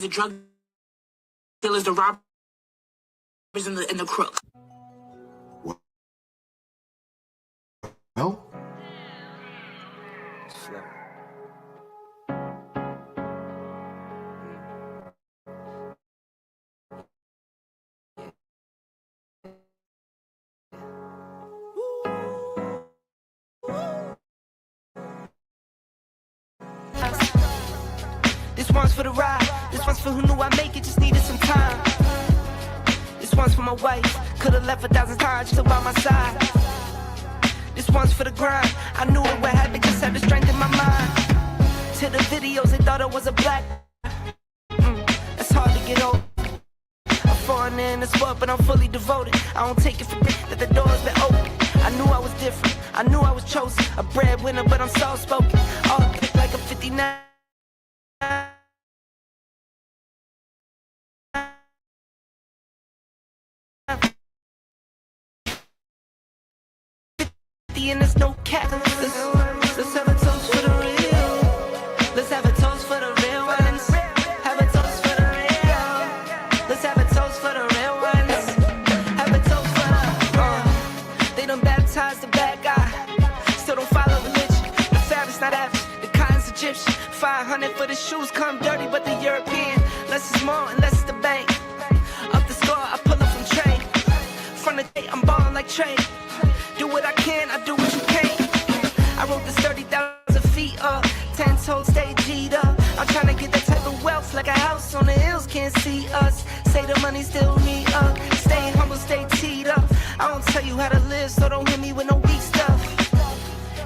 the drug dealers, the robbers, and the crooks. Well, This one's for the ride. This one's for who knew I make it, just needed some time. This one's for my wife. Could've left 1,000 times, still by my side. This one's for the grind. I knew it would happen, just had the strength in my mind. To the videos, they thought I was a black. That's hard to get over. I'm foreigner in the sport, but I'm fully devoted. I don't take it for granted that the door's been open. I knew I was different. I knew I was chosen. A breadwinner, but I'm soft-spoken. All like a 59. And there's no cap. Let's have a toast for the real. Let's have a toast for the real ones. Have a toast for the real. Let's have a toast for the real ones. Have a toast for the they done baptized the bad guy. Still don't follow religion. The fabric's not average. The cotton's Egyptian. 500 for the shoes come dirty, but the European. Less is more and less is the bank. Up the score, I pull up from trade. From the day, I'm balling like trade. Do what I can, I do what you can't. I wrote this 30,000 feet up, 10 toes stay G'd up. I'm trying to get that type of wealth, like a house on the hills can't see us. Say the money still me up, stay humble, stay teed up. I don't tell you how to live, so don't hit me with no weak stuff.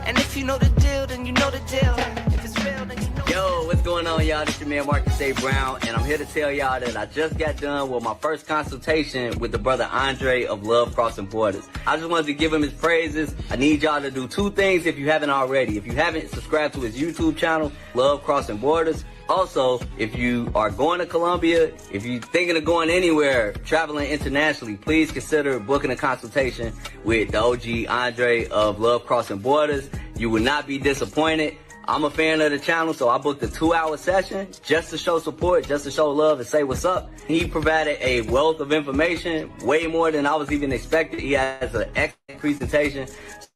And if you know the deal, then you know the deal. If it's real, then you know. Yo, what's going on, y'all? This your man Marcus A. Brown, and I'm here to tell y'all that I just got done with my first consultation with the brother Andre of Love Crossing Borders. I just wanted to give him his praises. I need y'all to do two things if you haven't already. If you haven't, subscribe to his YouTube channel, Love Crossing Borders. Also, if you are going to Colombia, if you're thinking of going anywhere, traveling internationally, please consider booking a consultation with the OG Andre of Love Crossing Borders. You will not be disappointed. I'm a fan of the channel, so I booked a 2-hour session just to show support, just to show love and say what's up. He provided a wealth of information, way more than I was even expecting. He has an excellent presentation.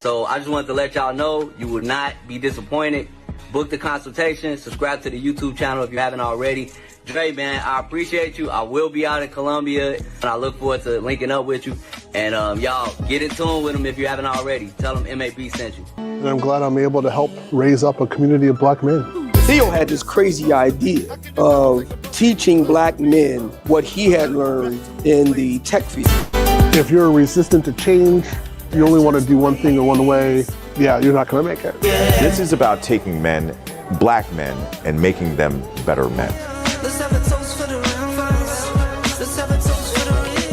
So I just wanted to let y'all know you will not be disappointed. Book the consultation, subscribe to the YouTube channel if you haven't already. Dre, man, I appreciate you. I will be out in Colombia, and I look forward to linking up with you. And y'all, get in tune with him if you haven't already. Tell him MAB sent you. and I'm glad I'm able to help raise up a community of black men. Theo had this crazy idea of teaching black men what he had learned in the tech field. If you're resistant to change, you only want to do one thing or one way, yeah, you're not going to make it. This is about taking men, black men, and making them better men.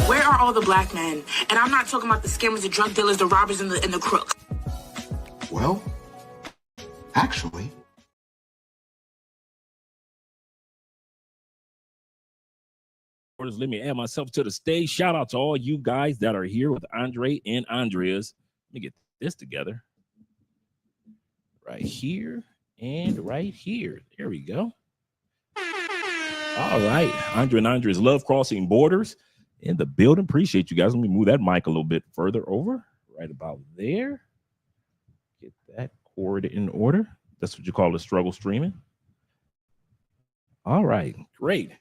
Where are all the black men? And I'm not talking about the scammers, the drug dealers, the robbers, and the crooks. Well, actually, let me add myself to the stage. Shout out to all you guys that are here with Andre and Andreas. Let me get this together. Right here and right here. There we go. All right. Andre and Andreas Love Crossing Borders in the building. Appreciate you guys. Let me move that mic a little bit further over. Right about there. Get that cord in order. That's what you call the struggle streaming. All right. Great.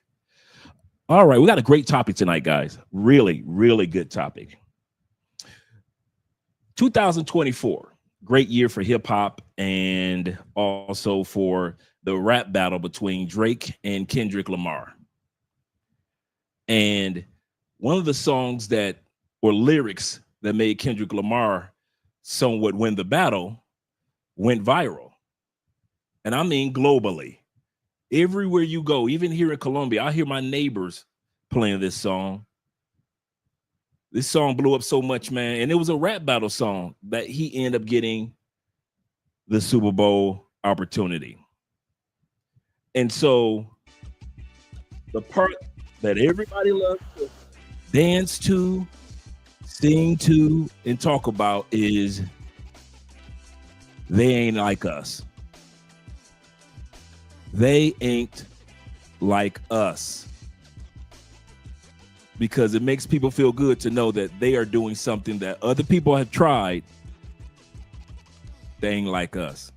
All right, we got a great topic tonight, guys. Really, really good topic. 2024, great year for hip hop and also for the rap battle between Drake and Kendrick Lamar. And one of the songs that, or lyrics that made Kendrick Lamar somewhat win the battle went viral. And I mean globally. Everywhere you go, even here in Colombia, I hear my neighbors playing this song. This song blew up so much, man. And it was a rap battle song that he ended up getting the Super Bowl opportunity. And so the part that everybody loves to dance to, sing to, and talk about is they ain't like us. They ain't like us. Because it makes people feel good to know that they are doing something that other people have tried. They ain't like us.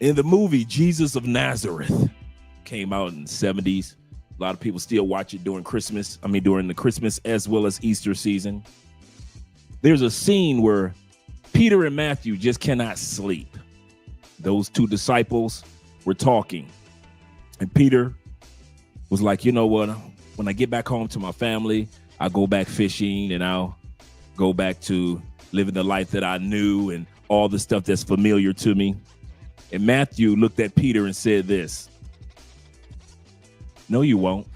In the movie Jesus of Nazareth, came out in the 70s. A lot of people still watch it during Christmas. I mean, during the Christmas as well as Easter season. There's a scene where Peter and Matthew just cannot sleep. Those two disciples were talking. And Peter was like, you know what? When I get back home to my family, I'll go back fishing and I'll go back to living the life that I knew and all the stuff that's familiar to me. And Matthew looked at Peter and said this, no, you won't.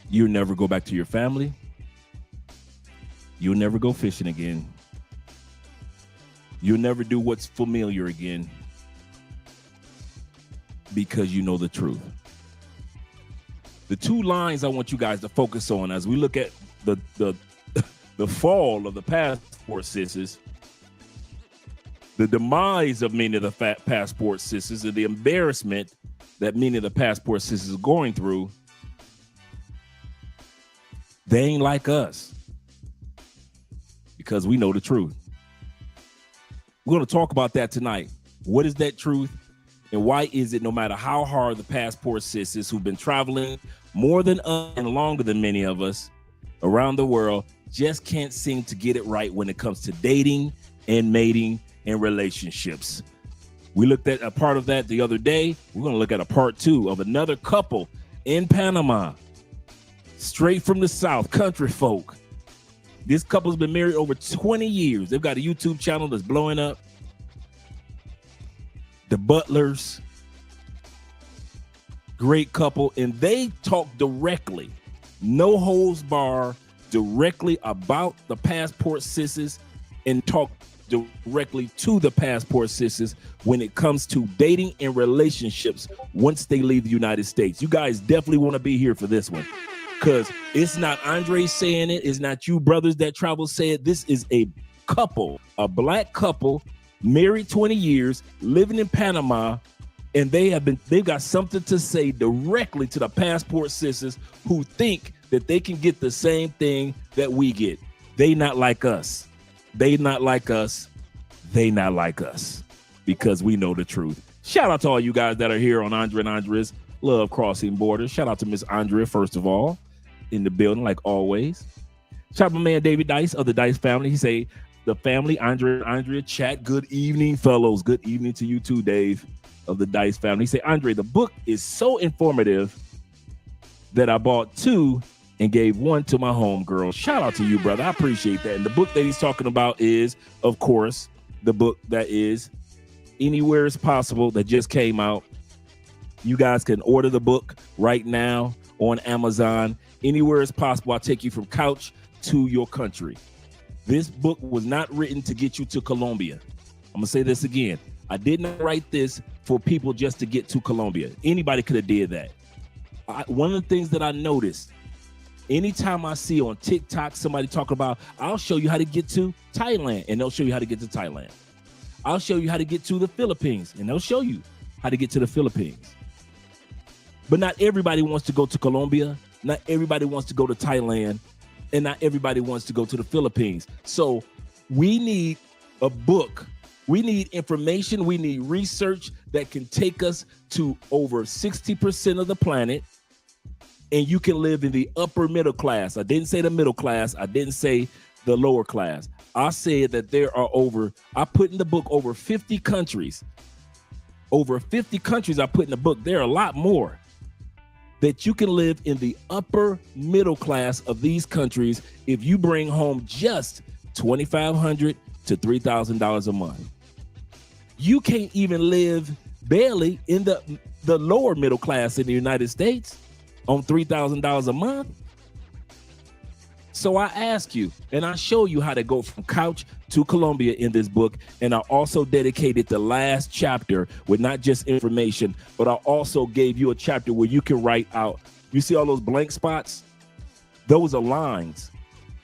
You'll never go back to your family. You'll never go fishing again. You'll never do what's familiar again because you know the truth. The two lines I want you guys to focus on as we look at the fall of the passport sisters, the demise of many of the passport sisters, and the embarrassment that many of the passport sisters are going through. They ain't like us because we know the truth. We're going to talk about that tonight. What is that truth? And why is it no matter how hard the passport sisters who've been traveling more than us and longer than many of us around the world just can't seem to get it right when it comes to dating and mating and relationships? We looked at a part of that the other day. We're going to look at a part 2 of another couple in Panama, straight from the South, country folk. This couple's been married over 20 years. They've got a YouTube channel that's blowing up. The Butlers, great couple, and they talk directly, no holds bar, directly about the passport sisters and talk directly to the passport sisters when it comes to dating and relationships once they leave the United States. You guys definitely want to be here for this one because it's not Andre saying it. It's not you brothers that travel say it. This is a couple, a black couple, married 20 years, living in Panama, and they've got something to say directly to the passport sisters who think that they can get the same thing that we get. They not like us. They not like us. They not like us because we know the truth. Shout out to all you guys that are here on Andre and Andrea's Love Crossing Borders. Shout out to Miss Andrea, first of all, in the building, like always. Shout out to my man David Dice of the Dice family. He say, the family, Andrea chat. Good evening, fellows. Good evening to you too, Dave, of the Dice family. He say, Andre, the book is so informative that I bought 2 and gave 1 to my homegirl. Shout out to you, brother. I appreciate that. And the book that he's talking about is, of course, the book that is Anywhere Is Possible that just came out. You guys can order the book right now on Amazon. Anywhere Is Possible. I'll take you from couch to your country. This book was not written to get you to Colombia. I'm going to say this again. I did not write this for people just to get to Colombia. Anybody could have did that. One of the things that I noticed, anytime I see on TikTok somebody talking about, I'll show you how to get to Thailand, and they'll show you how to get to Thailand. I'll show you how to get to the Philippines, and they'll show you how to get to the Philippines. But not everybody wants to go to Colombia. Not everybody wants to go to Thailand. And not everybody wants to go to the Philippines. So we need a book. We need information. We need research that can take us to over 60% of the planet. And you can live in the upper middle class. I didn't say the middle class. I didn't say the lower class. I said that there are I put in the book over 50 countries. Over 50 countries I put in the book. There are a lot more that you can live in the upper middle class of these countries if you bring home just $2,500 to $3,000 a month. You can't even live barely in the lower middle class in the United States on $3,000 a month. So I ask you, and I show you how to go from couch to Colombia in this book. And I also dedicated the last chapter with not just information, but I also gave you a chapter where you can write out. You see all those blank spots? Those are lines.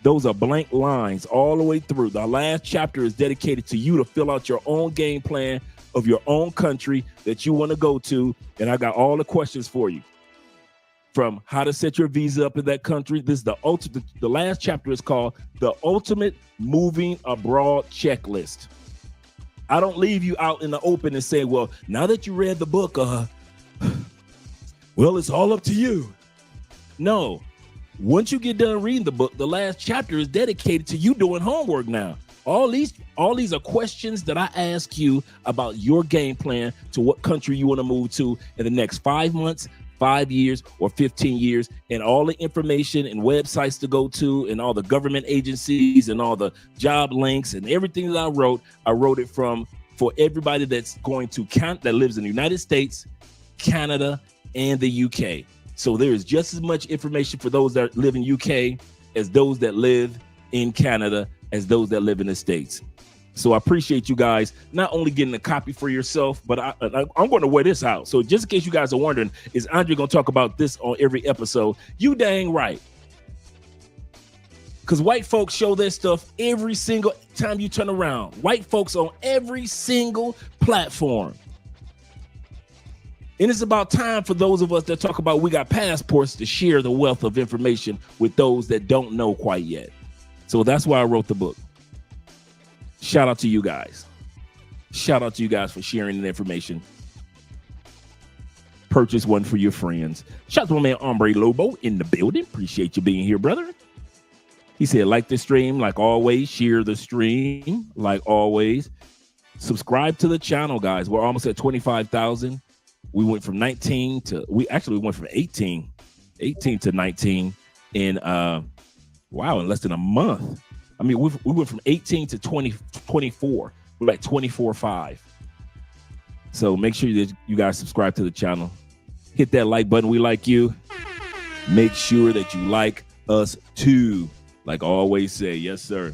Those are blank lines all the way through. The last chapter is dedicated to you to fill out your own game plan of your own country that you want to go to. And I got all the questions for you. From how to set your visa up in that country. This is the ultimate. The last chapter is called The Ultimate Moving Abroad Checklist. I don't leave you out in the open and say, well, now that you read the book, well, it's all up to you. No. Once you get done reading the book, the last chapter is dedicated to you doing homework now. All these are questions that I ask you about your game plan to what country you want to move to in the next 5 months, 5 years, or 15 years, and all the information and websites to go to and all the government agencies and all the job links and everything that I wrote it for everybody that's going to that lives in the United States, Canada, and the UK. So there is just as much information for those that live in UK as those that live in Canada, as those that live in the States. So I appreciate you guys not only getting a copy for yourself, but I'm going to wear this out. So just in case you guys are wondering, is Andre going to talk about this on every episode? You dang right. Because white folks show their stuff every single time you turn around. White folks on every single platform. And it's about time for those of us that talk about we got passports to share the wealth of information with those that don't know quite yet. So that's why I wrote the book. Shout out to you guys. Shout out to you guys for sharing the information. Purchase one for your friends. Shout out to my man Hombre Lobo in the building. Appreciate you being here, brother. He said, like the stream, like always. Share the stream, like always. Subscribe to the channel, guys. We're almost at 25,000. We went from 19 to, we went from 18 to 19 in, wow, in less than a month. I mean, we went from 18 to 24. We're at 24.5. So make sure that you guys subscribe to the channel. Hit that like button. We like you. Make sure that you like us too. Like I always say, yes, sir.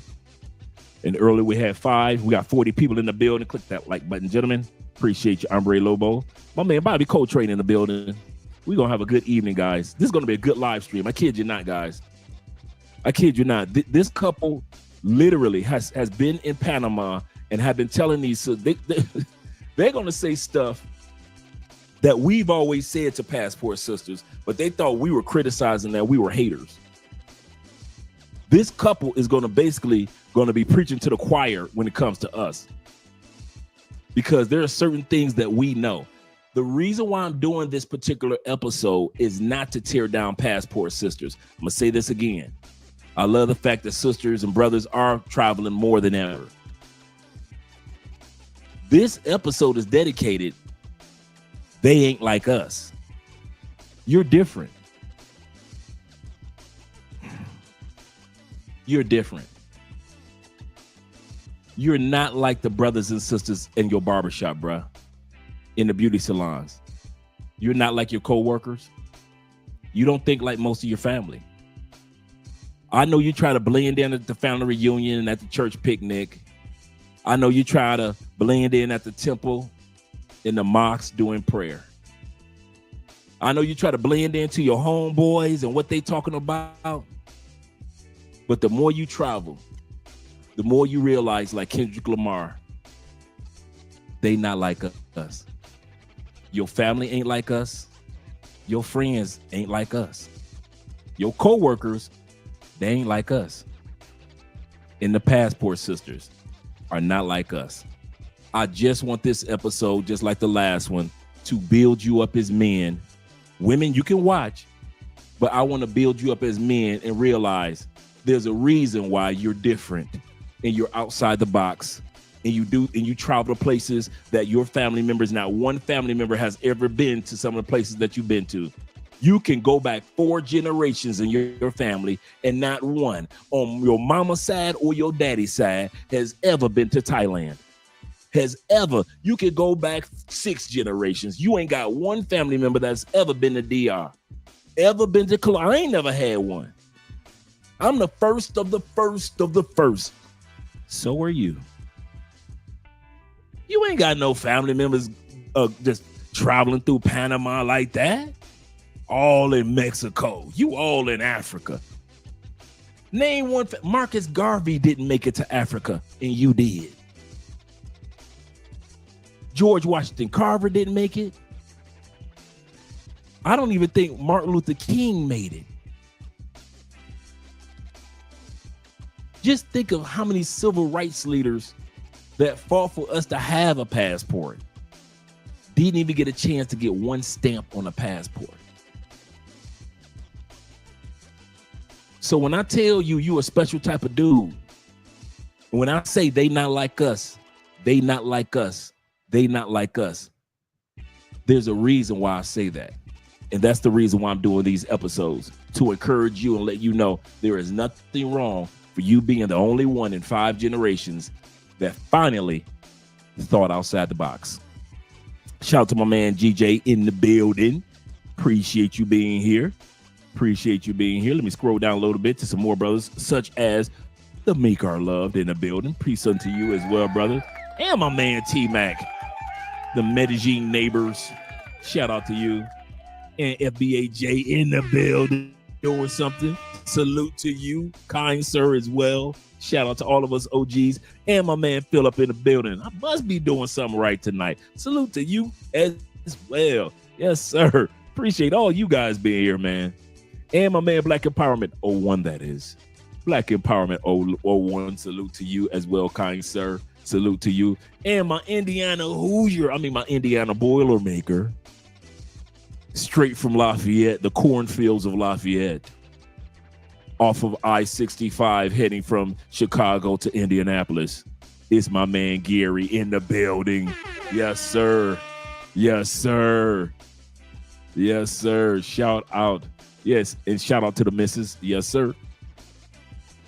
And earlier we had 5. We got 40 people in the building. Click that like button, gentlemen. Appreciate you, Hombre Lobo. My man Bobby Coltrane in the building. We're going to have a good evening, guys. This is going to be a good live stream. I kid you not, guys. I kid you not. This couple literally has been in Panama and have been telling these, so they're going to say stuff that we've always said to passport sisters, but they thought we were criticizing that we were haters. This couple is going to be preaching to the choir when it comes to us, because there are certain things that we know. The reason why I'm doing this particular episode is not to tear down passport sisters. I'm going to say this again. I love the fact that sisters and brothers are traveling more than ever. This episode is dedicated. They ain't like us. You're different. You're different. You're not like the brothers and sisters in your barbershop, bruh, in the beauty salons. You're not like your co-workers. You don't think like most of your family. I know you try to blend in at the family reunion and at the church picnic. I know you try to blend in at the temple, in the mosque doing prayer. I know you try to blend into your homeboys and what they talking about. But the more you travel, the more you realize, like Kendrick Lamar, they not like us. Your family ain't like us. Your friends ain't like us. Your co-workers, they ain't like us. And the passport sisters are not like us. I just want this episode, just like the last one, to build you up as men. Women, you can watch, but I want to build you up as men and realize there's a reason why you're different and you're outside the box, and you travel to places that your family members, not one family member has ever been to some of the places that you've been to. You can go back 4 generations in your family and not one on your mama's side or your daddy's side has ever been to Thailand. You can go back 6 generations. You ain't got one family member that's ever been to DR, ever been to Colombia. I ain't never had one. I'm the first of the first of the first. So are you. You ain't got no family members just traveling through Panama like that. All in Mexico. You all in Africa. Name one. Marcus Garvey didn't make it to Africa, and you did. George Washington Carver didn't make it. I don't even think Martin Luther King made it. Just think of how many civil rights leaders that fought for us to have a passport didn't even get a chance to get one stamp on a passport. So when I tell you you a special type of dude, when I say they not like us, they not like us, they not like us, there's a reason why I say that. And that's the reason why I'm doing these episodes, to encourage you and let you know there is nothing wrong for you being the only one in 5 generations that finally thought outside the box. Shout out to my man GJ in the building. Appreciate you being here. Appreciate you being here. Let me scroll down a little bit to some more brothers, such as the Meek Are Loved in the building. Peace unto you as well, brother. And my man T-Mac, the Medellin neighbors. Shout out to you. And FBAJ in the building doing something. Salute to you, kind sir, as well. Shout out to all of us OGs. And my man Philip in the building. I must be doing something right tonight. Salute to you as well. Yes, sir. Appreciate all you guys being here, man. And my man Black Empowerment 01, that is. Black Empowerment 01, salute to you as well, kind sir. Salute to you. And my Indiana Indiana Boilermaker. Straight from Lafayette, the cornfields of Lafayette. Off of I-65 heading from Chicago to Indianapolis. It's my man Gary in the building. Yes, sir. Yes, sir. Yes, sir. Shout out. Yes, and shout out to the missus. Yes, sir.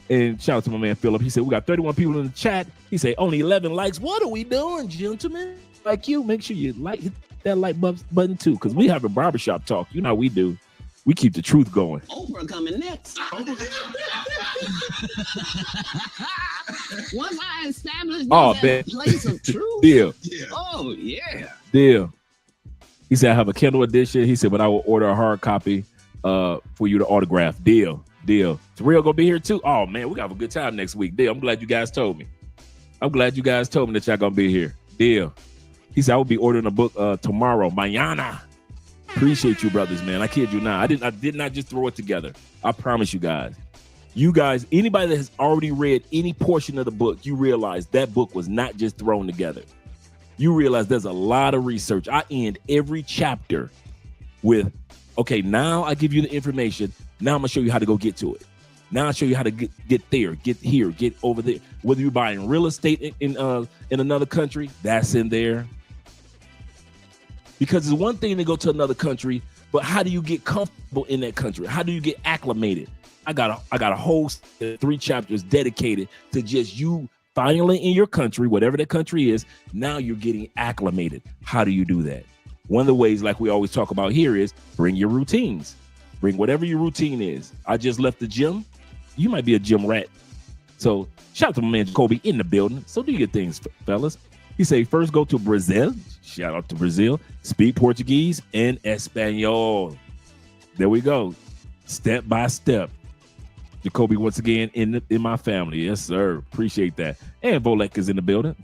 And shout out to my man Philip. He said, we got 31 people in the chat. He said, only 11 likes. What are we doing, gentlemen? Like you, make sure you hit that like button too, because we have a barbershop talk. You know how we do. We keep the truth going. Oprah coming next. Once I established that place of truth. Deal. Yeah. Oh, yeah. Deal. He said, I have a Kindle edition. He said, but I will order a hard copy for you to autograph. Deal. Terrell gonna be here too. Oh man, we got a good time next week. Deal. I'm glad you guys told me. that y'all gonna be here. Deal. He said I will be ordering a book tomorrow. Mañana. Appreciate you, brothers, man. I kid you not. I did not just throw it together. I promise you guys. You guys, anybody that has already read any portion of the book, you realize that book was not just thrown together. You realize there's a lot of research. I end every chapter with, okay, now I give you the information. Now I'm gonna show you how to go get to it. Now I'll show you how to get there, get here, get over there. Whether you're buying real estate in another country, that's in there. Because it's one thing to go to another country, but how do you get comfortable in that country? How do you get acclimated? I got a whole 3 chapters dedicated to just you finally in your country, whatever that country is. Now you're getting acclimated. How do you do that? One of the ways, like we always talk about here, is bring your routines. Bring whatever your routine is. I just left the gym. You might be a gym rat. So shout out to my man Jacoby in the building. So do your things, fellas. He say first go to Brazil. Shout out to Brazil. Speak Portuguese and Espanol. There we go. Step by step. Jacoby once again in my family. Yes, sir. Appreciate that. And Volek is in the building.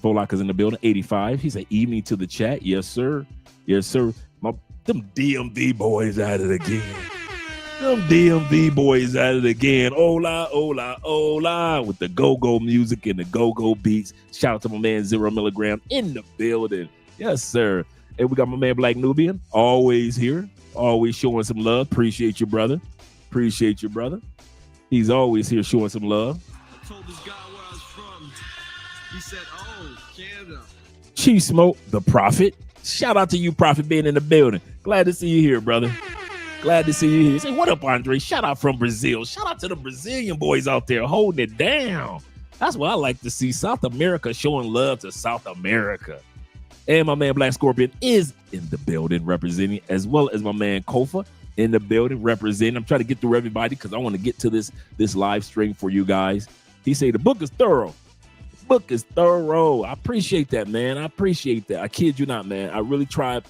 85. He said evening to the chat. Yes, sir. Yes, sir. Them DMV boys at it again. Hola, hola, hola. With the go-go music and the go-go beats. Shout out to my man 0 Milligram in the building. Yes, sir. And we got my man Black Nubian. Always here. Always showing some love. Appreciate you, brother. He's always here showing some love. I told this guy where I was from. He said, oh, Canada. Chief Smoke, the Prophet. Shout out to you, Prophet, being in the building. Glad to see you here, brother. Glad to see you here. Say, what up, Andre? Shout out from Brazil. Shout out to the Brazilian boys out there holding it down. That's what I like to see. South America showing love to South America. And my man Black Scorpion is in the building representing, as well as my man Kofa in the building representing. I'm trying to get through everybody because I want to get to this live stream for you guys. He said the book is thorough. I appreciate that, man. I appreciate that. I kid you not, man. I really tried.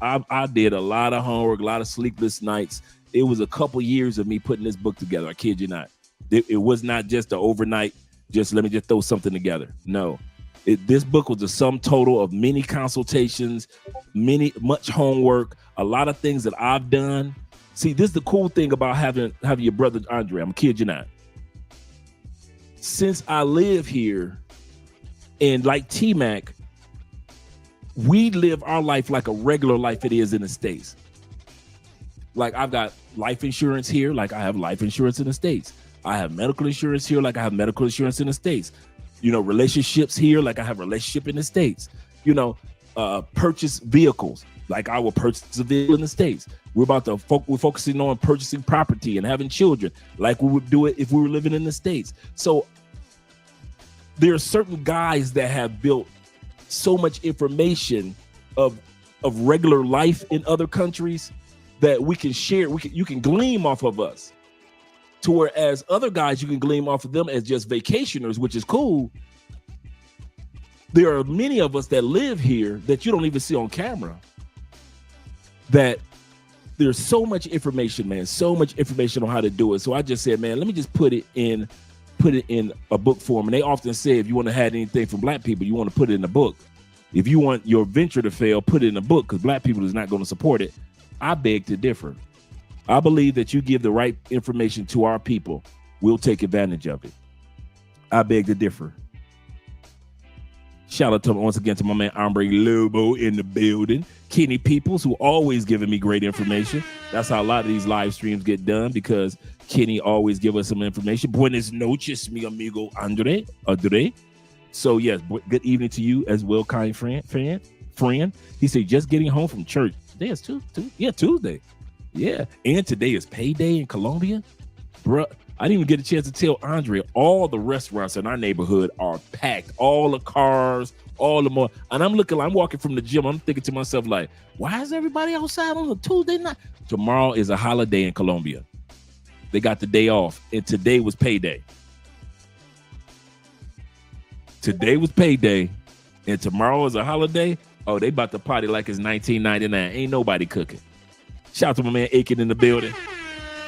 I did a lot of homework, a lot of sleepless nights. It was a couple years of me putting this book together. I kid you not. It was not just an overnight, just let me just throw something together. No, this book was a sum total of many consultations, much homework, a lot of things that I've done. See, this is the cool thing about having your brother Andre. I'm kid you not. Since I live here, and like T-Mac, we live our life like a regular life it is in the States. Like I've got life insurance here, like I have life insurance in the States. I have medical insurance here, like I have medical insurance in the States. You know, relationships here, like I have a relationship in the States. You know, purchase vehicles, like I will purchase a vehicle in the States. We're focusing on purchasing property and having children, like we would do it if we were living in the States. So there are certain guys that have built so much information of regular life in other countries that we can share. You can glean off of us. To whereas other guys, you can glean off of them as just vacationers, which is cool. There are many of us that live here that you don't even see on camera. That there's so much information, man, so much information on how to do it. So I just said, man, let me just put it in a book form. And they often say, if you want to have anything from black people, you want to put it in a book. If you want your venture to fail, put it in a book, because black people is not going to support it. I beg to differ. I believe that you give the right information to our people, we'll take advantage of it. I beg to differ. Shout out to once again to my man Hombre Lobo in the building. Kenny Peoples, who always giving me great information. That's how a lot of these live streams get done, because Kenny always give us some information. Buenas noches, mi amigo Andre. So yes, good evening to you as well, kind friend. He said just getting home from church. Today is Tuesday. Yeah, and today is payday in Colombia. Bruh, I didn't even get a chance to tell Andre, all the restaurants in our neighborhood are packed. All the cars, all the more. And I'm walking from the gym. I'm thinking to myself, like, why is everybody outside on a Tuesday night? Tomorrow is a holiday in Colombia. They got the day off, and today was payday. Today was payday, and tomorrow is a holiday. Oh, they about to party like it's 1999. Ain't nobody cooking. Shout out to my man Aiken in the building.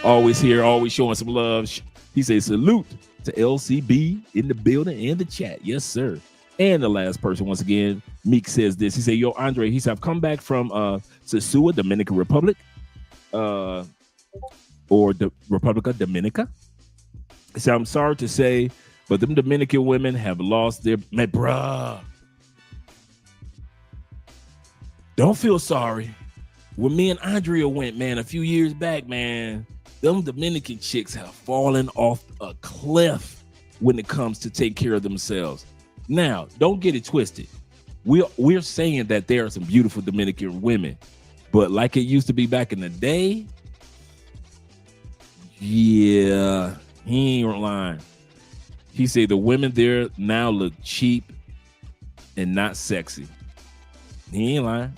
Always here, always showing some love. He says salute to LCB in the building and the chat. Yes, sir. And the last person, once again, Meek says this. He said, yo, Andre, he said, I've come back from Sosua, Dominican Republic, or the Republica Dominica. He said, I'm sorry to say, but them Dominican women have lost their, man, bruh. Don't feel sorry. When me and Andrea went, man, a few years back, man, them Dominican chicks have fallen off a cliff when it comes to take care of themselves. Now, don't get it twisted. We're saying that there are some beautiful Dominican women, but like it used to be back in the day, yeah, he ain't lying. He said the women there now look cheap and not sexy. He ain't lying.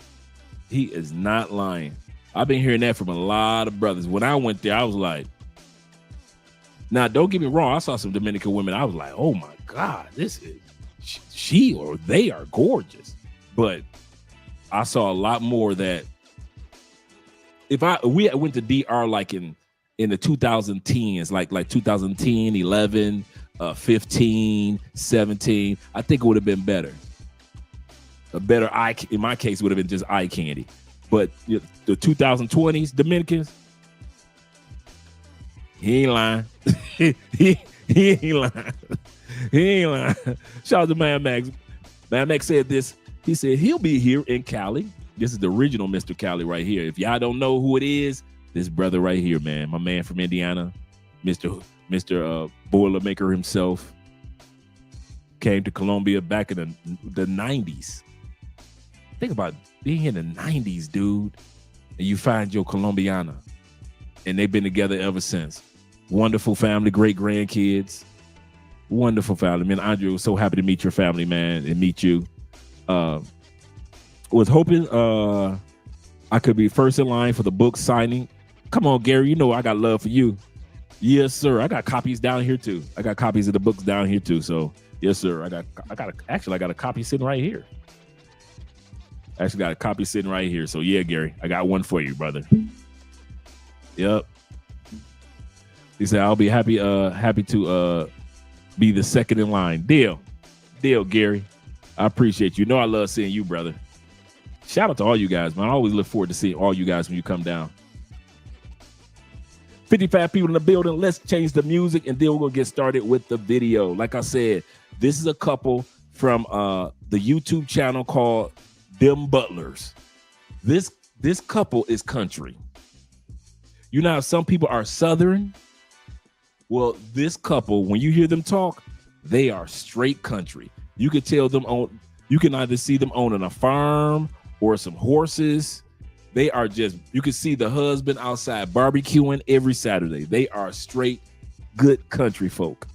He is not lying. I've been hearing that from a lot of brothers. When I went there, I was like, now don't get me wrong. I saw some Dominican women. I was like, oh my God, this is she or they are gorgeous. But I saw a lot more that we went to DR like in the 2010s, like 2010, 11, 15, 17, I think it would have been better. A better eye, in my case, would have been just eye candy. But the 2020s Dominicans, he ain't lying. he ain't lying. He ain't lying. Shout out to Mad Max. Mad Max said this. He said he'll be here in Cali. This is the original Mr. Cali right here. If y'all don't know who it is, this brother right here, man. My man from Indiana, Mr. Boilermaker himself. Came to Colombia back in the 90s. Think about being in the 90s, dude, and you find your Colombiana, and they've been together ever since. Wonderful family, great grandkids, wonderful family. Man, Andre was so happy to meet your family, man, and meet you. Was hoping I could be first in line for the book signing. Come on, Gary, you know I got love for you. Yes, sir. I got copies down here too. I got copies of the books down here too. So yes, sir. I got a copy sitting right here. Actually got a copy sitting right here. So yeah, Gary, I got one for you, brother. Yep. He said, I'll be happy to be the second in line. Deal, Gary. I appreciate you. You know I love seeing you, brother. Shout out to all you guys, man. I always look forward to seeing all you guys when you come down. 55 people in the building. Let's change the music, and then we're going to get started with the video. Like I said, this is a couple from the YouTube channel called Them Butlers. This couple is country. You know how some people are Southern? Well, this couple, when you hear them talk, they are straight country. You can tell them you can either see them owning a farm or some horses. They are you can see the husband outside barbecuing every Saturday. They are straight good country folk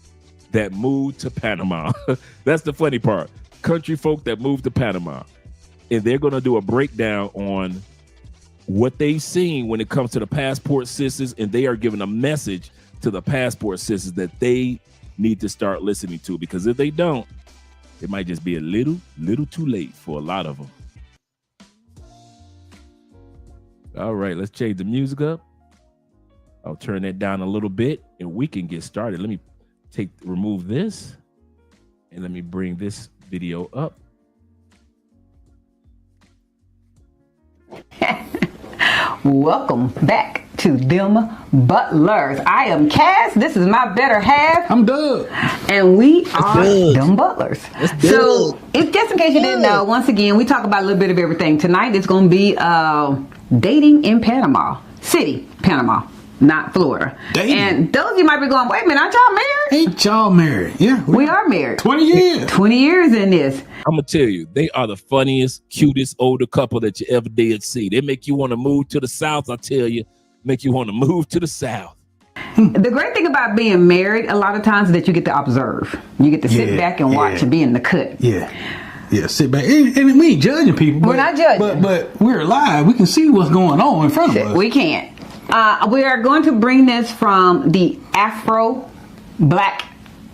that moved to Panama. That's the funny part. Country folk that moved to Panama. And they're going to do a breakdown on what they've seen when it comes to the passport sisters, and they are giving a message to the passport sisters that they need to start listening to, because if they don't, it might just be a little too late for a lot of them. All right, let's change the music up. I'll turn that down a little bit and we can get started. Let me remove this and let me bring this video up. Welcome back to Them Butlers. I am Cass. This is my better half. I'm Doug. And we are Them Butlers. So, just in case you didn't know, once again, we talk about a little bit of everything. Tonight it's going to be dating in Panama City, Panama, not Florida. Dating. And those of you might be going, wait a minute, aren't y'all married? Ain't y'all married? Yeah. We are married. 20 years. 20 years in this. I'm going to tell you, they are the funniest, cutest older couple that you ever did see. They make you want to move to the South, I tell you. Make you want to move to the South. The great thing about being married a lot of times is that you get to observe. You get to sit back and watch and be in the cut. Yeah, sit back. And we ain't judging people. We're not judging. But we're alive. We can see what's going on in front of us. We can't. We are going to bring this from the Afro-Black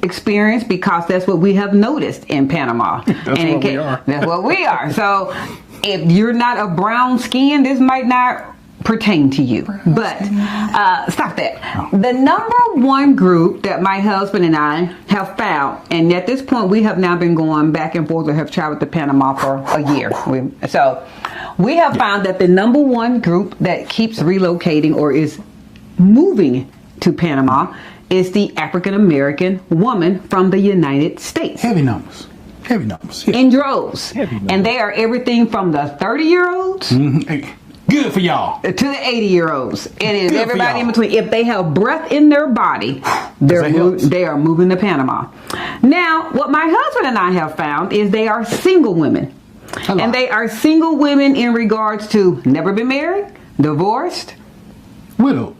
experience because that's what we have noticed in Panama. We are. That's what we are. So if you're not a brown skin, this might not pertain to you. But stop that. The number one group that my husband and I have found, and at this point we have now been going back and forth or have traveled to Panama for a year. So we have found that the number one group that keeps relocating or is moving to Panama is the African American woman from the United States. Heavy numbers. Yeah. In droves. And they are everything from the 30-year-olds. Mm-hmm. Good for y'all. To the 80-year-olds. It is good, everybody in between. If they have breath in their body, they are moving to Panama. Now, what my husband and I have found is they are single women. And they are single women in regards to never been married, divorced, widowed,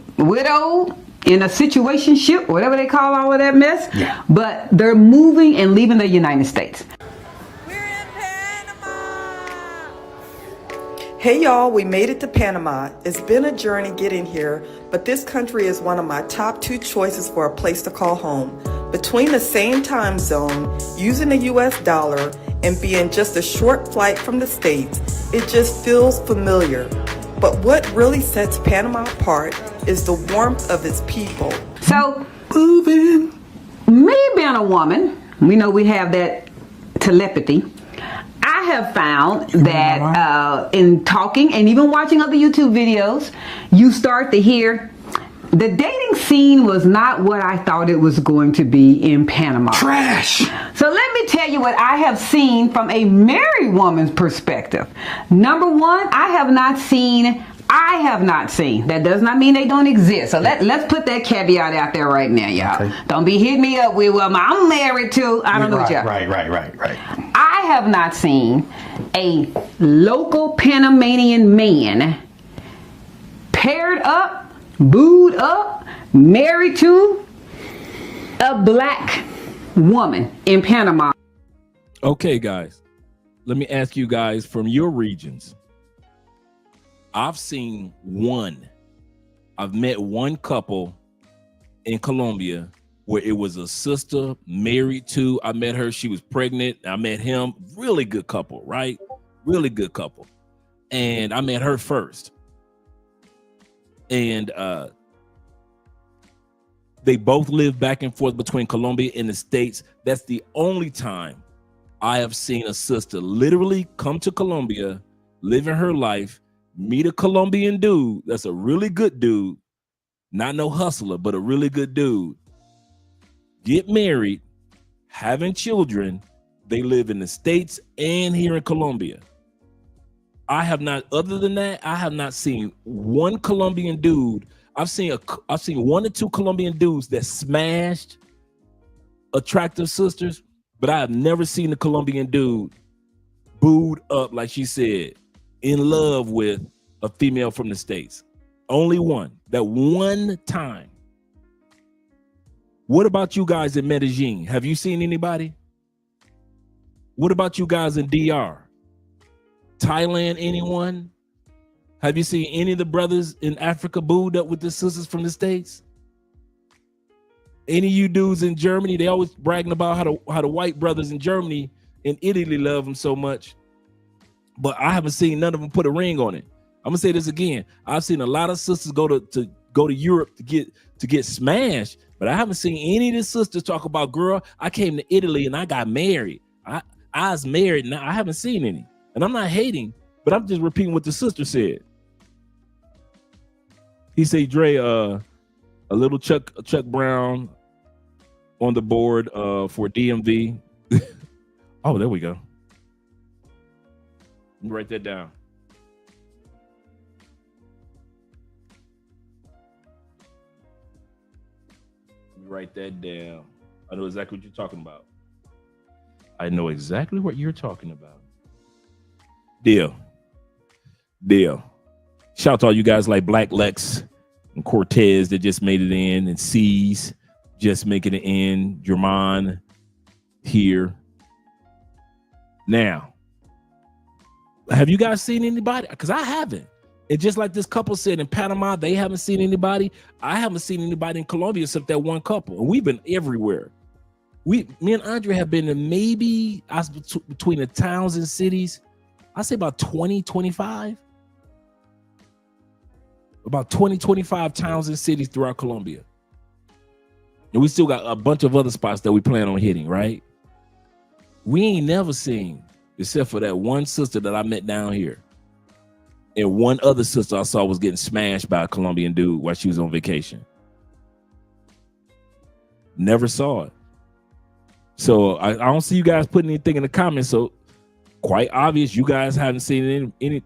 in a situationship, whatever they call all of that mess. Yeah. But they're moving and leaving the United States. Hey y'all, we made it to Panama. It's been a journey getting here, but this country is one of my top 2 choices for a place to call home. Between the same time zone, using the US dollar, and being just a short flight from the States, it just feels familiar. But what really sets Panama apart is the warmth of its people. So, me being a woman, we know we have that telepathy. I have found that in talking and even watching other YouTube videos, you start to hear the dating scene was not what I thought it was going to be in Panama. Trash. So let me tell you what I have seen from a married woman's perspective. Number one, I have not seen. That does not mean they don't exist. So let's put that caveat out there right now, y'all. Okay. Don't be hitting me up with, well, I'm married to. I don't know what y'all. Right. I have not seen a local Panamanian man paired up, booed up, married to a black woman in Panama. Okay, guys, let me ask you guys from your regions. I've met one couple in Colombia where it was a sister married to, I met her, she was pregnant. I met him, really good couple, right? Really good couple. And I met her first. And They both live back and forth between Colombia and the States. That's the only time I have seen a sister literally come to Colombia, living her life, meet a Colombian dude that's a really good dude, not no hustler, but a really good dude, get married, having children. They live in the States and here in Colombia. I have not, other than that, I have not seen one Colombian dude. I've seen 1 or 2 Colombian dudes that smashed attractive sisters, but I have never seen a Colombian dude booed up, like she said, in love with a female from the States. Only one. That one time. What about you guys in Medellin? Have you seen anybody? What about you guys in DR? Thailand, anyone? Have you seen any of the brothers in Africa booed up with the sisters from the States? Any of you dudes in Germany, they always bragging about how the white brothers in Germany and Italy love them so much. But I haven't seen none of them put a ring on it. I'm gonna say this again. I've seen a lot of sisters go to Europe to get smashed, but I haven't seen any of the sisters talk about, girl, I came to Italy and I got married. I was married and I haven't seen any. And I'm not hating, but I'm just repeating what the sister said. He say, Dre, a little Chuck Brown on the board for DMV. Oh, there we go. Let me write that down. Let me write that down. I know exactly what you're talking about. I know exactly what you're talking about. Deal. Shout out to all you guys like Black Lex and Cortez that just made it in, and C's just making it in. Jermon here. Now, have you guys seen anybody? Because I haven't. And just like this couple said in Panama, they haven't seen anybody. I haven't seen anybody in Colombia except that one couple. And we've been everywhere. Me and Andre have been to maybe between the towns and cities, I say about 20, 25. About 20, 25 towns and cities throughout Colombia. And we still got a bunch of other spots that we plan on hitting, right? We ain't never seen, except for that one sister that I met down here. And one other sister I saw was getting smashed by a Colombian dude while she was on vacation. Never saw it. So I don't see you guys putting anything in the comments. So quite obvious you guys haven't seen any.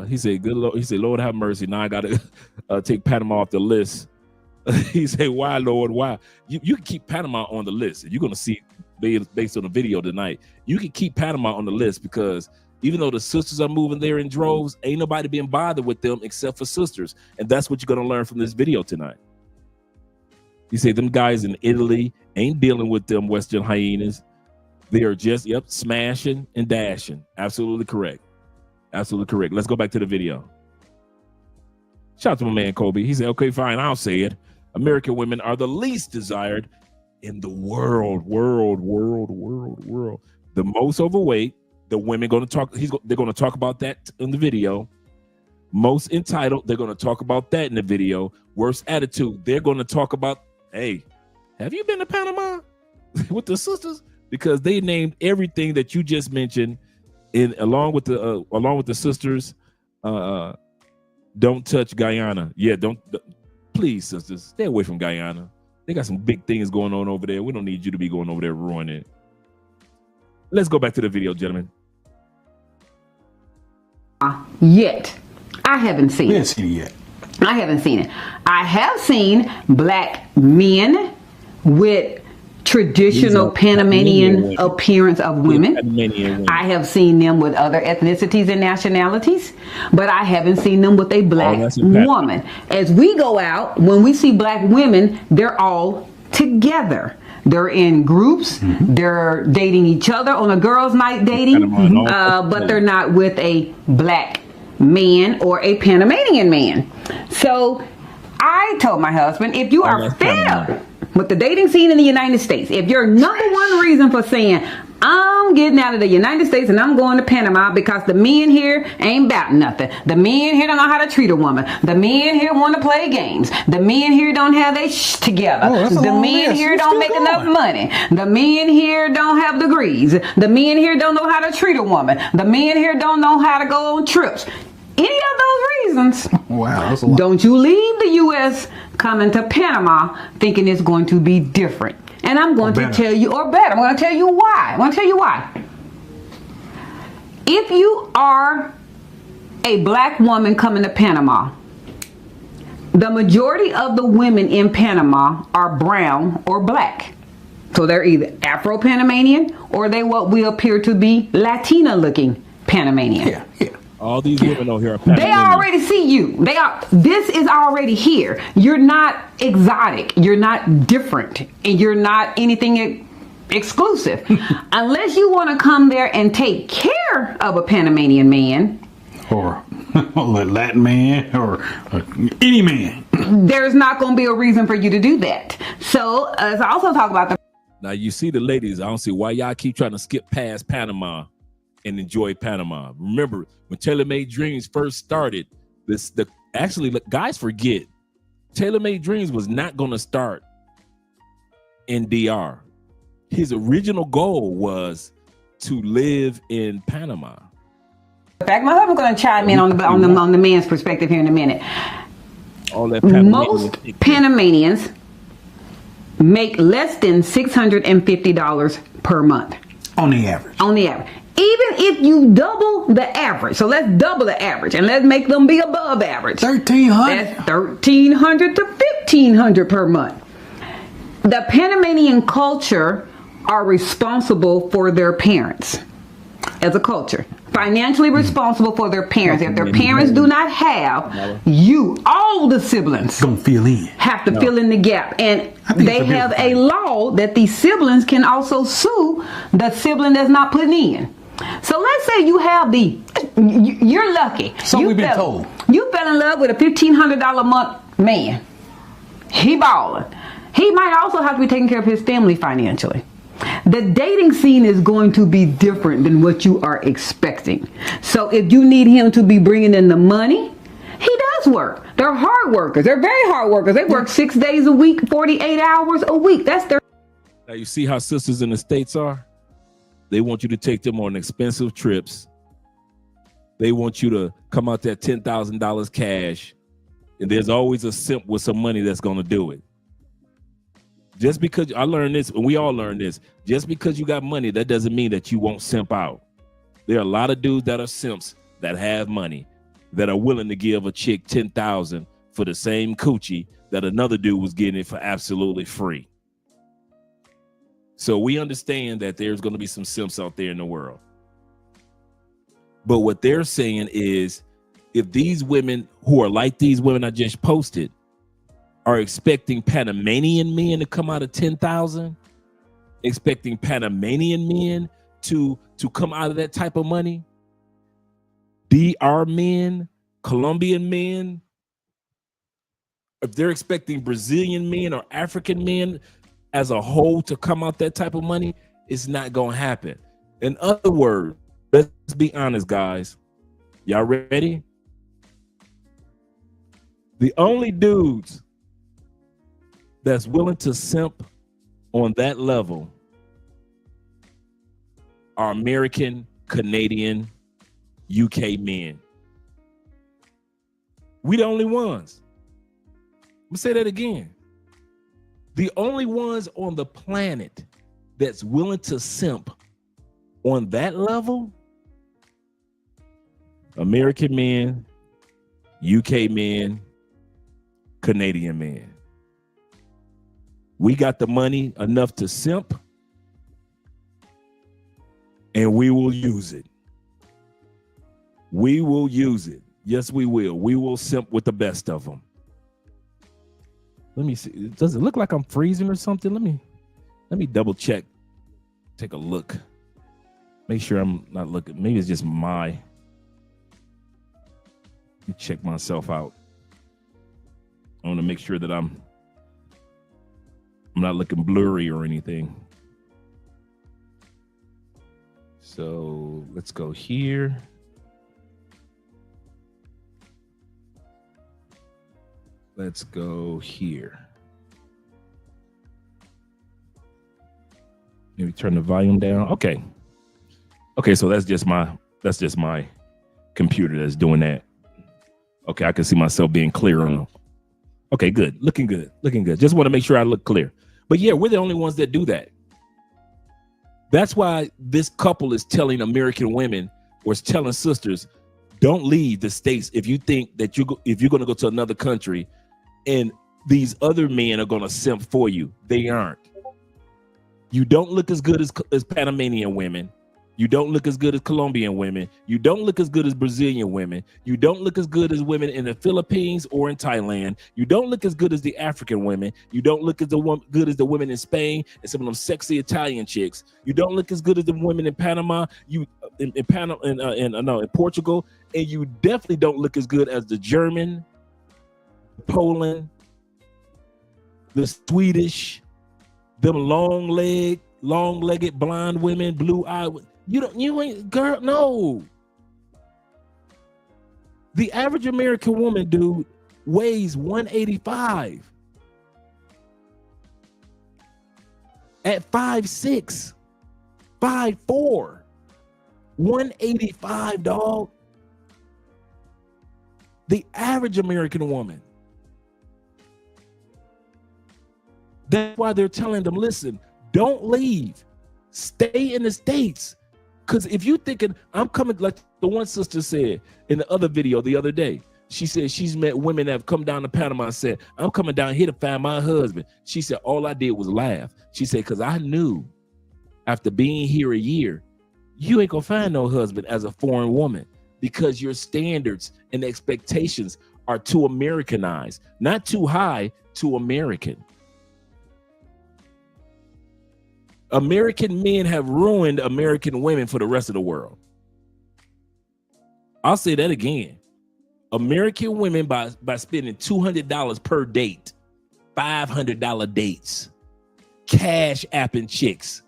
He said, "Good Lord." He said, "Lord have mercy." Now I gotta take Panama off the list. He said, "Why, Lord? Why?" You can keep Panama on the list. You're gonna see based on the video tonight. You can keep Panama on the list because even though the sisters are moving there in droves, ain't nobody being bothered with them except for sisters, and that's what you're gonna learn from this video tonight. He said, "Them guys in Italy ain't dealing with them Western hyenas. They are just smashing and dashing." Absolutely correct. Absolutely correct. Let's go back to the video. Shout out to my man Kobe. He said, "Okay, fine, I'll say it. American women are the least desired in the world. The most overweight. The women going to talk. They're going to talk about that in the video. Most entitled. They're going to talk about that in the video. Worst attitude. They're going to talk about. Hey, have you been to Panama with the sisters? Because they named everything that you just mentioned, along with the sisters. Don't touch Guyana. Yeah, don't. Please, sisters, stay away from Guyana. They got some big things going on over there. We don't need you to be going over there ruining it. Let's go back to the video, gentlemen. Yet, I haven't seen We it. haven't seen it yet. I haven't seen it. I have seen black men with traditional Panamanian appearance of women. I have seen them with other ethnicities and nationalities, but I haven't seen them with a black woman. As we go out, when we see black women, they're all together. They're in groups. They're dating each other on a girls' night dating, but they're not with a black man or a Panamanian man. So I told my husband, if you are fed up with the dating scene in the United States, if your number one reason for saying I'm getting out of the United States and I'm going to Panama because the men here ain't about nothing. The men here don't know how to treat a woman. The men here want to play games. The men here don't have their together. The men here don't make enough money. The men here don't have degrees. The men here don't know how to treat a woman. The men here don't know how to go on trips. Any of those reasons. Wow, that's a lot. Don't you leave the U.S. coming to Panama thinking it's going to be different. And I'm going to tell you, or better, I'm going to tell you why. I'm going to tell you why. If you are a black woman coming to Panama, the majority of the women in Panama are brown or black. So they're either Afro-Panamanian or they what we appear to be Latina-looking Panamanian. Yeah, yeah. All these women on here are Panamanian. They already see you. They are. This is already here. You're not exotic. You're not different. And you're not anything exclusive. Unless you want to come there and take care of a Panamanian man. Or a Latin man or any man. There's not going to be a reason for you to do that. So let's also talk about the... Now you see the ladies. I don't see why y'all keep trying to skip past Panama and enjoy Panama. Remember, when Tailor-Made Dreams first started, guys forget, Tailor-Made Dreams was not going to start in DR. His original goal was to live in Panama. In fact, my husband's going to chime in on the man's perspective here in a minute. All that Most Panamanians make less than $650 per month. On the average. On the average. Even if you double the average, so let's double the average and let's make them be above average. $1,300. That's $1,300 to $1,500 per month. The Panamanian culture are responsible for their parents as a culture. Financially responsible for their parents. If their parents do not have, all the siblings don't fill in. Have to fill in the gap. And they have a law that these siblings can also sue the sibling that's not putting in. So let's say you have you're lucky. So we've been told. You fell in love with a $1,500 a month man. He balling. He might also have to be taking care of his family financially. The dating scene is going to be different than what you are expecting. So if you need him to be bringing in the money, he does work. They're hard workers. They're very hard workers. They work 6 days a week, 48 hours a week. That's their... Now you see how sisters in the States are? They want you to take them on expensive trips. They want you to come out that $10,000 cash. And there's always a simp with some money that's going to do it. Just because I learned this, and we all learned this, just because you got money, that doesn't mean that you won't simp out. There are a lot of dudes that are simps that have money that are willing to give a chick $10,000 for the same coochie that another dude was getting it for absolutely free. So we understand that there's going to be some simps out there in the world. But what they're saying is, if these women who are like these women I just posted are expecting Panamanian men to come out of 10,000, expecting Panamanian men to come out of that type of money, DR men, Colombian men, if they're expecting Brazilian men or African men as a whole to come out that type of money, it's not gonna happen. In other words, let's be honest, guys. Y'all ready? The only dudes that's willing to simp on that level are American, Canadian, UK men. We the only ones. I'm gonna say that again. The only ones on the planet that's willing to simp on that level, American men, UK men, Canadian men. We got the money enough to simp, and we will use it. We will use it. Yes, we will. We will simp with the best of them. Let me see. Does it look like I'm freezing or something? Let me double check. Take a look. Make sure I'm not looking. Maybe it's just let me check myself out. I want to make sure that I'm not looking blurry or anything. So let's go here. Let's go here. Maybe turn the volume down. Okay. Okay, so that's just my computer that's doing that. Okay, I can see myself being clear on. Okay, good. Looking good. Looking good. Just want to make sure I look clear. But yeah, we're the only ones that do that. That's why this couple is telling American women, or is telling sisters, don't leave the States if you think that if you're going to go to another country and these other men are going to simp for you. They aren't. You don't look as good as Panamanian women. You don't look as good as Colombian women. You don't look as good as Brazilian women. You don't look as good as women in the Philippines or in Thailand. You don't look as good as the African women. You don't look as good as the women in Spain and some of them sexy Italian chicks. You don't look as good as the women in Panama. In Portugal, and you definitely don't look as good as the German, Poland, the Swedish, them long-legged blonde women, blue-eyed. You ain't, girl, no. The average American woman, dude, weighs 185 at 5'6", 5'4", 185, dog. The average American woman. That's why they're telling them, listen, don't leave. Stay in the States. Because if you thinking, I'm coming, like the one sister said in the other video the other day, she said she's met women that have come down to Panama and said, I'm coming down here to find my husband. She said, all I did was laugh. She said, because I knew after being here a year, you ain't gonna find no husband as a foreign woman because your standards and expectations are too Americanized, not too high, too American. American men have ruined American women for the rest of the world. I'll say that again. American women by spending $200 per date, $500 dates, cash apping chicks,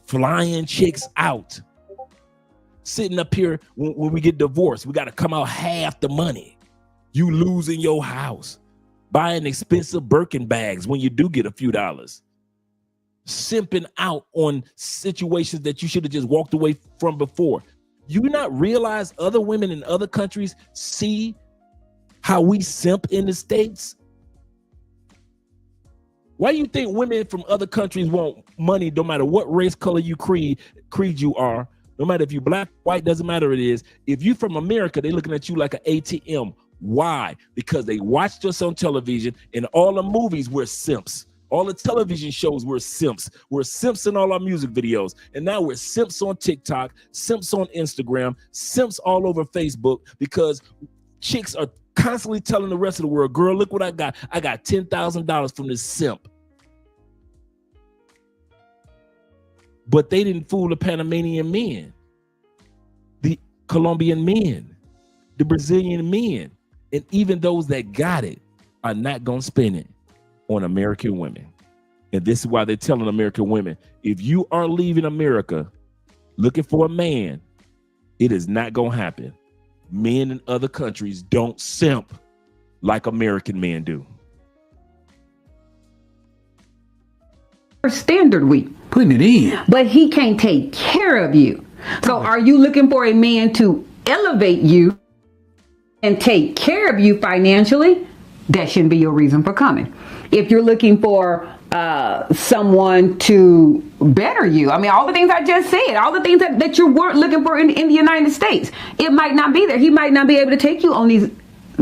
flying chicks out, sitting up here when we get divorced, we got to come out half the money. You losing your house, buying expensive Birkin bags when you do get a few dollars. Simping out on situations that you should have just walked away from before. You not realize other women in other countries see how we simp in the States? Why do you think women from other countries want money no matter what race, color, creed you are? No matter if you black, white, doesn't matter it is. If you from America, they're looking at you like an ATM. Why? Because they watched us on television. In all the movies, we're simps. All the television shows, we're simps. We're simps in all our music videos. And now we're simps on TikTok, simps on Instagram, simps all over Facebook, because chicks are constantly telling the rest of the world, girl, look what I got. I got $10,000 from this simp. But they didn't fool the Panamanian men, the Colombian men, the Brazilian men. And even those that got it are not going to spend it on American women. And this is why they're telling American women, if you are leaving America looking for a man, it is not going to happen. Men in other countries don't simp like American men do. Standard week. Putting it in. But he can't take care of you. So are you looking for a man to elevate you and take care of you financially? That shouldn't be your reason for coming. If you're looking for someone to better you, I mean, all the things I just said, all the things that you weren't looking for in the United States, it might not be there. He might not be able to take you on these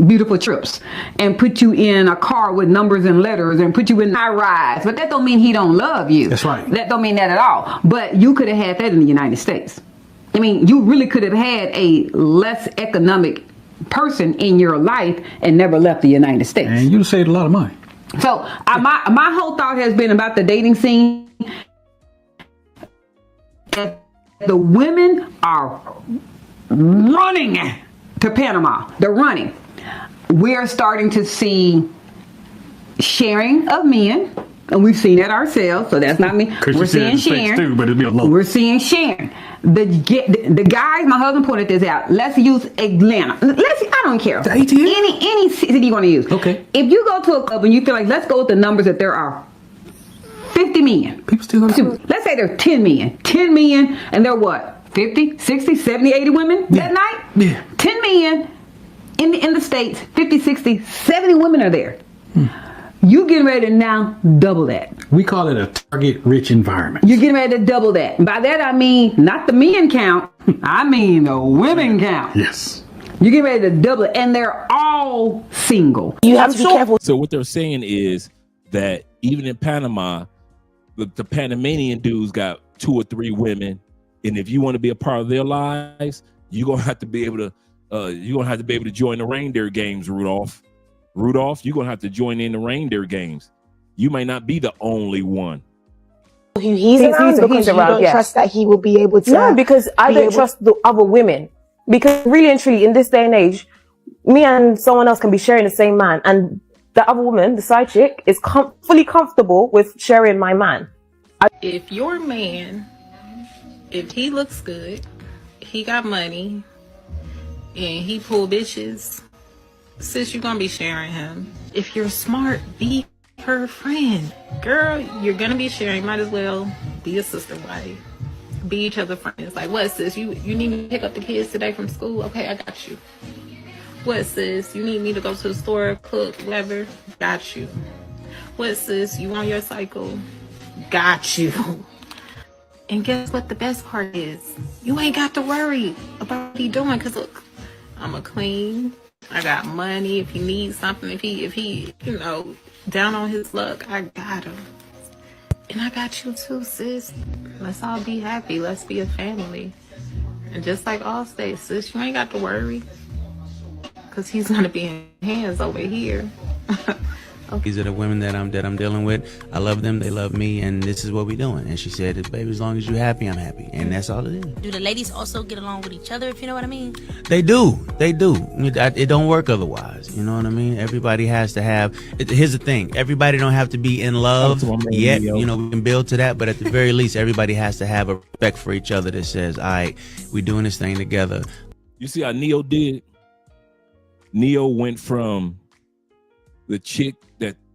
beautiful trips and put you in a car with numbers and letters and put you in high rise. But that don't mean he don't love you. That's right. That don't mean that at all. But you could have had that in the United States. I mean, you really could have had a less economic person in your life and never left the United States. And you saved a lot of money. So my whole thought has been about the dating scene. The women are running to Panama. They're running. We're starting to see sharing of men And we've seen it ourselves, so that's not me. We're seeing Sharon. Too, but it'd be a low. We're seeing Sharon. The guys, my husband pointed this out. Let's use Atlanta. I don't care. The ATL? Any city you want to use. Okay. If you go to a club and you feel like, let's go with the numbers that there are 50 men. People still go to Let's say there are 10 men. 10 men, and there are what? 50, 60, 70, 80 women that night? Yeah. 10 men in the States, 50, 60, 70 women are there. You getting ready to now double that. We call it a target-rich environment. You're getting ready to double that. By that I mean not the men count, I mean the women count. Yes. You're getting ready to double it, and they're all single. You have to be careful. So what they're saying is that even in Panama, the Panamanian dudes got 2 or 3 women, and if you want to be a part of their lives, you're gonna have to be able to join the reindeer games, Rudolph. Rudolph, you're gonna have to join in the reindeer games. You may not be the only one. He's around because you don't trust that he will be able to. No, because I don't trust the other women. Because really and truly, in this day and age, me and someone else can be sharing the same man, and the other woman, the side chick, is fully comfortable with sharing my man. If your man, if he looks good, he got money, and he pull bitches, sis, you're gonna be sharing him. If you're smart, be her friend. Girl, you're gonna be sharing, might as well be a sister wife. Be each other friends. Like, what, sis? You need me to pick up the kids today from school? Okay, I got you. What, sis? You need me to go to the store, cook, whatever? Got you. What, sis? You on your cycle? Got you. And guess what the best part is? You ain't got to worry about what he doing, because look, I'm a clean. I got money. If he needs something, if he, down on his luck, I got him. And I got you too, sis. Let's all be happy. Let's be a family. And just like Allstate, sis, you ain't got to worry. Because he's going to be in hands over here. These are the women that I'm dealing with. I love them, they love me, and this is what we're doing. And she said, baby, as long as you're happy, I'm happy. And that's all it is. Do the ladies also get along with each other, if you know what I mean? They do. It don't work otherwise. You know what I mean? Everybody has to have, here's the thing. Everybody don't have to be in love yet. We can build to that. But at the very least, everybody has to have a respect for each other that says, all right, we're doing this thing together. You see how Neo did? Neo went from the chick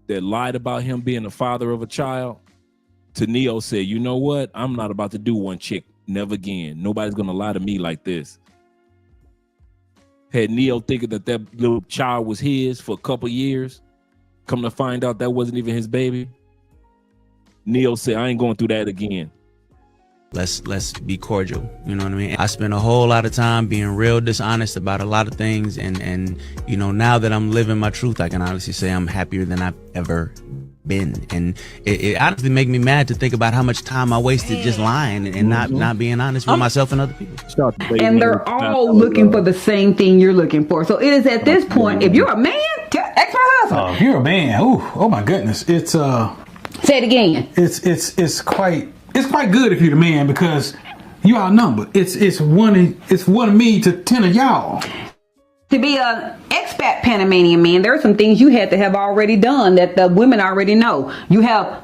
that lied about him being the father of a child to Neo said, you know what? I'm not about to do one chick. Never again. Nobody's going to lie to me like this. Had Neo thinking that little child was his for a couple years, come to find out that wasn't even his baby. Neo said, I ain't going through that again. Let's be cordial. You know what I mean? I spent a whole lot of time being real dishonest about a lot of things. And now that I'm living my truth, I can honestly say I'm happier than I've ever been. And it honestly makes me mad to think about how much time I wasted just lying and not being honest with myself and other people. And they're all looking for the same thing you're looking for. So it is at this point, if you're a man, Expert hustle. If you're a man, oh my goodness. It's say it again. It's quite good if you're the man, because you outnumbered. It's one of me to 10 of y'all. To be an expat Panamanian man, there are some things you had to have already done that the women already know. You have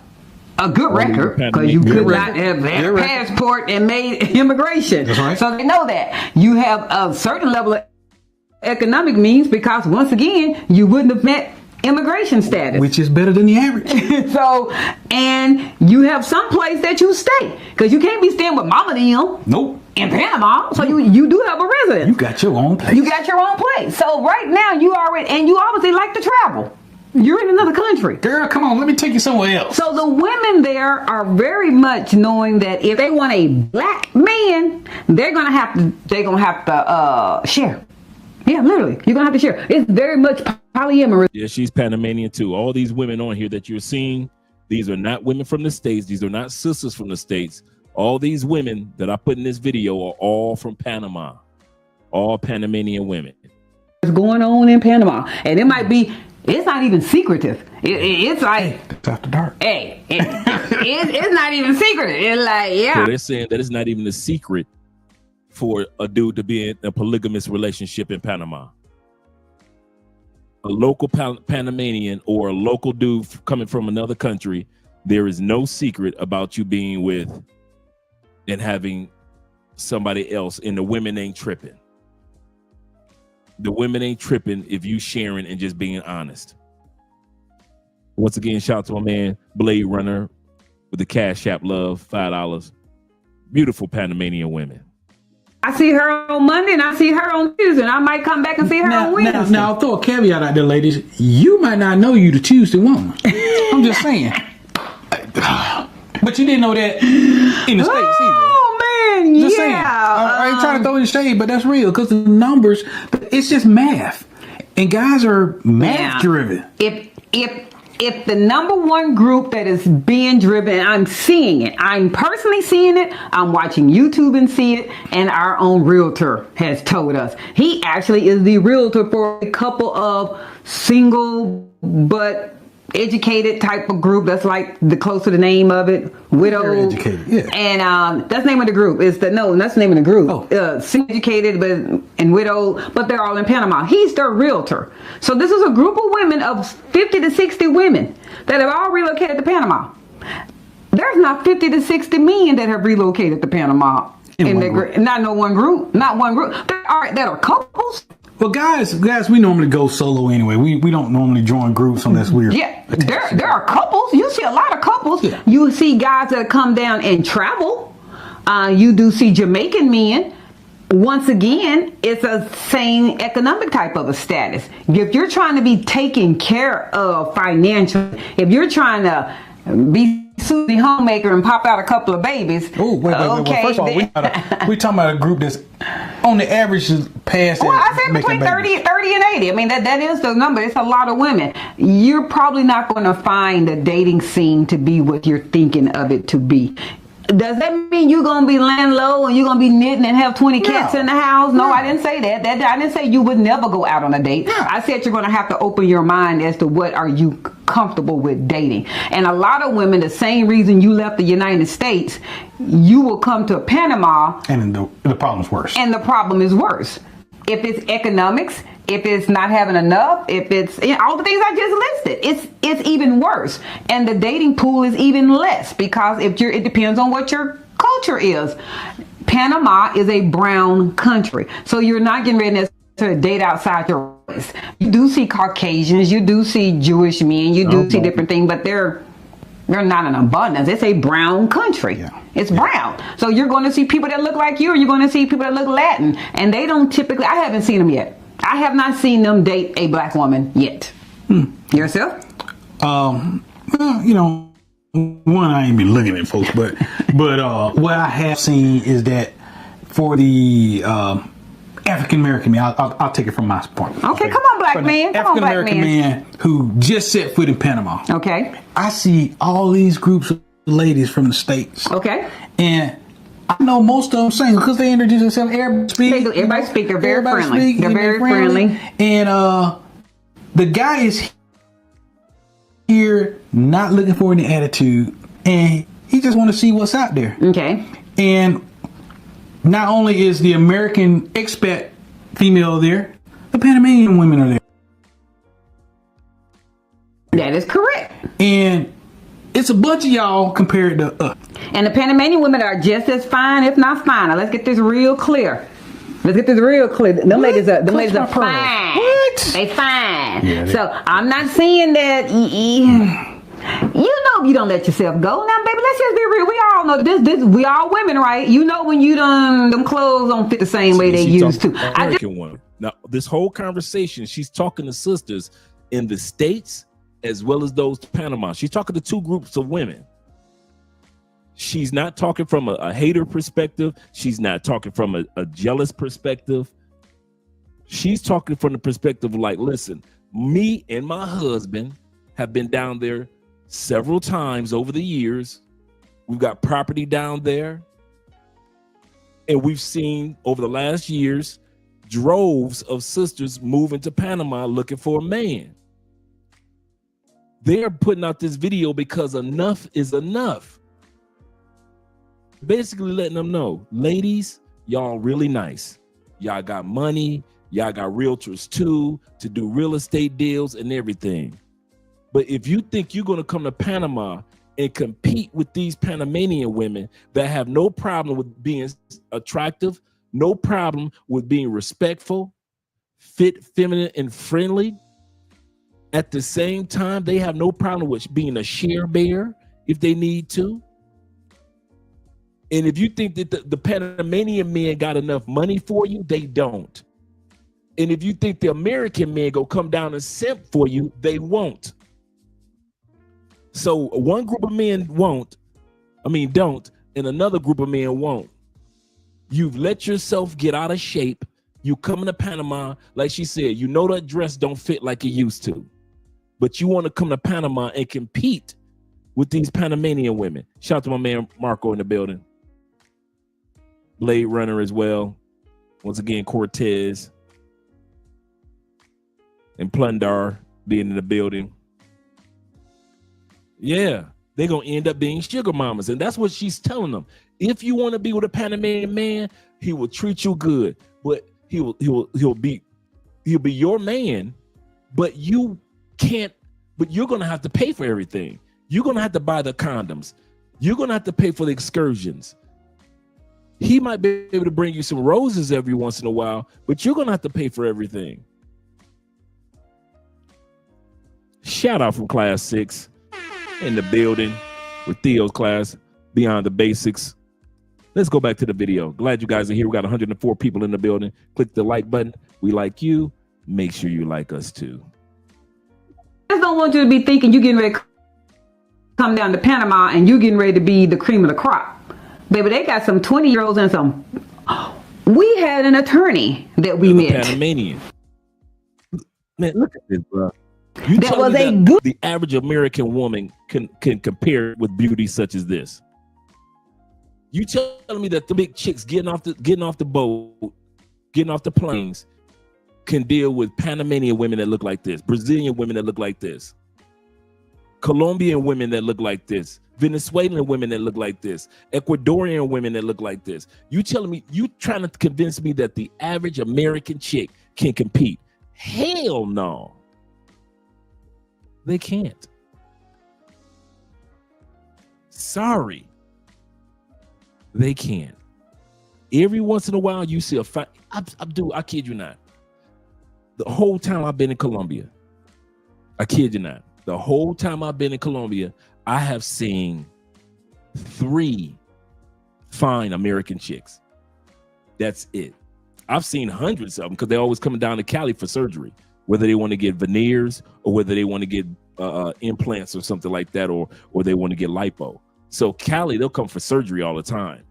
a good record, because you could not have that passport and made immigration. That's right. So they know that. You have a certain level of economic means, because once again, you wouldn't have met immigration status, which is better than the average. So, and you have some place that you stay, because you can't be staying with mama them. Nope. In Panama, so you do have a residence. You got your own place. You got your own place. So right now you obviously like to travel. You're in another country. Girl, come on, let me take you somewhere else. So the women there are very much knowing that if they want a black man, they're gonna have to share. Yeah, literally. You're going to have to share. It's very much polyamorous. Yeah, she's Panamanian too. All these women on here that you're seeing, these are not women from the States. These are not sisters from the States. All these women that I put in this video are all from Panama. All Panamanian women. What's going on in Panama? And it's not even secretive. It's like, it's after dark. Hey, it's not even secretive. It's like, yeah. So they're saying that it's not even a secret for a dude to be in a polygamous relationship in Panama. A local Panamanian or a local dude coming from another country There is no secret about you being with and having somebody else, and the women ain't tripping. The women ain't tripping if you sharing and just being honest. Once again, shout out to my man Blade Runner with the Cash App Love, $5. Beautiful Panamanian women. I see her on Monday and I see her on Tuesday, and I might come back and see her on Wednesday. Now, I'll throw a caveat out there, ladies. You might not know you the Tuesday woman. I'm just saying. But you didn't know that in the States either. Oh, man, just saying. I ain't trying to throw in shade, but that's real because the numbers, it's just math. And guys are math driven. If the number one group that is being driven, I'm seeing it. I'm personally seeing it. I'm watching YouTube and see it. And our own realtor has told us. He actually is the realtor for a couple of single but educated type of group. That's like the close to the name of it, widow. Very educated, yeah. And that's the name of the group. That's the name of the group. Single educated and widow, but they're all in Panama. He's their realtor. So this is a group of women of 50 to 60 women that have all relocated to Panama. There's not 50 to 60 men that have relocated to Panama. Not one group. There are couples. Well, guys, we normally go solo anyway. We don't normally join groups unless we're there are couples. You see a lot of couples. Yeah. You see guys that come down and travel. You do see Jamaican men. Once again, it's a same economic type of a status. If you're trying to be taken care of financially, if you're trying to be Susie homemaker and pop out a couple of babies. Oh, wait. Well, first of all, we talking about a group that's on the average is past. Well, I said between 30 and 80. I mean, that is the number. It's a lot of women. You're probably not going to find the dating scene to be what you're thinking of it to be. Does that mean you're going to be laying low and you're going to be knitting and have 20 cats in the house? No, I didn't say that. I didn't say you would never go out on a date. I said you're going to have to open your mind as to what are you comfortable with dating. And a lot of women, the same reason you left the United States, you will come to Panama. And the problem's worse. And the problem is worse. If it's economics, if it's not having enough, if it's all the things I just listed, it's even worse. And the dating pool is even less because it depends on what your culture is. Panama is a brown country, so you're not getting ready to date outside your race. You do see Caucasians, you do see Jewish men, you do see different things, but they're not in abundance. It's a brown country. It's brown. So you're going to see people that look like you, or you're going to see people that look Latin, and they don't typically. I haven't seen them yet. I have not seen them date a black woman yet. Yourself? Well, one, I ain't been looking at folks, but what I have seen is that for the African American man, I'll take it from my point. Okay, come on, black man. African American man who just set foot in Panama. Okay. I see all these groups of ladies from the States. Okay. And I know most of them single because they introduce themselves. Everybody speak. Everybody speak. They're very friendly. They're very friendly. And the guy is here not looking for any attitude, and he just want to see what's out there. Okay. And not only is the American expat female there, the Panamanian women are there. That is correct. And it's a bunch of y'all compared to us. And the Panamanian women are just as fine, if not finer. Let's get this real clear. Them ladies are fine. What? They fine. Yeah, so I'm not saying that. You don't let yourself go. Now, baby, let's just be real. We all know this. We all women, right? You know when you them clothes don't fit the same way they used to. American woman. Now, this whole conversation, she's talking to sisters in the States as well as those to Panama. She's talking to two groups of women. She's not talking from a hater perspective. She's not talking from a jealous perspective. She's talking from the perspective of like, listen, me and my husband have been down there several times over the years. We've got property down there. And we've seen over the last years, droves of sisters moving to Panama looking for a man. They're putting out this video because enough is enough. Basically letting them know, ladies, y'all really nice. Y'all got money. Y'all got realtors too to do real estate deals and everything. But if you think you're going to come to Panama and compete with these Panamanian women that have no problem with being attractive, no problem with being respectful, fit, feminine, and friendly. At the same time, they have no problem with being a share bear if they need to. And if you think that the Panamanian men got enough money for you, they don't. And if you think the American men go come down and simp for you, they won't. So one group of men don't, and another group of men won't. You've let yourself get out of shape. You come to Panama, like she said, you know that dress don't fit like it used to. But you want to come to Panama and compete with these Panamanian women. Shout out to my man Marco in the building. Blade Runner as well. Once again, Cortez and Plundar being in the building. Yeah, they're going to end up being sugar mamas. And that's what she's telling them. If you want to be with a Panamanian man, he will treat you good. But he'll be your man, but you can't, but you're going to have to pay for everything. You're going to have to buy the condoms. You're going to have to pay for the excursions. He might be able to bring you some roses every once in a while, but you're going to have to pay for everything. Shout out from class 6 in the building with Theo's class, Beyond the Basics. Let's go back to the video. Glad you guys are here. We got 104 people in the building. Click the like button. We like you. Make sure you like us too. I just don't want you to be thinking you're getting ready to come down to Panama and you're getting ready to be the cream of the crop. Baby, they got some 20-year-olds and some. We had an attorney that we met. Panamanian. Man, look at this, bro. That was a good. The average American woman can compare with beauty such as this. You telling me that the big chicks getting off the boat, getting off the planes, can deal with Panamanian women that look like this, Brazilian women that look like this, Colombian women that look like this, Venezuelan women that look like this, Ecuadorian women that look like this. You telling me, you trying to convince me that the average American chick can compete? Hell no. They can't. Sorry. They can't. Every once in a while, you see a fight. I kid you not. The whole time I've been in Colombia, I kid you not. The whole time I've been in Colombia, I have seen 3 fine American chicks. That's it. I've seen hundreds of them because they're always coming down to Cali for surgery, whether they want to get veneers or whether they want to get implants or something like that, or they want to get lipo. So Cali, they'll come for surgery all the time.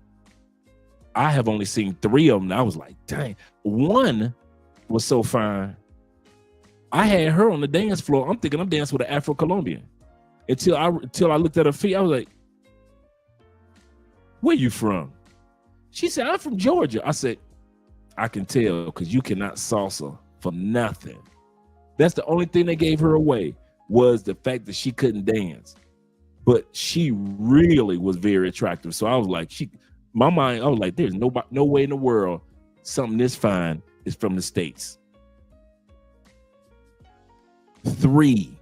I have only seen 3 of them. I was like, dang. One was so fine. I had her on the dance floor. I'm thinking I'm dancing with an Afro-Colombian. Until I looked at her feet, I was like, where you from? She said, I'm from Georgia. I said, I can tell because you cannot salsa for nothing. That's the only thing they gave her away, was the fact that she couldn't dance. But she really was very attractive. So I was like, my mind, I was like, there's no way in the world something this fine is from the States. 3.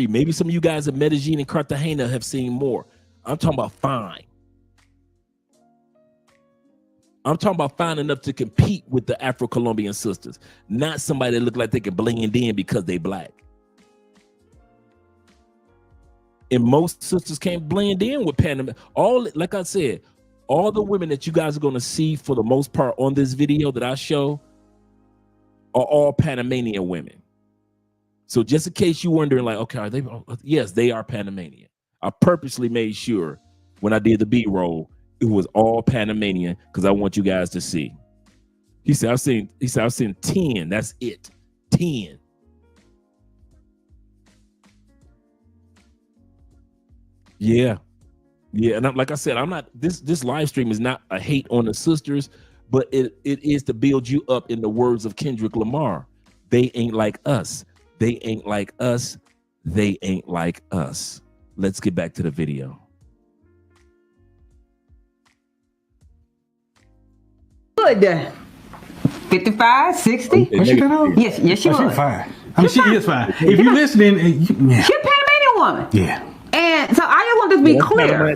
Maybe some of you guys in Medellin and Cartagena have seen more. I'm talking about fine. I'm talking about fine enough to compete with the Afro-Colombian sisters, not somebody that look like they can blend in because they black. And most sisters can't blend in with Panama. Like I said, all the women that you guys are going to see for the most part on this video that I show are all Panamanian women. So just in case you're wondering, like, okay, are they? Yes, they are Panamanian. I purposely made sure when I did the B-roll, it was all Panamanian because I want you guys to see. He said, I've seen 10. That's it. 10. Yeah. And like I said, I'm not, this live stream is not a hate on the sisters, but it is to build you up in the words of Kendrick Lamar. They ain't like us. They ain't like us. They ain't like us. Let's get back to the video. Good. 55, 60. Was she good old? Yes, she was. She's fine. I mean, she is fine. If you're listening, she's a Panamanian woman. Yeah. And so I just want this to be clear.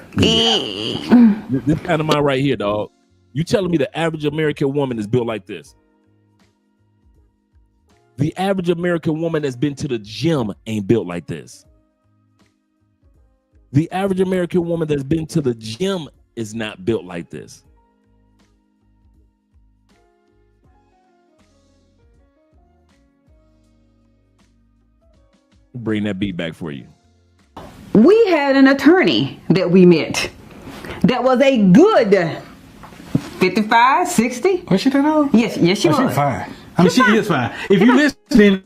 This Panama right here, dog. You telling me the average American woman is built like this? The average American woman that's been to the gym ain't built like this. The average American woman that's been to the gym is not built like this. Bring that beat back for you. We had an attorney that we met that was a good 55, 60. Was she that old? Yes, she was. She's fine. I mean, she is fine. If you listen,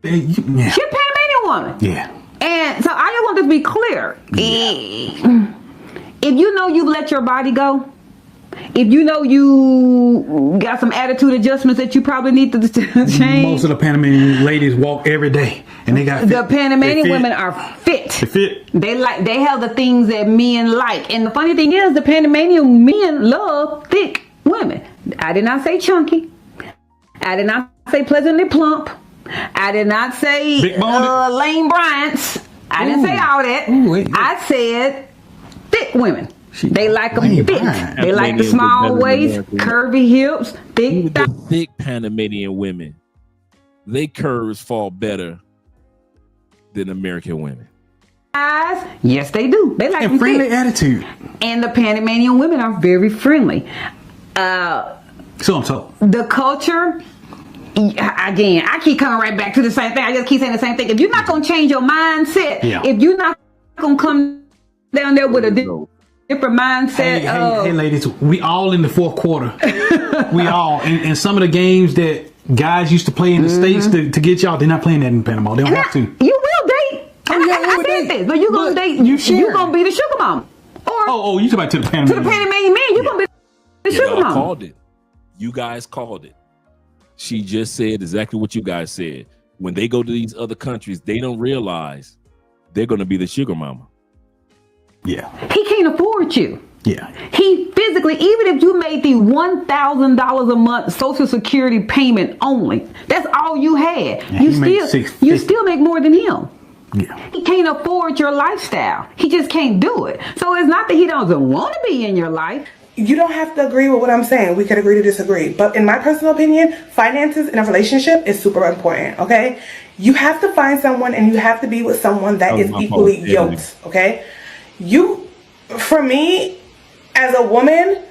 she's a Panamanian woman. Yeah. And so I just want this to be clear. Yeah. If you know you've let your body go, if you know you got some attitude adjustments that you probably need to change. Most of the Panamanian ladies walk every day, and they got fit. The Panamanian women are fit. They fit. They have the things that men like. And the funny thing is, the Panamanian men love thick women. I did not say chunky. I did not say pleasantly plump. I did not say Lane Bryant's. I didn't say all that. I said thick women. They like them fit. They like the small waist, curvy hips, thick thighs. The thick Panamanian women, they curves fall better than American women. Yes, they do. They like and friendly attitude. And the Panamanian women are very friendly. So I'm told. The culture, again, I keep coming right back to the same thing. I just keep saying the same thing. If you're not going to change your mindset, if you're not going to come down there with a different mindset. Hey, ladies, we all in the fourth quarter. We all. And some of the games that guys used to play in the States to get y'all, they're not playing that in Panama. They don't have to. You will date. I said this, but you're going to date. You're going to be the sugar mama. Or, you talking about to the Panamanian. To the Panamanian man, you're going to be the sugar mama. Called it. You guys called it. She just said exactly what you guys said. When they go to these other countries, they don't realize they're going to be the sugar mama. Yeah. He can't afford you. Yeah. He physically, even if you made the $1,000 a month Social Security payment only, that's all you had. Yeah, you still make more than him. Yeah. He can't afford your lifestyle. He just can't do it. So it's not that he doesn't want to be in your life. You don't have to agree with what I'm saying. We could agree to disagree. But in my personal opinion, finances in a relationship is super important, okay? You have to find someone and you have to be with someone that is equally yoked, okay? For me, as a woman,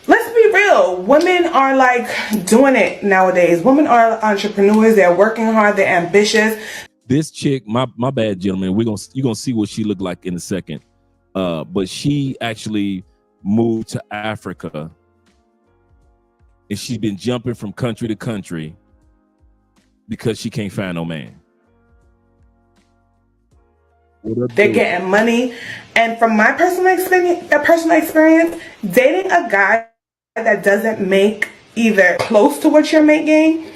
let's be real. Women are like doing it nowadays. Women are entrepreneurs. They're working hard. They're ambitious. This chick, my bad, gentlemen, you're gonna see what she looked like in a second. But she actually moved to Africa, and she's been jumping from country to country because she can't find no man. They're getting money, and from my personal experience, dating a guy that doesn't make either close to what you're making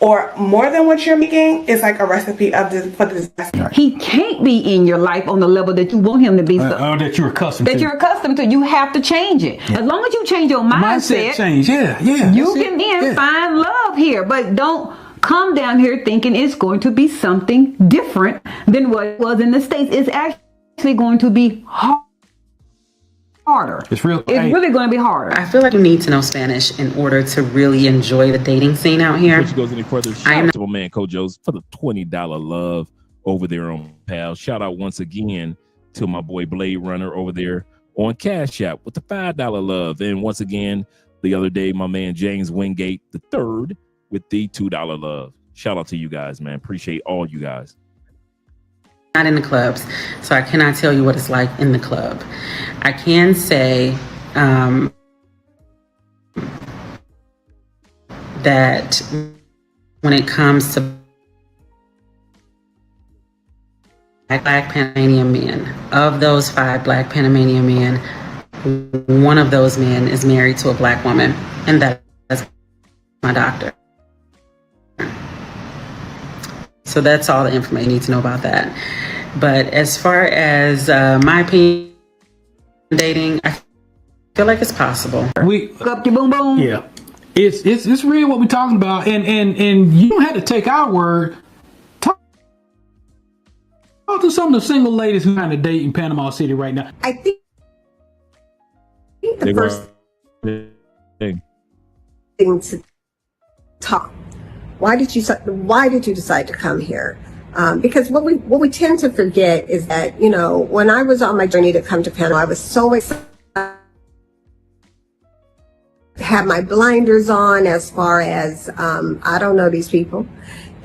or more than what you're making is like a recipe for disaster. He can't be in your life on the level that you want him to be. That you're accustomed to. That you're accustomed to. You have to change it. Yeah. As long as you change your mindset change. Yeah. You can then find love here, but don't come down here thinking it's going to be something different than what it was in the States. It's actually going to be harder. It's really going to be harder. I feel like you need to know Spanish in order to really enjoy the dating scene out here. Before she goes any further, shout out to my man Kojo's for the $20 love over there on Pal. Shout out once again to my boy Blade Runner over there on Cash App with the $5 love. And once again, the other day, my man James Wingate the third with the $2 love. Shout out to you guys, man. Appreciate all you guys. Not in the clubs, so I cannot tell you what it's like in the club. I can say that when it comes to black Panamanian men, of those 5 black Panamanian men, one of those men is married to a black woman, and that's my doctor. So that's all the information you need to know about that. But as far as my opinion on dating, I feel like it's possible. Up your boom boom. Yeah. It's real what we're talking about. And you don't have to take our word. Talk to some of the single ladies who are trying to date in Panama City right now. I think the first thing to talk. Why did you decide to come here? Because what we tend to forget is that, you know, when I was on my journey to come to Panama, I was so excited to have my blinders on as far as I don't know these people,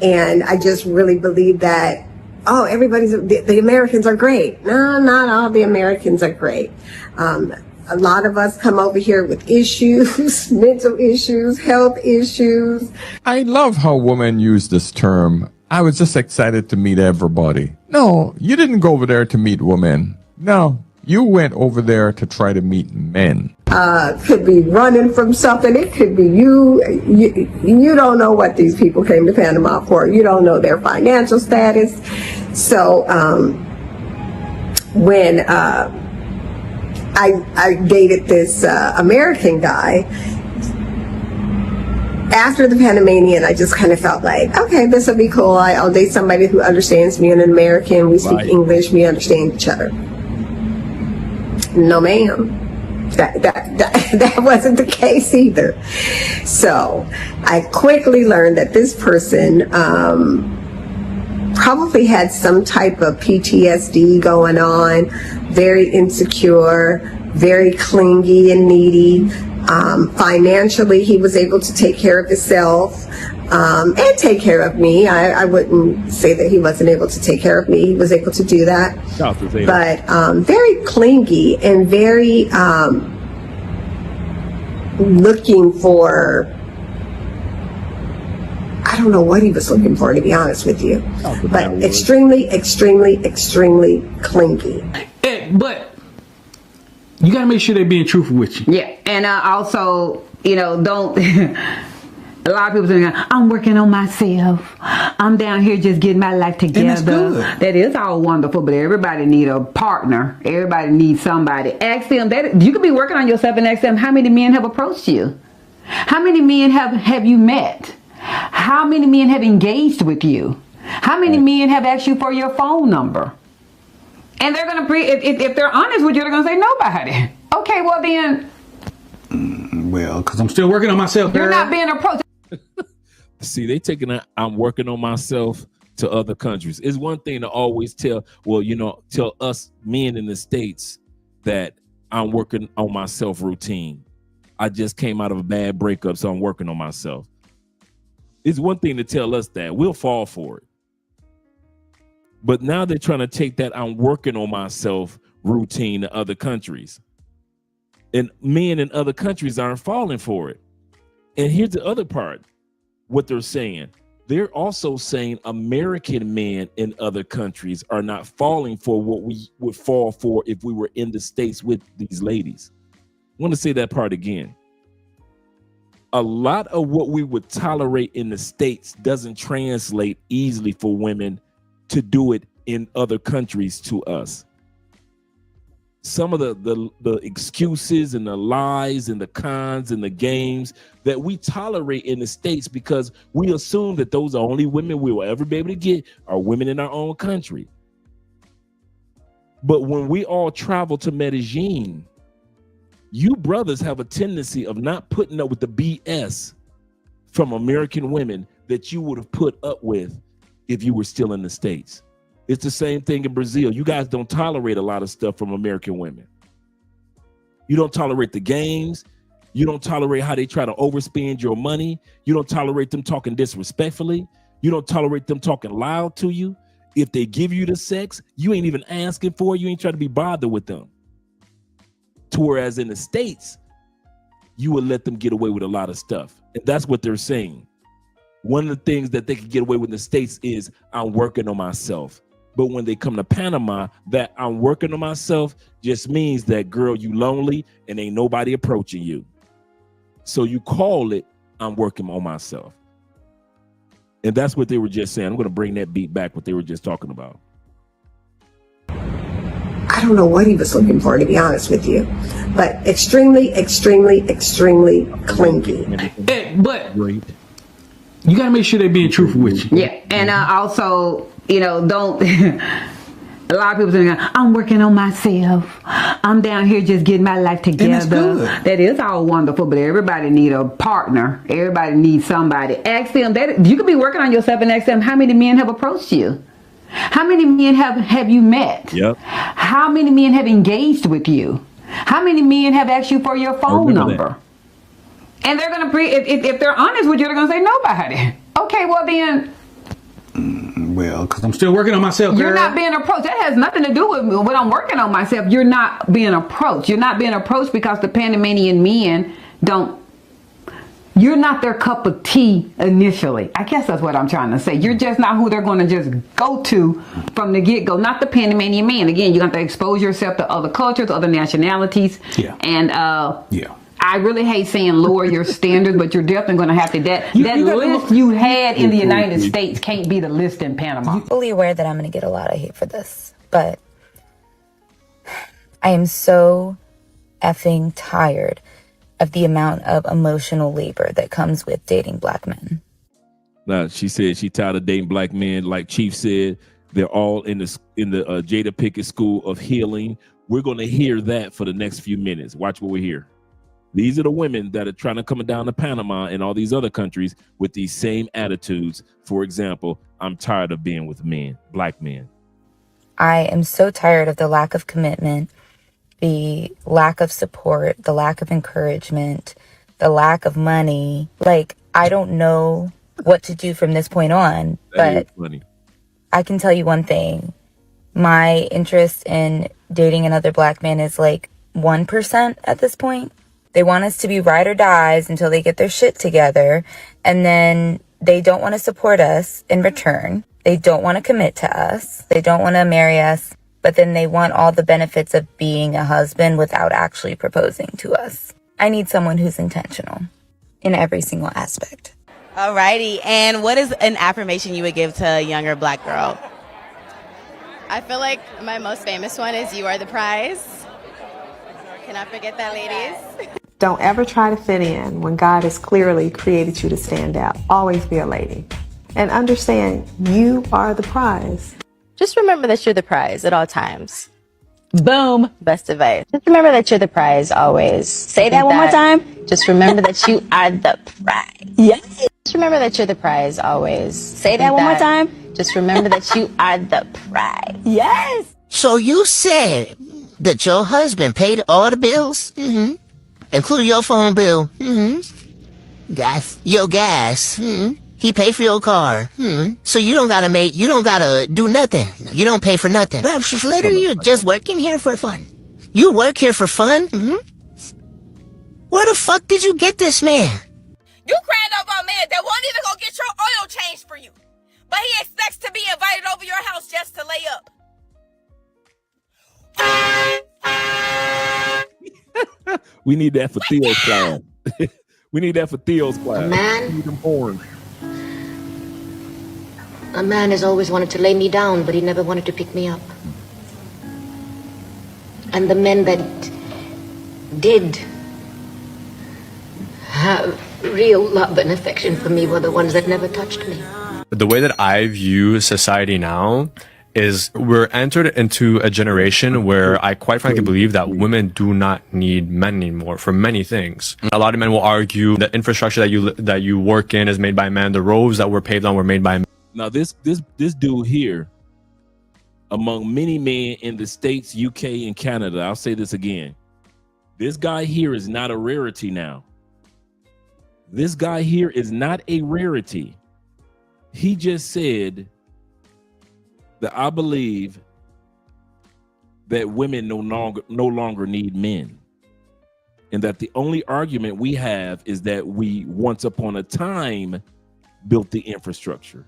and I just really believe that, oh, the Americans are great. No, not all the Americans are great. A lot of us come over here with issues, mental issues, health issues. I love how women use this term. I was just excited to meet everybody. No, you didn't go over there to meet women. No, you went over there to try to meet men. Could be running from something. It could be you. You don't know what these people came to Panama for. You don't know their financial status. So when I dated this American guy, after the Panamanian, I just kind of felt like, okay, this will be cool. I'll date somebody who understands me, an American. We speak English. We understand each other. No, ma'am. That wasn't the case either. So I quickly learned that this person probably had some type of PTSD going on, very insecure, very clingy and needy. Financially, he was able to take care of himself and take care of me. I wouldn't say that he wasn't able to take care of me. He was able to do that. But very clingy and very looking for, I don't know what he was looking for, to be honest with you, but extremely, extremely, extremely clingy. But you got to make sure they're being truthful with you. Yeah, and also, you know, don't. A lot of people saying, I'm working on myself. I'm down here just getting my life together. And that's good. That is all wonderful, but everybody need a partner. Everybody needs somebody. Ask them that you could be working on yourself and ask them how many men have approached you. How many men have you met? How many men have engaged with you? How many men have asked you for your phone number? And they're gonna if they're honest with you, they're gonna say nobody. Okay, well then. Well, because I'm still working on myself. You're not being approached. See, they taking that I'm working on myself to other countries. It's one thing to always tell us men in the States that I'm working on myself routine. I just came out of a bad breakup, so I'm working on myself. It's one thing to tell us that. We'll fall for it. But now they're trying to take that I'm working on myself routine to other countries. And men in other countries aren't falling for it. And here's the other part, what they're saying. They're also saying American men in other countries are not falling for what we would fall for if we were in the States with these ladies. I want to say that part again. A lot of what we would tolerate in the States doesn't translate easily for women to do it in other countries to us. Some of the excuses and the lies and the cons and the games that we tolerate in the States because we assume that those are only women we will ever be able to get are women in our own country. But when we all travel to Medellin, you brothers have a tendency of not putting up with the BS from American women that you would have put up with if you were still in the States. It's the same thing in Brazil. You guys don't tolerate a lot of stuff from American women. You don't tolerate the games. You don't tolerate how they try to overspend your money. You don't tolerate them talking disrespectfully. You don't tolerate them talking loud to you. If they give you the sex, you ain't even asking for it. You ain't trying to be bothered with them. To whereas in the States, you would let them get away with a lot of stuff. And that's what they're saying. One of the things that they can get away with in the States is I'm working on myself. But when they come to Panama, that I'm working on myself just means that, girl, you lonely and ain't nobody approaching you. So you call it, I'm working on myself. And that's what they were just saying. I'm going to bring that beat back, what they were just talking about. I don't know what he was looking for, to be honest with you, but extremely, extremely, extremely clingy. But you got to make sure they're being truthful with you. Yeah, and also, you know, don't. A lot of people saying, I'm working on myself. I'm down here just getting my life together. And that's good. That is all wonderful, but everybody need a partner. Everybody needs somebody. Ask them that you could be working on yourself and ask them how many men have approached you. How many men have you met? Yep. How many men have engaged with you? How many men have asked you for your phone number? And they're gonna if they're honest with you, they're gonna say nobody. Okay, well then. Well, because I'm still working on myself. You're not being approached. That has nothing to do with when I'm working on myself. You're not being approached. You're not being approached because the Panamanian men don't. You're not their cup of tea initially. I guess that's what I'm trying to say. You're just not who they're going to just go to from the get-go. Not the Panamanian man. Again, you have to expose yourself to other cultures, other nationalities. Yeah. And I really hate saying lower your standards, but you're definitely going to have to. That list you had in the United States can't be the list in Panama. I'm fully aware that I'm going to get a lot of hate for this, but I am so effing tired of the amount of emotional labor that comes with dating black men. Now, she said she tired of dating black men. Like Chief said, they're all in the Jada Pinkett School of Healing. We're going to hear that for the next few minutes. Watch what we hear. These are the women that are trying to come down to Panama and all these other countries with these same attitudes. For example, I'm tired of being with men, black men. I am so tired of the lack of commitment, the lack of support, the lack of encouragement, the lack of money. Like, I don't know what to do from this point on, but I can tell you one thing. My interest in dating another black man is like 1% at this point. They want us to be ride or dies until they get their shit together. And then they don't want to support us in return. They don't want to commit to us. They don't want to marry us. But then they want all the benefits of being a husband without actually proposing to us. I need someone who's intentional in every single aspect. Alrighty. And what is an affirmation you would give to a younger black girl? I feel like my most famous one is "You are the prize." Cannot forget that, ladies. Don't ever try to fit in when God has clearly created you to stand out. Always be a lady. And understand you are the prize. Just remember that you're the prize at all times. Boom. Best advice. Just remember that you're the prize always. Say that one more time. Just remember that you are the prize. Yes. Just remember that you're the prize always. Say that one more time. Just remember that you are the prize. Yes. So you said that your husband paid all the bills? Mm-hmm. Including your phone bill? Mm-hmm. Gas. Your gas? Mm-hmm. He paid for your car. Mm-hmm. So you don't gotta do nothing. You don't pay for nothing. But later you're just working here for fun. You work here for fun? Mm-hmm. Where the fuck did you get this man? You crying over a man that won't even go get your oil changed for you. But he expects to be invited over your house just to lay up. We need that for Theo's class. We need that for Theo's class. A man has always wanted to lay me down, but he never wanted to pick me up. And the men that did have real love and affection for me were the ones that never touched me. The way that I view society now is we're entered into a generation where I quite frankly believe that women do not need men anymore for many things. A lot of men will argue the infrastructure that you work in is made by men, the roads that were paved on were made by men. Now this dude here, among many men in the States, UK, and Canada, I'll say this again. This guy here is not a rarity now. This guy here is not a rarity. He just said that I believe that women no longer need men. And that the only argument we have is that we once upon a time built the infrastructure.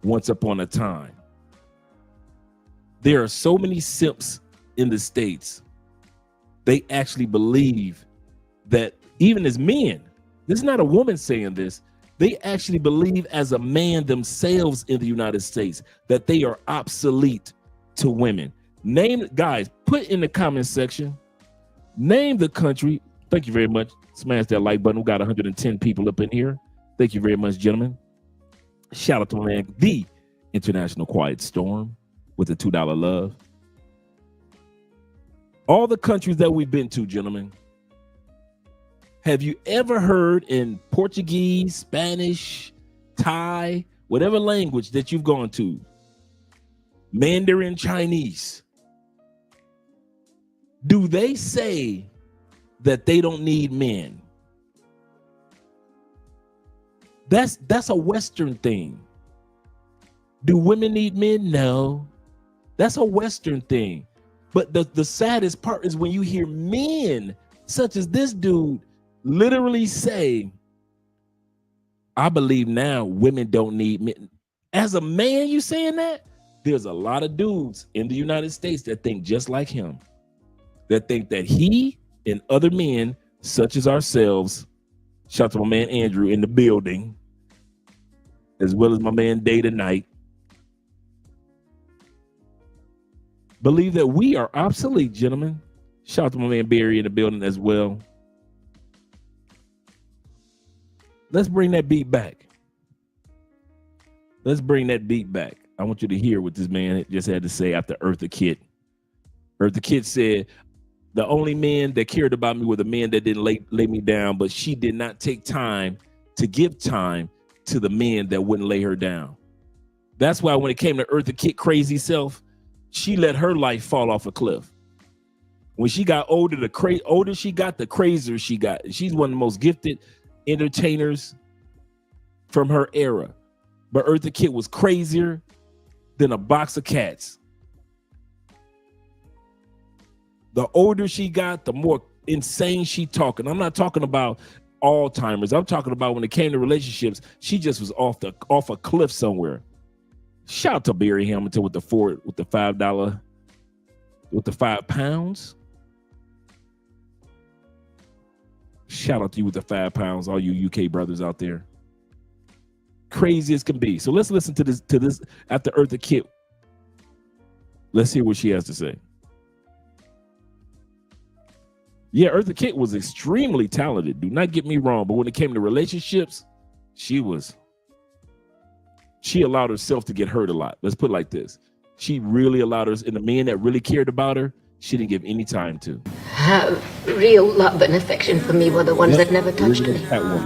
Once upon a time. There are so many simps in the States. They actually believe that even as men, this is not a woman saying this, they actually believe as a man themselves in the United States that they are obsolete to women. Guys, put in the comment section, name the country. Thank you very much. Smash that like button. We got 110 people up in here. Thank you very much, gentlemen. Shout out to my man, the International Quiet Storm. with the $2 love. All the countries that we've been to, gentlemen, have you ever heard in Portuguese, Spanish, Thai, whatever language that you've gone to, Mandarin, Chinese, do they say that they don't need men? That's a Western thing. Do women need men? No. That's a Western thing. But the saddest part is when you hear men such as this dude literally say, I believe now women don't need men. As a man, you saying that? There's a lot of dudes in the United States that think just like him, that think that he and other men such as ourselves, shout out to my man Andrew in the building, as well as my man Day Tonight, believe that we are obsolete, gentlemen. Shout out to my man Barry in the building as well. Let's bring that beat back. Let's bring that beat back. I want you to hear what this man just had to say after Eartha Kitt. Eartha Kitt said, the only men that cared about me were the men that didn't lay me down, but she did not take time to give time to the men that wouldn't lay her down. That's why when it came to Eartha Kitt crazy self, she let her life fall off a cliff. When she got older, the older she got, the crazier she got. She's one of the most gifted entertainers from her era. But Eartha Kitt was crazier than a box of cats. The older she got, the more insane she talking. I'm not talking about Alzheimer's. I'm talking about when it came to relationships, she just was off a cliff somewhere. Shout out to Barry Hamilton with the $5, with the £5. Shout out to you with the £5, all you UK brothers out there. Crazy as can be. So let's listen to this after Eartha Kitt. Let's hear what she has to say. Yeah, Eartha Kitt was extremely talented. Do not get me wrong, but when it came to relationships, she allowed herself to get hurt a lot. Let's put it like this. She really allowed us, and the men that really cared about her, she didn't give any time to. Have real love and affection for me were the ones that never touched me.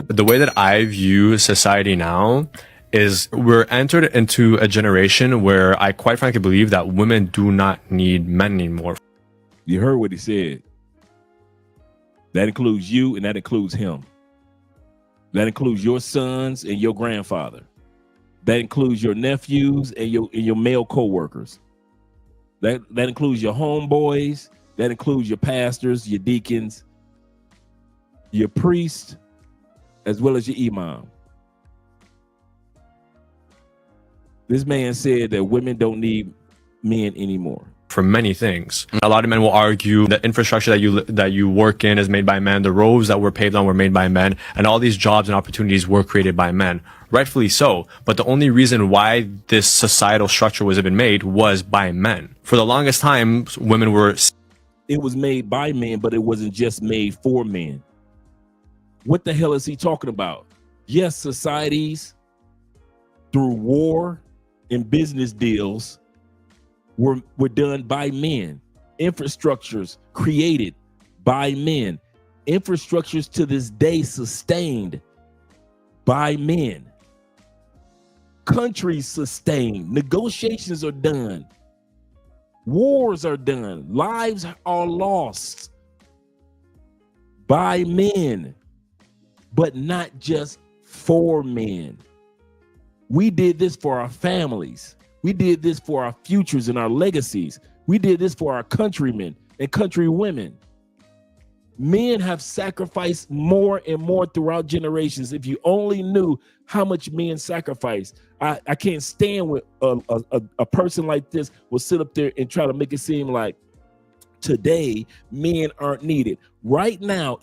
The way that I view society now is we're entered into a generation where I quite frankly believe that women do not need men anymore. You heard what he said. That includes you, and that includes him. That includes your sons and your grandfather. That includes your nephews and your male co-workers. That includes your homeboys. That includes your pastors, your deacons, your priests, as well as your imam. This man said that women don't need men anymore. For many things. A lot of men will argue the infrastructure that you work in is made by men, the roads that were paved on were made by men, and all these jobs and opportunities were created by men. Rightfully so, but the only reason why this societal structure was even made was by men. For the longest time, women were... It was made by men, but it wasn't just made for men. What the hell is he talking about? Yes, societies through war and business deals were done by men. Infrastructures created by men. Infrastructures to this day sustained by men. Countries sustained. Negotiations are done. Wars are done. Lives are lost by men, but not just for men. We did this for our families. We did this for our futures and our legacies. We did this for our countrymen and countrywomen. Men have sacrificed more and more throughout generations. If you only knew how much men sacrifice. I can't stand when a person like this will sit up there and try to make it seem like today men aren't needed. Right now,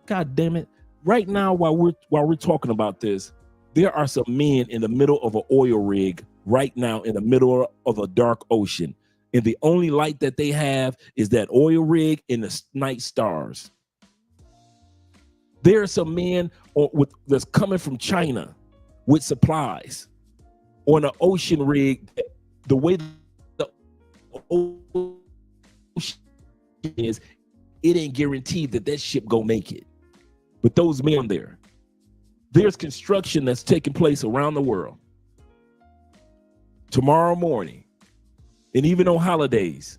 God damn it, right now while we're talking about this, there are some men in the middle of an oil rig right now in the middle of a dark ocean. And the only light that they have is that oil rig and the night stars. There are some men that's coming from China with supplies on an ocean rig. The way ocean is, it ain't guaranteed that ship gonna make it. But those men there, there's construction that's taking place around the world. Tomorrow morning, and even on holidays,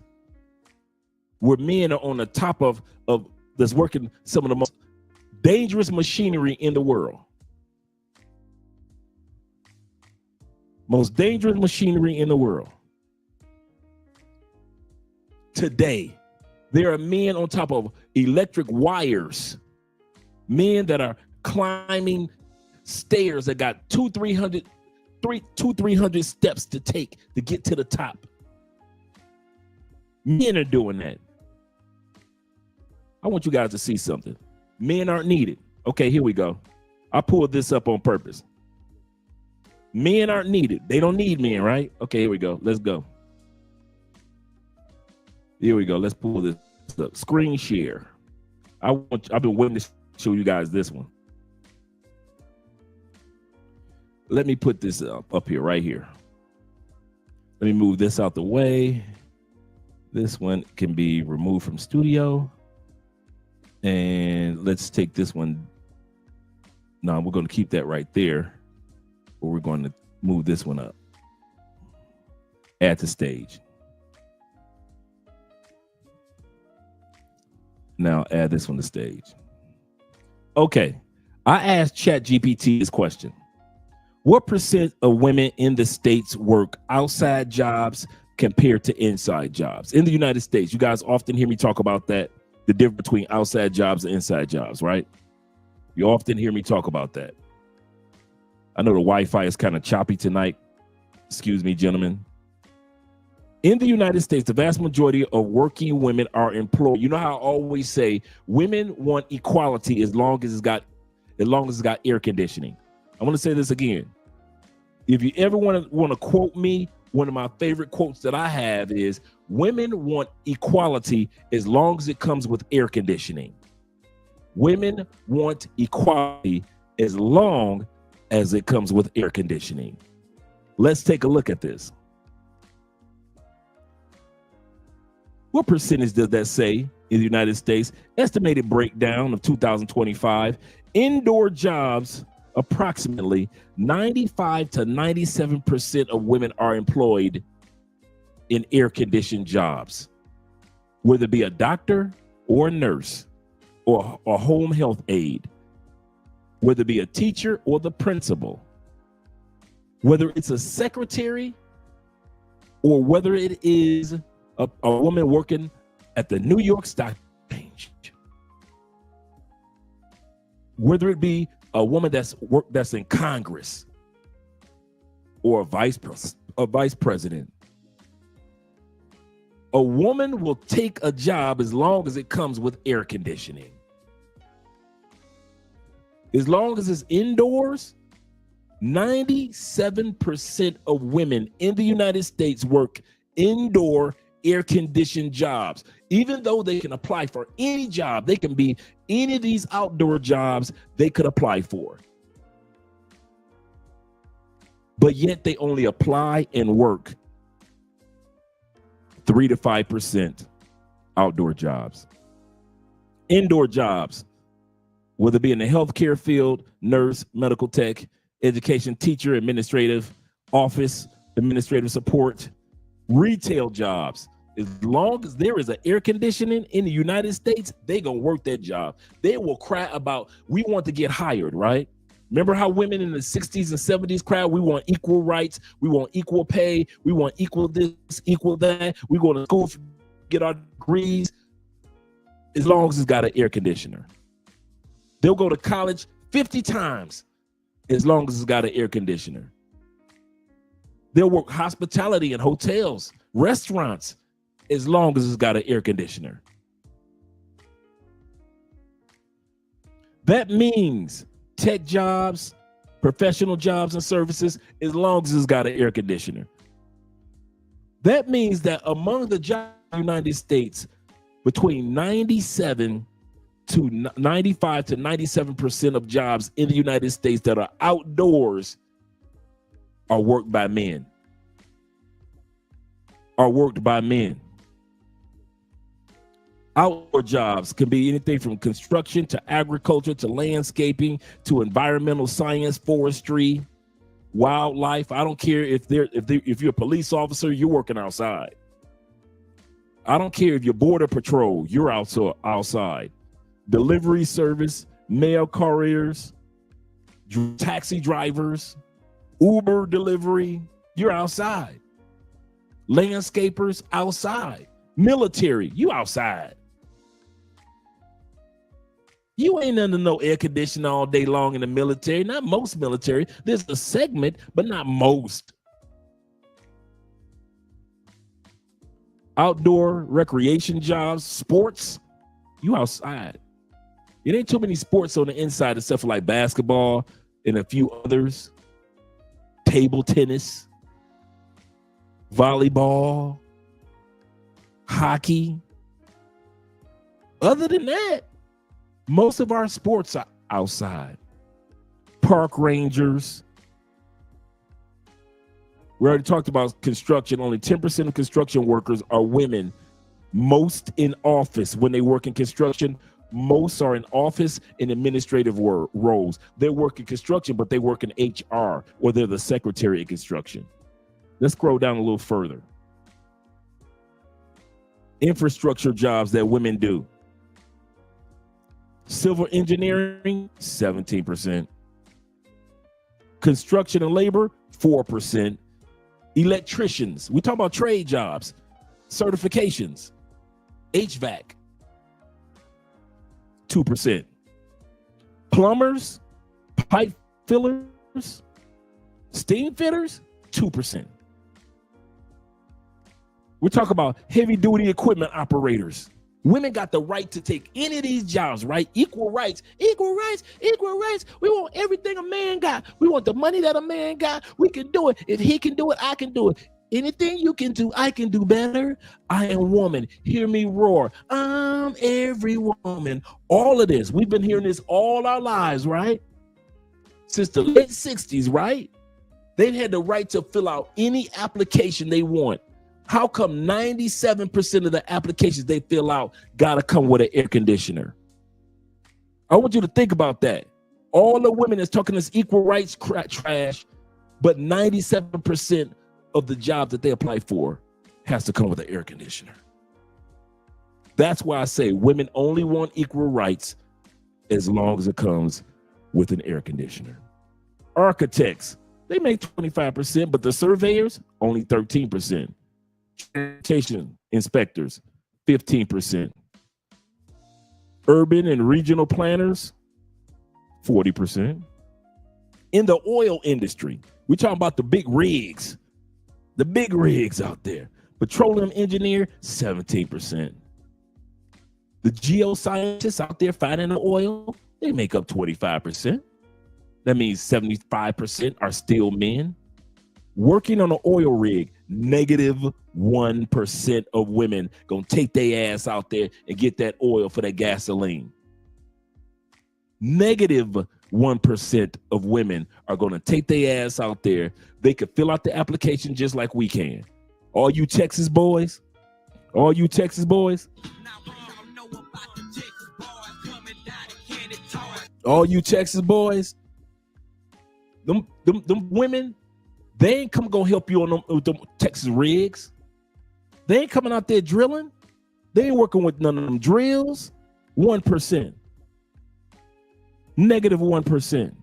where men are on the top of that's working some of the most dangerous machinery in the world. Most dangerous machinery in the world. Today, there are men on top of electric wires, men that are climbing stairs that got 300 steps to take to get to the top. Men are doing that. I want you guys to see something. Men aren't needed. Okay, here we go. I pulled this up on purpose. Men aren't needed. They don't need men, right? Okay, here we go. Let's go. Here we go. Let's pull this up. Screen share. I've been waiting to show you guys this one. Let me put this up here, right here. Let me move this out the way. This one can be removed from studio. And let's take this one. No, we're going to keep that right there. But we're going to move this one up. Add to stage. Now add this one to stage. Okay. I asked ChatGPT this question. What percent of women in the States work outside jobs compared to inside jobs? In the United States, you guys often hear me talk about that, the difference between outside jobs and inside jobs, right? You often hear me talk about that. I know the Wi-Fi is kind of choppy tonight. Excuse me, gentlemen. In the United States, the vast majority of working women are employed. You know how I always say women want equality as long as it's got air conditioning. I want to say this again. If you ever want to quote me, one of my favorite quotes that I have is, women want equality as long as it comes with air conditioning. Women want equality as long as it comes with air conditioning. Let's take a look at this. What percentage does that say in the United States? Estimated breakdown of 2025. Indoor jobs, approximately 95 to 97% of women are employed in air-conditioned jobs, whether it be a doctor or a nurse or a home health aide, whether it be a teacher or the principal, whether it's a secretary or whether it is a woman working at the New York Stock Exchange, whether it be a woman that's in Congress or a vice president. A woman will take a job as long as it comes with air conditioning. As long as it's indoors, 97% of women in the United States work indoor air-conditioned jobs. Even though they can apply for any job, they can be any of these outdoor jobs they could apply for. But yet they only apply and work 3 to 5% outdoor jobs. Indoor jobs, whether it be in the healthcare field, nurse, medical tech, education, teacher, administrative, office, administrative support, retail jobs. As long as there is an air conditioning in the United States, they gonna work that job. They will cry about, we want to get hired, right? Remember how women in the 60s and 70s cried, we want equal rights, we want equal pay, we want equal this, equal that, we go to school, get our degrees, as long as it's got an air conditioner. They'll go to college 50 times as long as it's got an air conditioner. They'll work hospitality in hotels, restaurants, as long as it's got an air conditioner. That means tech jobs, professional jobs and services, as long as it's got an air conditioner. That means that among the jobs in the United States, between 95 to 97% of jobs in the United States that are outdoors are worked by men. are worked by men. Outdoor jobs can be anything from construction to agriculture to landscaping to environmental science, forestry, wildlife. I don't care if you're a police officer, you're working outside. I don't care if you're border patrol, you're outside. Delivery service, mail couriers, taxi drivers, Uber delivery, you're outside. Landscapers, outside. Military, you outside. You ain't under no air conditioning all day long in the military. Not most military. There's a segment, but not most. Outdoor recreation jobs, sports, you outside. It ain't too many sports on the inside except for like basketball and a few others. Table tennis, volleyball, hockey. Other than that, most of our sports are outside. Park rangers. We already talked about construction. Only 10% of construction workers are women. Most in office. When they work in construction, most are in office in administrative roles. They work in construction, but they work in HR, or they're the secretary of construction. Let's scroll down a little further. Infrastructure jobs that women do. Civil engineering, 17%. Construction and labor, 4%. Electricians, we talk about trade jobs, certifications, HVAC, 2%. Plumbers, pipe fillers, steam fitters, 2%. We're talking about heavy duty equipment operators. Women got the right to take any of these jobs, right? Equal rights, equal rights, equal rights. We want everything a man got. We want the money that a man got. We can do it. If he can do it, I can do it. Anything you can do, I can do better. I am woman. Hear me roar. I'm every woman. All of this. We've been hearing this all our lives, right? Since the late 60s, right? They've had the right to fill out any application they want. How come 97% of the applications they fill out gotta come with an air conditioner? I want you to think about that. All the women that's talking this equal rights trash, but 97% of the job that they apply for has to come with an air conditioner. That's why I say women only want equal rights as long as it comes with an air conditioner. Architects, they make 25%, but the surveyors, only 13%. Transportation inspectors, 15%. Urban and regional planners, 40%. In the oil industry, we're talking about the big rigs out there. Petroleum engineer, 17%. The geoscientists out there finding the oil, they make up 25%. That means 75% are still men. Working on an oil rig, -1% of women gonna take their ass out there and get that oil for that gasoline. -1% of women are gonna take their ass out there. They could fill out the application just like we can. All you Texas boys, them women, they ain't gonna help you on them Texas rigs. They ain't coming out there drilling. They ain't working with none of them drills. 1%. -1%.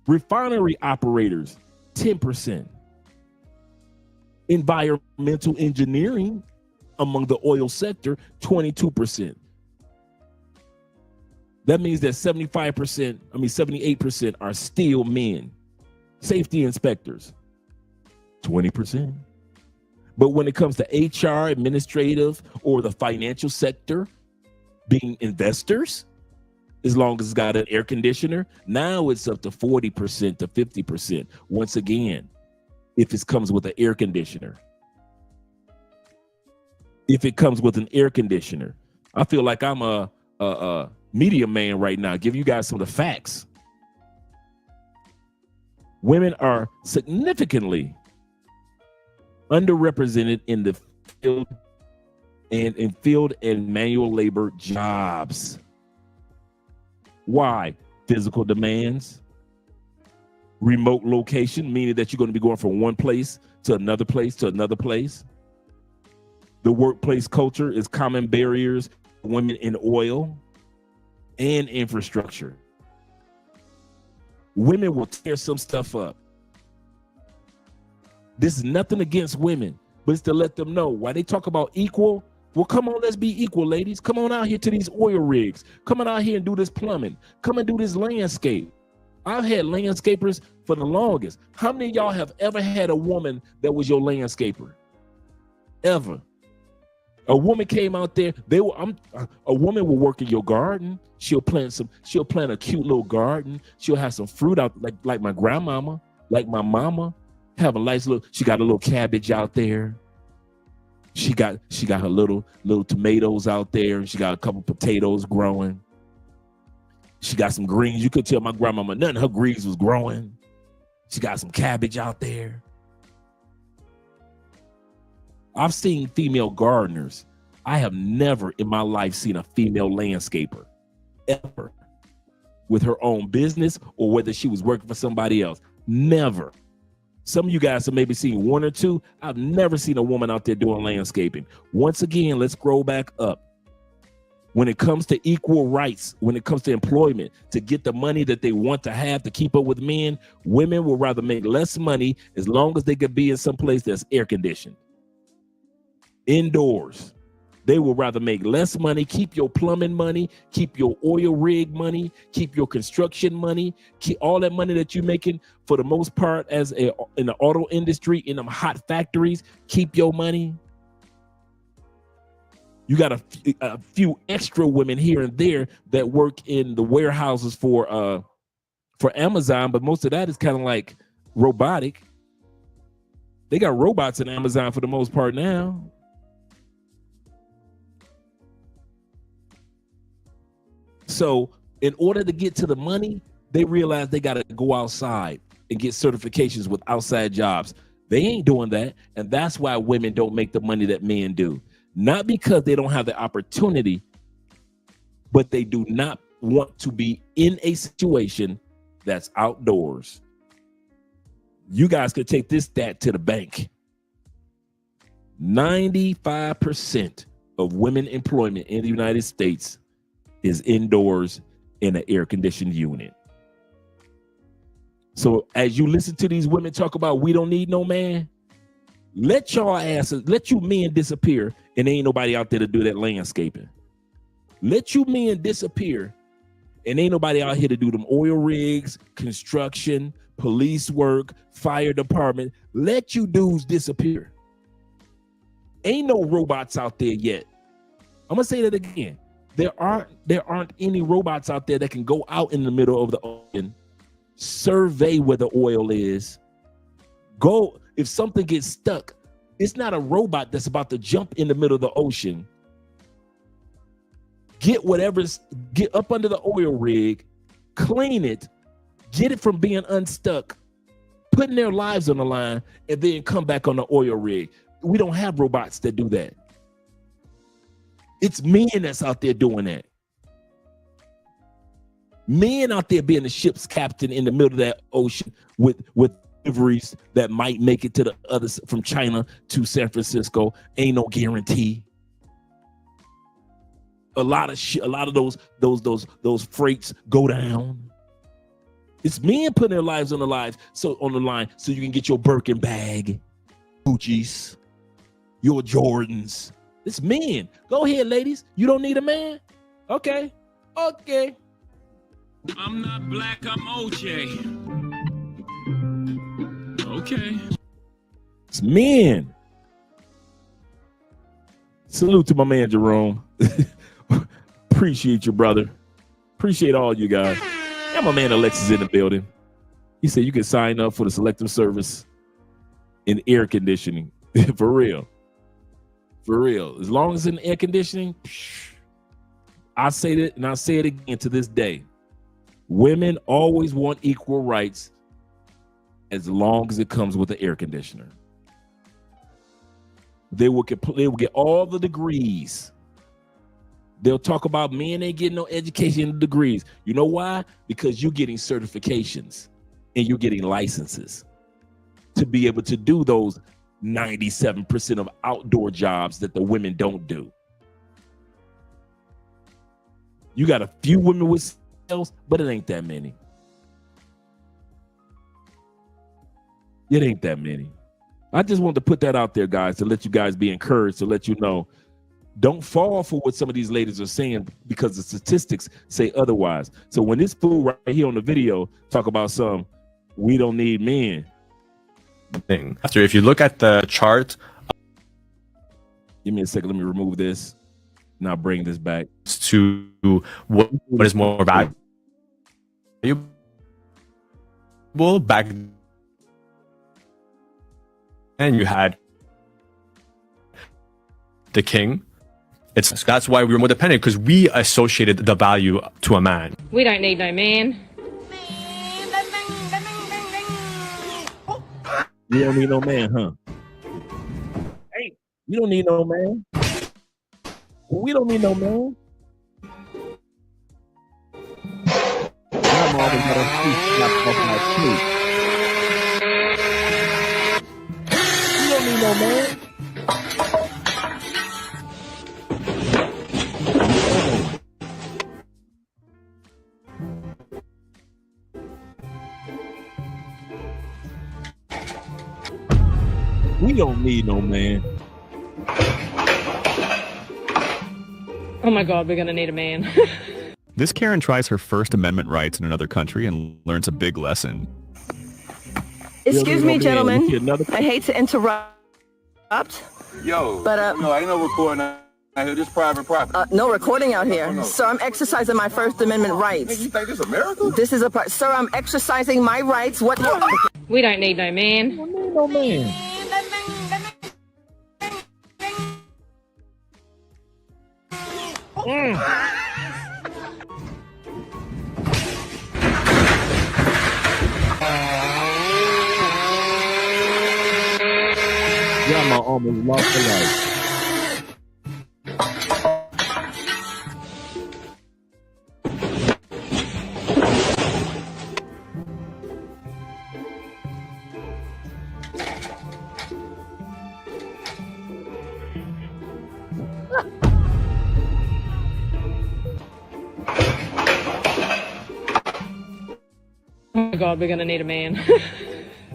Refinery operators, 10%. Environmental engineering among the oil sector, 22%. That means that 78% are still men. Safety inspectors, 20%. But when it comes to HR, administrative, or the financial sector, being investors, as long as it's got an air conditioner, now it's up to 40% to 50%. Once again, if it comes with an air conditioner. If it comes with an air conditioner. I feel like I'm a media man right now, give you guys some of the facts. Women are significantly underrepresented in the field and in field and manual labor jobs. Why? Physical demands, remote location, meaning that you're going to be going from one place to another place to another place. The workplace culture is common barriers for women in oil and infrastructure. Women will tear some stuff up. This is nothing against women, but it's to let them know why they talk about equal. Well, come on, let's be equal, ladies. Come on out here to these oil rigs. Come on out here and do this plumbing. Come and do this landscape. I've had landscapers for the longest. How many of y'all have ever had a woman that was your landscaper? Ever? A woman came out there. A woman will work in your garden. She'll plant a cute little garden. She'll have some fruit out, like my grandmama, like my mama. Have a nice little. She got a little cabbage out there. She got her little tomatoes out there. She got a couple potatoes growing. She got some greens. You could tell my grandmama none of her greens was growing. She got some cabbage out there. I've seen female gardeners. I have never in my life seen a female landscaper, ever, with her own business or whether she was working for somebody else. Never. Some of you guys have maybe seen one or two. I've never seen a woman out there doing landscaping. Once again, let's scroll back up. When it comes to equal rights, when it comes to employment, to get the money that they want to have to keep up with men, women will rather make less money as long as they could be in some place that's air conditioned. Indoors. They will rather make less money, keep your plumbing money, keep your oil rig money, keep your construction money, keep all that money that you're making for the most part in the auto industry, in them hot factories, keep your money. You got a few extra women here and there that work in the warehouses for Amazon, but most of that is kind of like robotic. They got robots in Amazon for the most part now. So in order to get to the money, they realize they got to go outside and get certifications with outside jobs. They ain't doing that. And that's why women don't make the money that men do. Not because they don't have the opportunity, but they do not want to be in a situation that's outdoors. You guys could take this stat to the bank. 95% of women employment in the United States is indoors in an air-conditioned unit. So as you listen to these women talk about we don't need no man, let you men disappear and ain't nobody out there to do that landscaping. Let you men disappear and ain't nobody out here to do them oil rigs, construction, police work, fire department. Let you dudes disappear. Ain't no robots out there yet. I'm gonna say that again. There aren't any robots out there that can go out in the middle of the ocean, survey where the oil is. Go, if something gets stuck, it's not a robot that's about to jump in the middle of the ocean. Get up under the oil rig, clean it, get it from being unstuck, putting their lives on the line, and then come back on the oil rig. We don't have robots that do that. It's men that's out there doing that. Men out there being the ship's captain in the middle of that ocean with deliveries that might make it to the other, from China to San Francisco. Ain't no guarantee. A lot of those freights go down. It's men putting their lives on the line so you can get your Birkin bag, Gucci's, your Jordans. It's men. Go ahead, ladies. You don't need a man? Okay. I'm not black, I'm OJ. Okay. It's men. Salute to my man, Jerome. Appreciate you, brother. Appreciate all you guys. And my man, Alexis, in the building. He said you can sign up for the selective service in air conditioning. For real. For real. As long as it's in air conditioning, I say that and I say it again to this day. Women always want equal rights as long as it comes with the air conditioner. They will get all the degrees. They'll talk about men ain't getting no education and degrees. You know why? Because you're getting certifications and you're getting licenses to be able to do those 97% of outdoor jobs that the women don't do. You got a few women with skills, but it ain't that many. It ain't that many. I just wanted to put that out there, guys, to let you guys be encouraged, to let you know, don't fall for what some of these ladies are saying because the statistics say otherwise. So when this fool right here on the video talk about some, we don't need men. Thing. After, if you look at the chart, give me a second. Let me remove this. Now bring this back to what is more valuable back. And you had the king. That's why we were more dependent, because we associated the value to a man. We don't need no man. You don't need no man, huh? Hey, you don't need no man. We don't need no man. I'm always gonna you don't need no man. We don't need no man. Oh my God, we're gonna need a man. This Karen tries her First Amendment rights in another country and learns a big lesson. Excuse me, gentlemen. I hate to interrupt. Yo, but no, ain't no recording out here. Just private property. no recording out here. no. Sir, I'm exercising my First Amendment rights. You think this America? This is sir, I'm exercising my rights. What? We don't need no man. We don't need no man. Grandma almost lost her life. Oh my God, we're gonna need a man.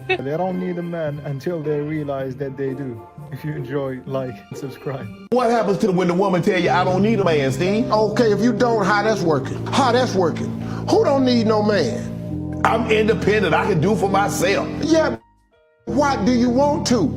They don't need a man until they realize that they do. If you enjoy, like, and subscribe. What happens to when the woman tell you, I don't need a man, Steve? Okay, if you don't, how that's working? How that's working? Who don't need no man? I'm independent. I can do for myself. Yeah, why do you want to?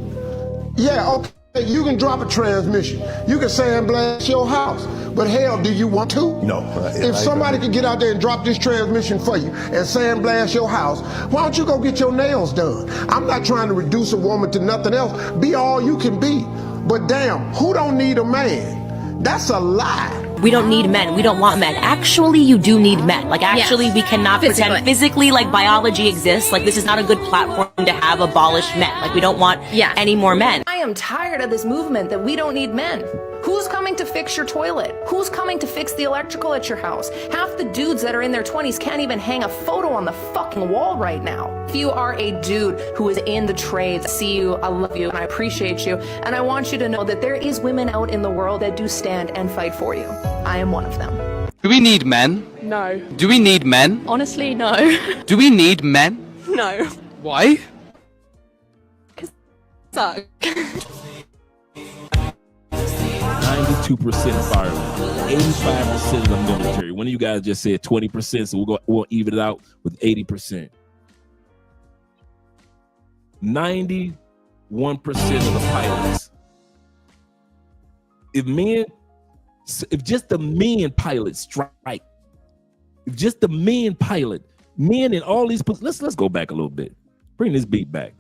Yeah, okay, you can drop a transmission. You can sandblast your house. But hell, do you want to? No. If somebody could get out there and drop this transmission for you and sandblast your house, why don't you go get your nails done? I'm not trying to reduce a woman to nothing else. Be all you can be. But damn, who don't need a man? That's a lie. We don't need men. We don't want men. Actually, you do need men. Like, actually, we cannot pretend physically, like, biology exists. Like, this is not a good platform to have abolished men. Like, we don't want any more men. I am tired of this movement that we don't need men. Who's coming to fix your toilet? Who's coming to fix the electrical at your house? Half the dudes that are in their 20s can't even hang a photo on the fucking wall right now. If you are a dude who is in the trades, I see you, I love you, and I appreciate you. And I want you to know that there is women out in the world that do stand and fight for you. I am one of them. Do we need men? No. Do we need men? Honestly, no. Do we need men? No. Why? Suck. 92% firemen, 85% of the military. One of you guys just said 20%, so we'll even it out with 80%. 91% of the pilots. If just the men pilots strike, if just the men pilot, men in all these, let's go back a little bit. Bring this beat back.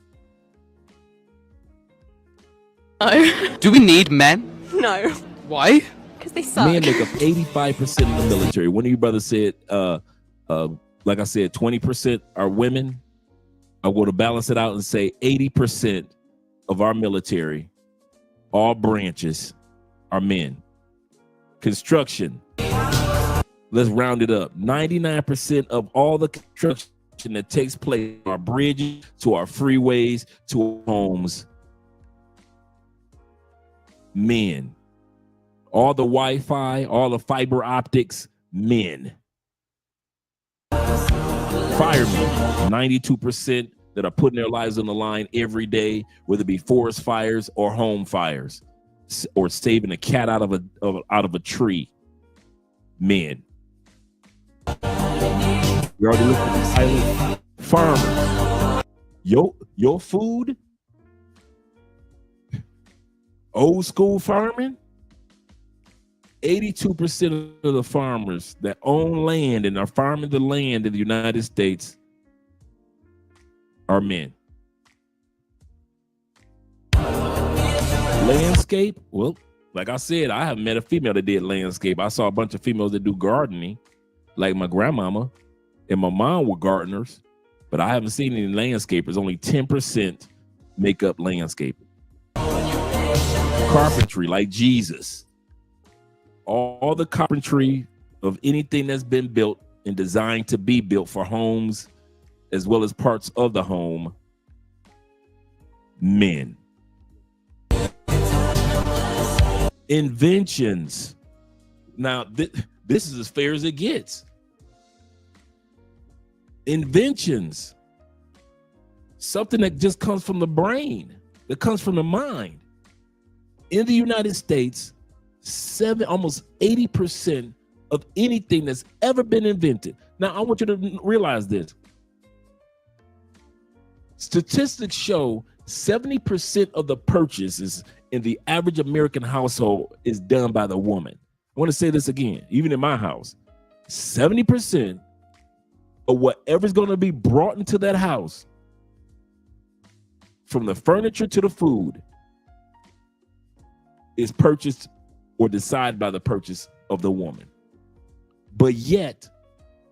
No. Do we need men? No. Why? Because they suck. Men make up 85% of the military. One of you brothers said, like I said, 20% are women. I'm going to balance it out and say 80% of our military all branches are men. Construction. Let's round it up. 99% of all the construction that takes place from our bridges to our freeways to our homes, men. All the Wi-Fi, all the fiber optics, men. Firemen, 92% that are putting their lives on the line every day, whether it be forest fires or home fires, or saving a cat out of a tree. Men. We already looked at the silent farmers. Your food, old school farming. 82% of the farmers that own land and are farming the land in the United States are men. Landscape, well, like I said, I haven't met a female that did landscape. I saw a bunch of females that do gardening, like my grandmama and my mom were gardeners, but I haven't seen any landscapers. Only 10% make up landscaping. Carpentry, like Jesus. All the carpentry of anything that's been built and designed to be built for homes, as well as parts of the home, men. Inventions. Now, this is as fair as it gets. Inventions. Something that just comes from the brain, that comes from the mind. In the United States, almost 80% of anything that's ever been invented. Now, I want you to realize this. Statistics show 70% of the purchases in the average American household is done by the woman. I want to say this again, even in my house, 70% of whatever's going to be brought into that house, from the furniture to the food, is purchased or decided by the purchase of the woman. But yet,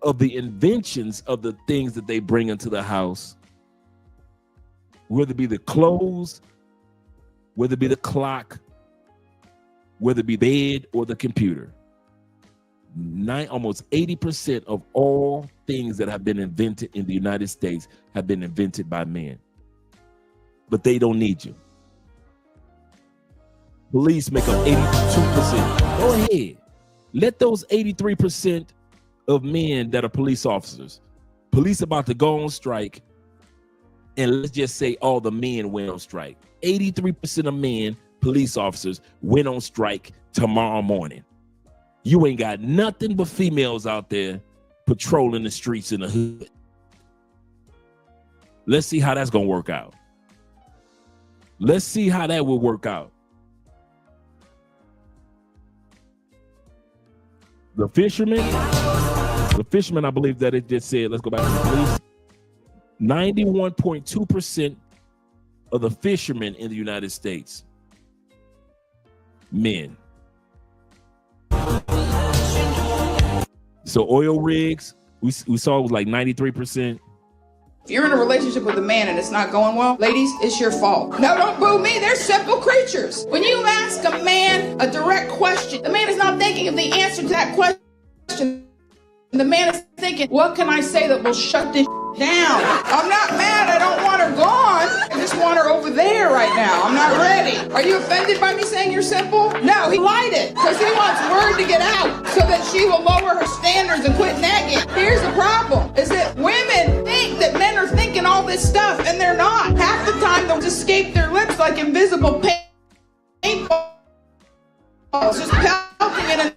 of the inventions of the things that they bring into the house, whether it be the clothes, whether it be the clock, whether it be the bed or the computer, almost 80% of all things that have been invented in the United States have been invented by men. But they don't need you. Police make up 82%. Go ahead. Let those 83% of men that are police officers, police about to go on strike, and let's just say all the men went on strike. 83% of men, police officers, went on strike tomorrow morning. You ain't got nothing but females out there patrolling the streets in the hood. Let's see how that's going to work out. Let's see how that will work out. The fishermen, I believe that it just said, let's go back to the police. 91.2% of the fishermen in the United States, men. So oil rigs, we saw it was like 93%. If you're in a relationship with a man and it's not going well, ladies, it's your fault. No, don't boo me. They're simple creatures. When you ask a man a direct question, the man is not thinking of the answer to that question. The man is thinking, what can I say that will shut this down? I'm not mad. I don't want her gone. I just want her over there right now. I'm not ready. Are you offended by me saying you're simple? No, he lied it because he wants word to get out so that she will lower her standards and quit nagging. Here's the problem, is that women think that men are thinking all this stuff and they're not. Half the time they'll just escape their lips like invisible paintballs, just pelting and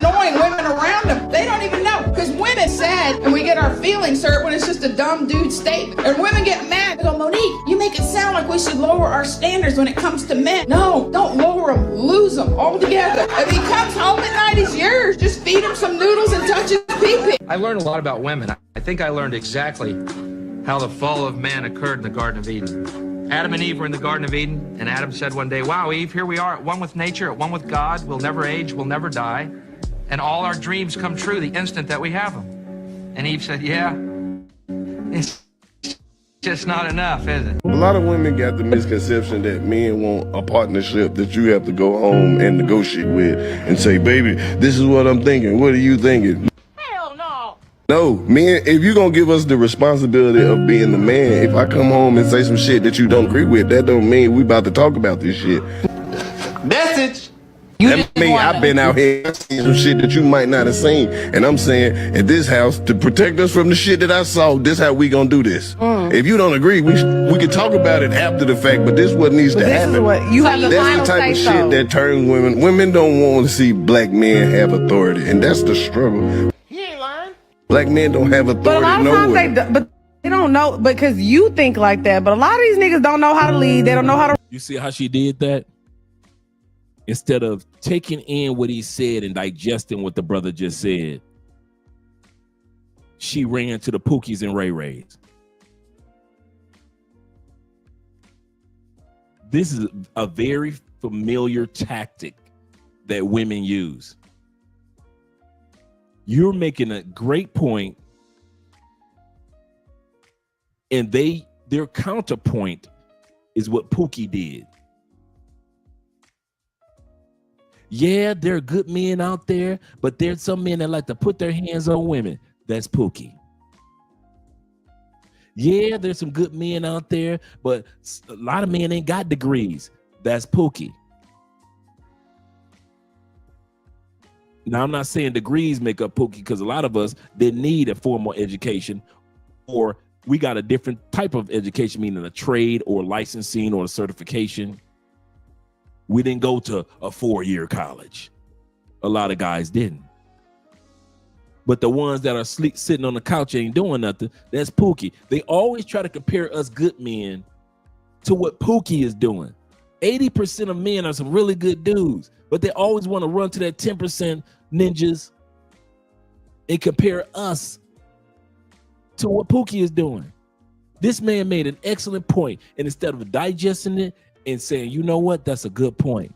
annoying women around them. They don't even know, because women said, and we get our feelings hurt when it's just a dumb dude statement. And women get mad. They go, Monique, you make it sound like we should lower our standards when it comes to men. No, don't lower them. Lose them altogether. If he comes home at night, he's yours. Just feed him some noodles and touch his pee-pee. I learned a lot about women. I think I learned exactly how the fall of man occurred in the Garden of Eden. Adam and Eve were in the Garden of Eden, and Adam said one day, wow, Eve, here we are at one with nature, at one with God. We'll never age, we'll never die. And all our dreams come true the instant that we have them. And Eve said, yeah, it's just not enough, is it? A lot of women got the misconception that men want a partnership that you have to go home and negotiate with and say, baby, this is what I'm thinking. What are you thinking? Hell no. No, men, if you're going to give us the responsibility of being the man, if I come home and say some shit that you don't agree with, that don't mean we about to talk about this shit. Message. That mean I've been out here seeing some shit that you might not have seen. And I'm saying, at this house, to protect us from the shit that I saw, this how we gonna do this. If you don't agree, we can talk about it after the fact, but this is what needs to happen. That's the type of shit that turns women. Women don't want to see black men have authority, and that's the struggle. He ain't lying. Black men don't have authority But a lot of nowhere. times they don't know because you think like that. But a lot of these niggas don't know how to lead. They don't know how to. You see how she did that? Instead of taking in what he said and digesting what the brother just said, she ran to the Pookies and Ray Rays. This is a very familiar tactic that women use. You're making a great point, and their counterpoint is what Pookie did. Yeah, there are good men out there, but there's some men that like to put their hands on women. That's Pookie. Yeah, there's some good men out there, but a lot of men ain't got degrees. That's Pookie. Now, I'm not saying degrees make up Pookie, because a lot of us didn't need a formal education, or we got a different type of education, meaning a trade or licensing or a certification. We didn't go to a 4-year college. A lot of guys didn't. But the ones that are sitting on the couch and ain't doing nothing, that's Pookie. They always try to compare us good men to what Pookie is doing. 80% of men are some really good dudes, but they always want to run to that 10% ninjas and compare us to what Pookie is doing. This man made an excellent point, and instead of digesting it and saying, you know what, that's a good point,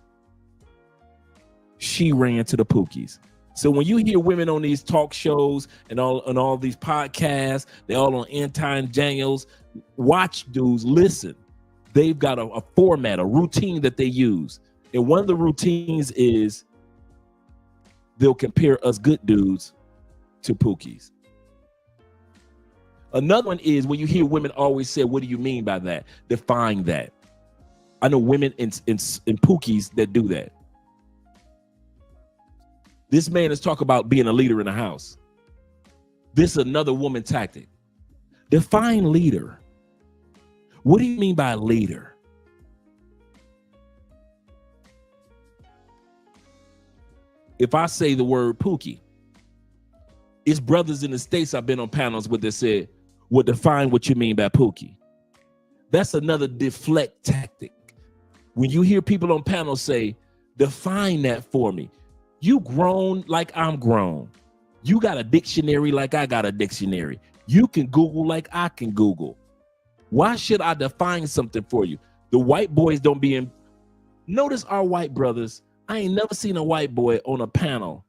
she ran to the Pookies. So when you hear women on these talk shows and all these podcasts, they're all on Anti Daniels, watch dudes, listen. They've got a format, a routine that they use. And one of the routines is they'll compare us good dudes to Pookies. Another one is when you hear women always say, what do you mean by that? Define that. I know women in Pookies that do that. This man is talking about being a leader in the house. This is another woman tactic. Define leader. What do you mean by leader? If I say the word Pookie, it's brothers in the States I've been on panels with that said, well, define what you mean by Pookie. That's another deflect tactic. When you hear people on panels say, define that for me. You grown like I'm grown. You got a dictionary like I got a dictionary. You can Google like I can Google. Why should I define something for you? The white boys don't be in. Notice our white brothers. I ain't never seen a white boy on a panel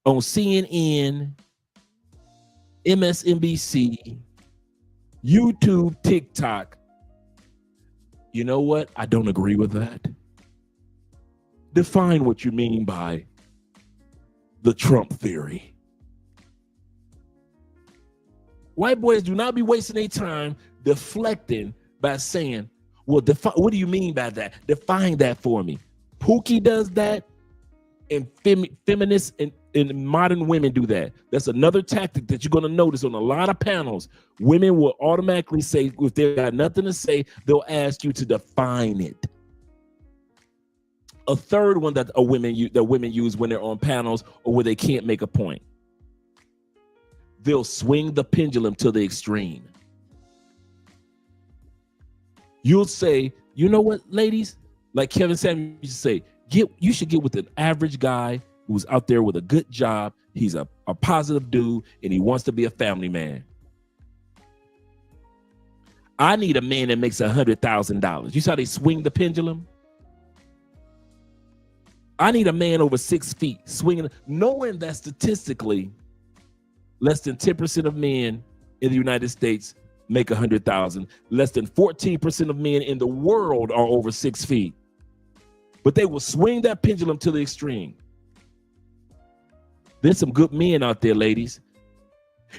on CNN, MSNBC, YouTube, TikTok. You know what? I don't agree with that. Define what you mean by the Trump theory. White boys do not be wasting their time deflecting by saying, well, what do you mean by that? Define that for me. Pookie does that, and feminists and modern women do that. That's another tactic that you're going to notice on a lot of panels. Women will automatically say, if they got nothing to say, they'll ask you to define it. A third one that women use when they're on panels or where they can't make a point. They'll swing the pendulum to the extreme. You'll say, you know what, ladies? Like Kevin Samuels used to say, you should get with an average guy who's out there with a good job. He's a positive dude, and he wants to be a family man. I need a man that makes $100,000. You saw how they swing the pendulum? I need a man over 6 feet swinging, knowing that statistically less than 10% of men in the United States make 100,000. Less than 14% of men in the world are over 6 feet. But they will swing that pendulum to the extreme. There's some good men out there, ladies.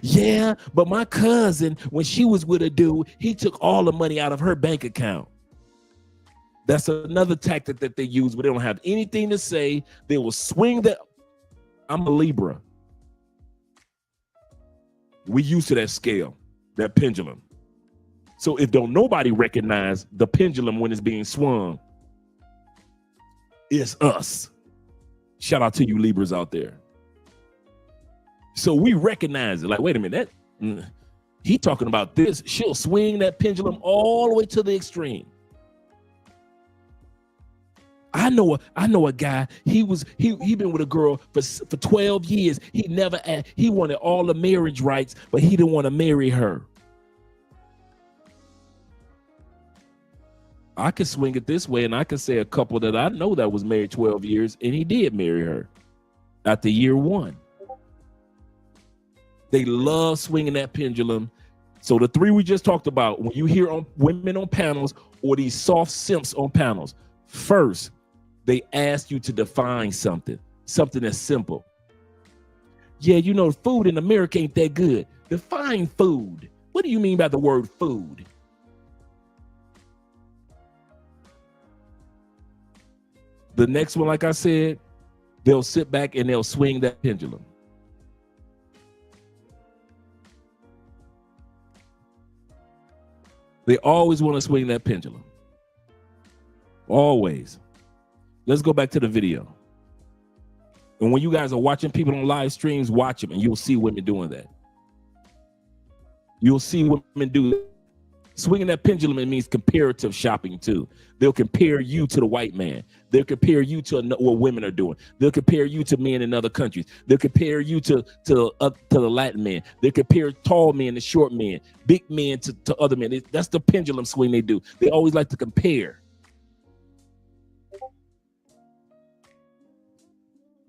Yeah, but my cousin, when she was with a dude, he took all the money out of her bank account. That's another tactic that they use, but they don't have anything to say. They will swing that. I'm a Libra. We used to that scale, that pendulum. So if don't nobody recognize the pendulum when it's being swung, it's us. Shout out to you Libras out there. So we recognize it. Like, wait a minute, he talking about this. She'll swing that pendulum all the way to the extreme. I know a guy. He been with a girl for 12 years. He wanted all the marriage rights, but he didn't want to marry her. I could swing it this way, and I could say a couple that I know that was married 12 years, and he did marry her after year 1. They love swinging that pendulum. So the 3 we just talked about, when you hear women on panels or these soft simps on panels, first, they ask you to define something that's simple. Yeah, you know, food in America ain't that good. Define food. What do you mean by the word food? The next one, like I said, they'll sit back and they'll swing that pendulum. They always want to swing that pendulum. Always. Let's go back to the video. And when you guys are watching people on live streams, watch them and you'll see women doing that. You'll see women do that. Swinging that pendulum, it means comparative shopping too. They'll compare you to the white man. They'll compare you to what women are doing. They'll compare you to men in other countries. They'll compare you to the Latin man. They'll compare tall men to short men, big men to other men. That's the pendulum swing they do. They always like to compare.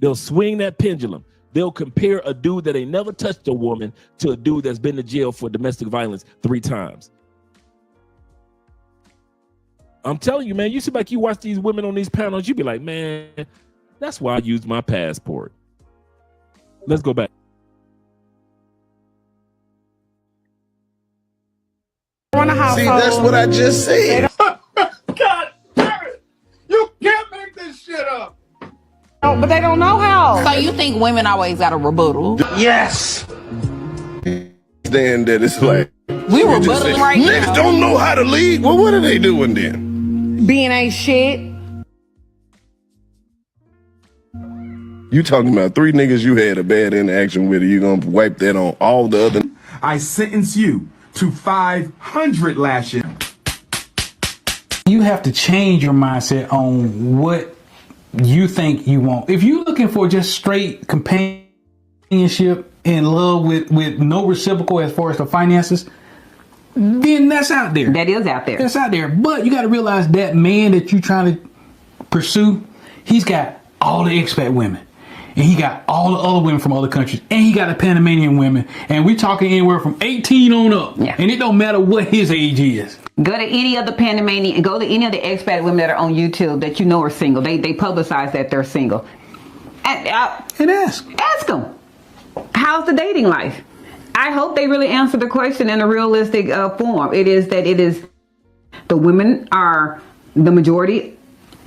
They'll swing that pendulum. They'll compare a dude that ain't never touched a woman to a dude that's been to jail for domestic violence 3 times. I'm telling you, man, you see like you watch these women on these panels, you be like, man, that's why I used my passport. Let's go back. See, that's what I just said. God damn it! You can't make this shit up. No, but they don't know how. So you think women always got a rebuttal? Yes. Then that it's like we rebuttaling right niggas now. don't know how to lead. Well, what are they doing then? Being ain't shit. You talking about 3 niggas you had a bad interaction with, you gonna wipe that on all the other? I sentence you to 500 lashes. You have to change your mindset on what you think you want. If you're looking for just straight companionship and love with no reciprocal as far as the finances, then that's out there. That is out there. That's out there. But you got to realize that man that you're trying to pursue, he's got all the expat women. And he got all the other women from other countries. And he got the Panamanian women. And we're talking anywhere from 18 on up. Yeah. And it don't matter what his age is. Go to any of the Panamanian and go to any of the expat women that are on YouTube that you know are single. They publicize that they're single. And ask. Ask them. How's the dating life? I hope they really answer the question in a realistic form. It is the women are the majority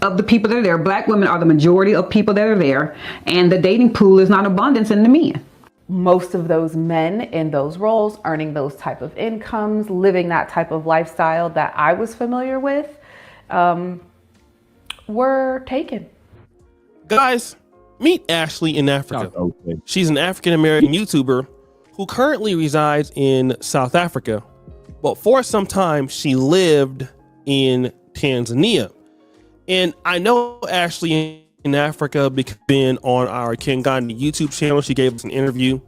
of the people that are there. Black women are the majority of people that are there. And the dating pool is not abundance in the men. Most of those men in those roles, earning those type of incomes, living that type of lifestyle that I was familiar with, were taken. Guys, meet Ashley in Africa. She's an African-American YouTuber who currently resides in South Africa, but for some time she lived in Tanzania. And I know Ashley in Africa because been on our Kingani YouTube channel. She gave us an interview,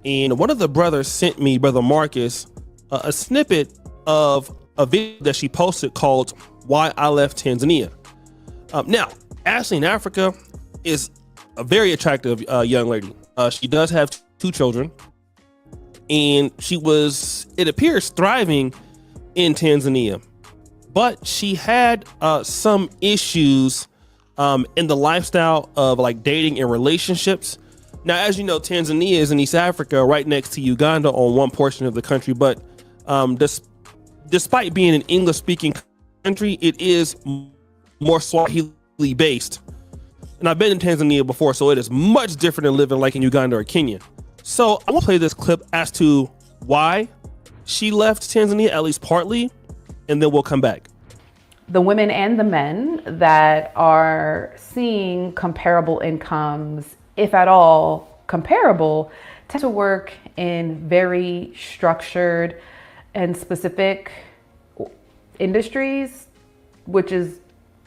and one of the brothers sent me, Brother Marcus, a snippet of a video that she posted called "Why I Left Tanzania." Now, Ashley in Africa is a very attractive young lady. She does have 2 children. and she was, it appears, thriving in Tanzania. But she had some issues in the lifestyle of like dating and relationships. Now, as you know, Tanzania is in East Africa, right next to Uganda on one portion of the country. But despite being an English-speaking country, it is more Swahili based. And I've been in Tanzania before, so it is much different than living like in Uganda or Kenya. So I want to play this clip as to why she left Tanzania, at least partly, and then we'll come back. The women and the men that are seeing comparable incomes, if at all comparable, tend to work in very structured and specific industries, which is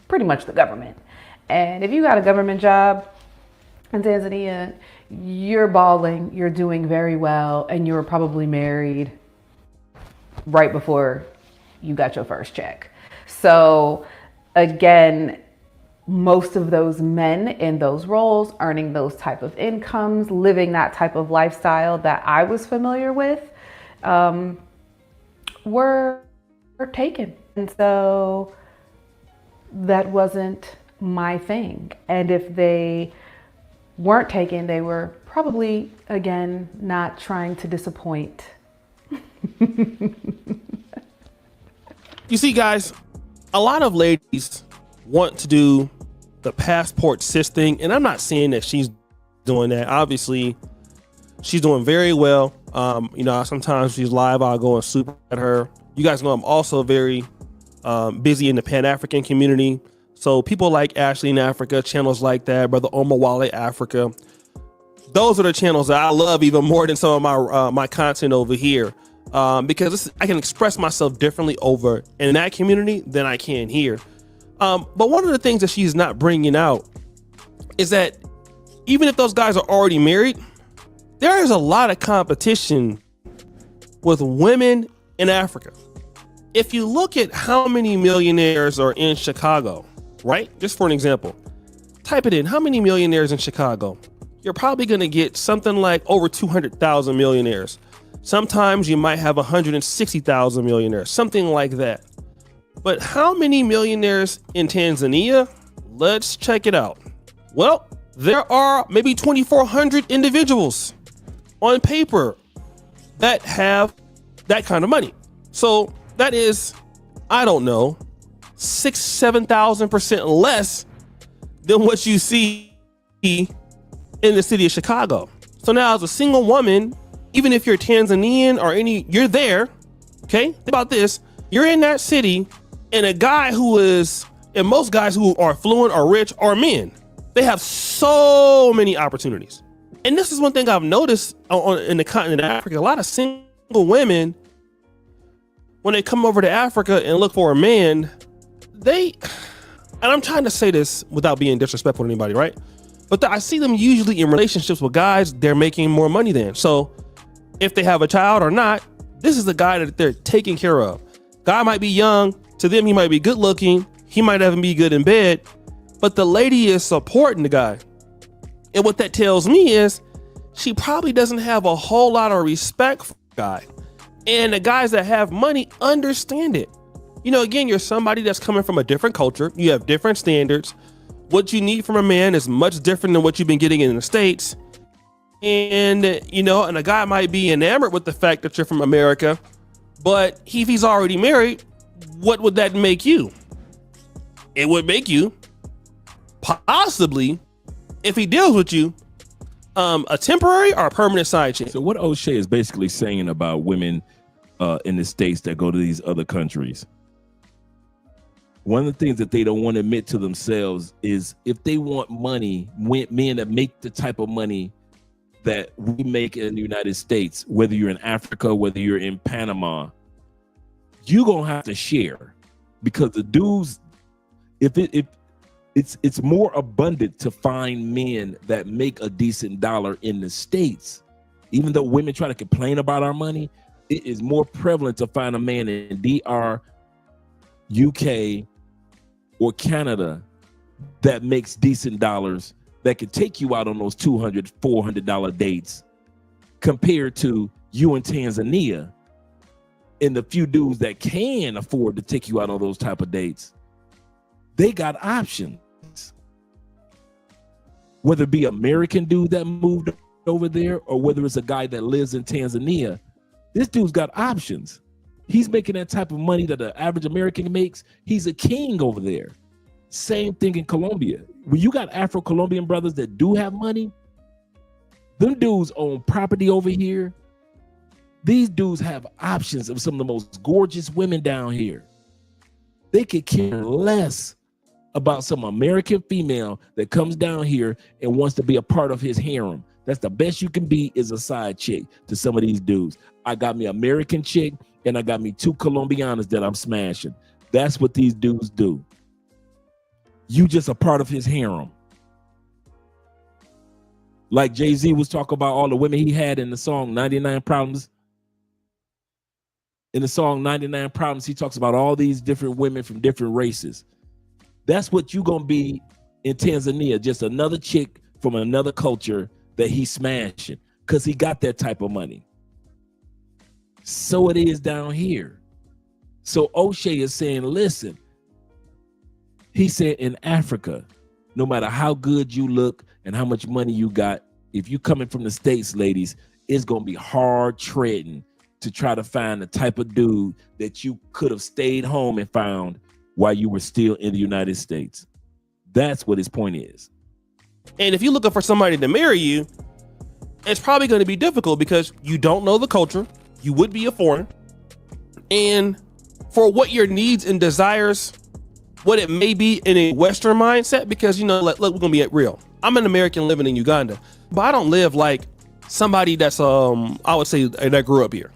pretty much the government. And if you got a government job in Tanzania, you're balling, you're doing very well, and you were probably married right before you got your first check. So again, most of those men in those roles, earning those type of incomes, living that type of lifestyle that I was familiar with, were taken. And so that wasn't my thing. And if they weren't taken, they were probably, again, not trying to disappoint. You see, guys, a lot of ladies want to do the passport sis thing, and I'm not saying that she's doing that. Obviously, she's doing very well. You know, sometimes she's live, I'll go and super at her. You guys know I'm also very busy in the Pan-African community. So people like Ashley in Africa, channels like that, Brother Omawale Africa, those are the channels that I love even more than some of my my content over here, because I can express myself differently over in that community than I can here. But one of the things that she's not bringing out is that even if those guys are already married, there is a lot of competition with women in Africa. If you look at how many millionaires are in Chicago, right? Just for an example, type it in. How many millionaires in Chicago? You're probably going to get something like over 200,000 millionaires. Sometimes you might have 160,000 millionaires, something like that. But how many millionaires in Tanzania? Let's check it out. Well, there are maybe 2,400 individuals on paper that have that kind of money. So that is, I don't know, 7,000% less than what you see in the city of Chicago. So now as a single woman, even if you're Tanzanian or you're there, okay? Think about this. You're in that city, and a guy and most guys who are affluent or rich are men. They have so many opportunities. And this is one thing I've noticed in the continent of Africa. A lot of single women, when they come over to Africa and look for a man, and I'm trying to say this without being disrespectful to anybody, right? But I see them usually in relationships with guys they're making more money than. So if they have a child or not, this is the guy that they're taking care of. Guy might be young. To them, he might be good looking. He might even be good in bed. But the lady is supporting the guy. And what that tells me is she probably doesn't have a whole lot of respect for the guy. And the guys that have money understand it. You know, again, you're somebody that's coming from a different culture. You have different standards. What you need from a man is much different than what you've been getting in the States. And, you know, and a guy might be enamored with the fact that you're from America, but if he's already married, what would that make you? It would make you possibly, if he deals with you, a temporary or a permanent side chick. So what O'Shea is basically saying about women in the States that go to these other countries, one of the things that they don't want to admit to themselves is if they want money, men that make the type of money that we make in the United States, whether you're in Africa, whether you're in Panama, you're going to have to share, because the dudes, it's more abundant to find men that make a decent dollar in the States. Even though women try to complain about our money, it is more prevalent to find a man in DR, UK, or Canada that makes decent dollars that could take you out on those $200, $400 dates, compared to you in Tanzania, and the few dudes that can afford to take you out on those type of dates, they got options. Whether it be American dude that moved over there or whether it's a guy that lives in Tanzania, this dude's got options. He's making that type of money that the average American makes. He's a king over there. Same thing in Colombia. When you got Afro-Colombian brothers that do have money, them dudes own property over here. These dudes have options of some of the most gorgeous women down here. They could care less about some American female that comes down here and wants to be a part of his harem. That's the best you can be, is a side chick to some of these dudes. I got me American chick and I got me 2 Colombianas that I'm smashing. That's what these dudes do. You just a part of his harem. Like Jay-Z was talking about all the women he had in the song 99 Problems. In the song 99 Problems, he talks about all these different women from different races. That's what you gonna be in Tanzania, just another chick from another culture that he's smashing because he got that type of money. So it is down here. So O'Shea is saying, listen, he said in Africa, no matter how good you look and how much money you got, if you coming from the States, ladies, it's gonna be hard treading to try to find the type of dude that you could have stayed home and found while you were still in the United States. That's what his point is. And if you're looking for somebody to marry you, it's probably going to be difficult because you don't know the culture. You would be a foreign. And for what your needs and desires, what it may be in a Western mindset, because, you know, look, we're going to be real. I'm an American living in Uganda, but I don't live like somebody that's, I would say, that grew up here.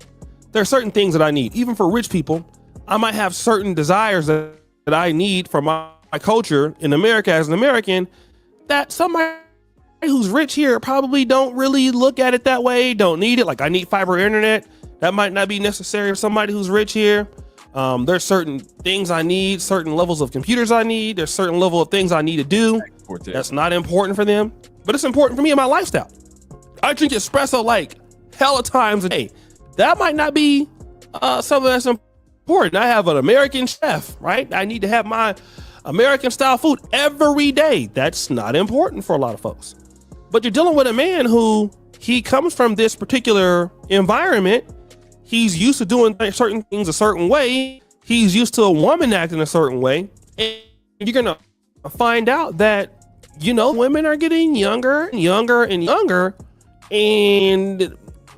There are certain things that I need. Even for rich people, I might have certain desires that I need for my culture in America as an American that somebody who's rich here probably don't really look at it that way, don't need it. Like I need fiber internet. That might not be necessary for somebody who's rich here. There's certain things I need, certain levels of computers I need. There's certain level of things I need to do that's not important for them, but it's important for me in my lifestyle. I drink espresso like hella times a day. That might not be something that's important. I have an American chef, right? I need to have my American style food every day. That's not important for a lot of folks. But you're dealing with a man who he comes from this particular environment. He's used to doing certain things a certain way. He's used to a woman acting a certain way. And you're going to find out that, you know, women are getting younger and younger and younger, and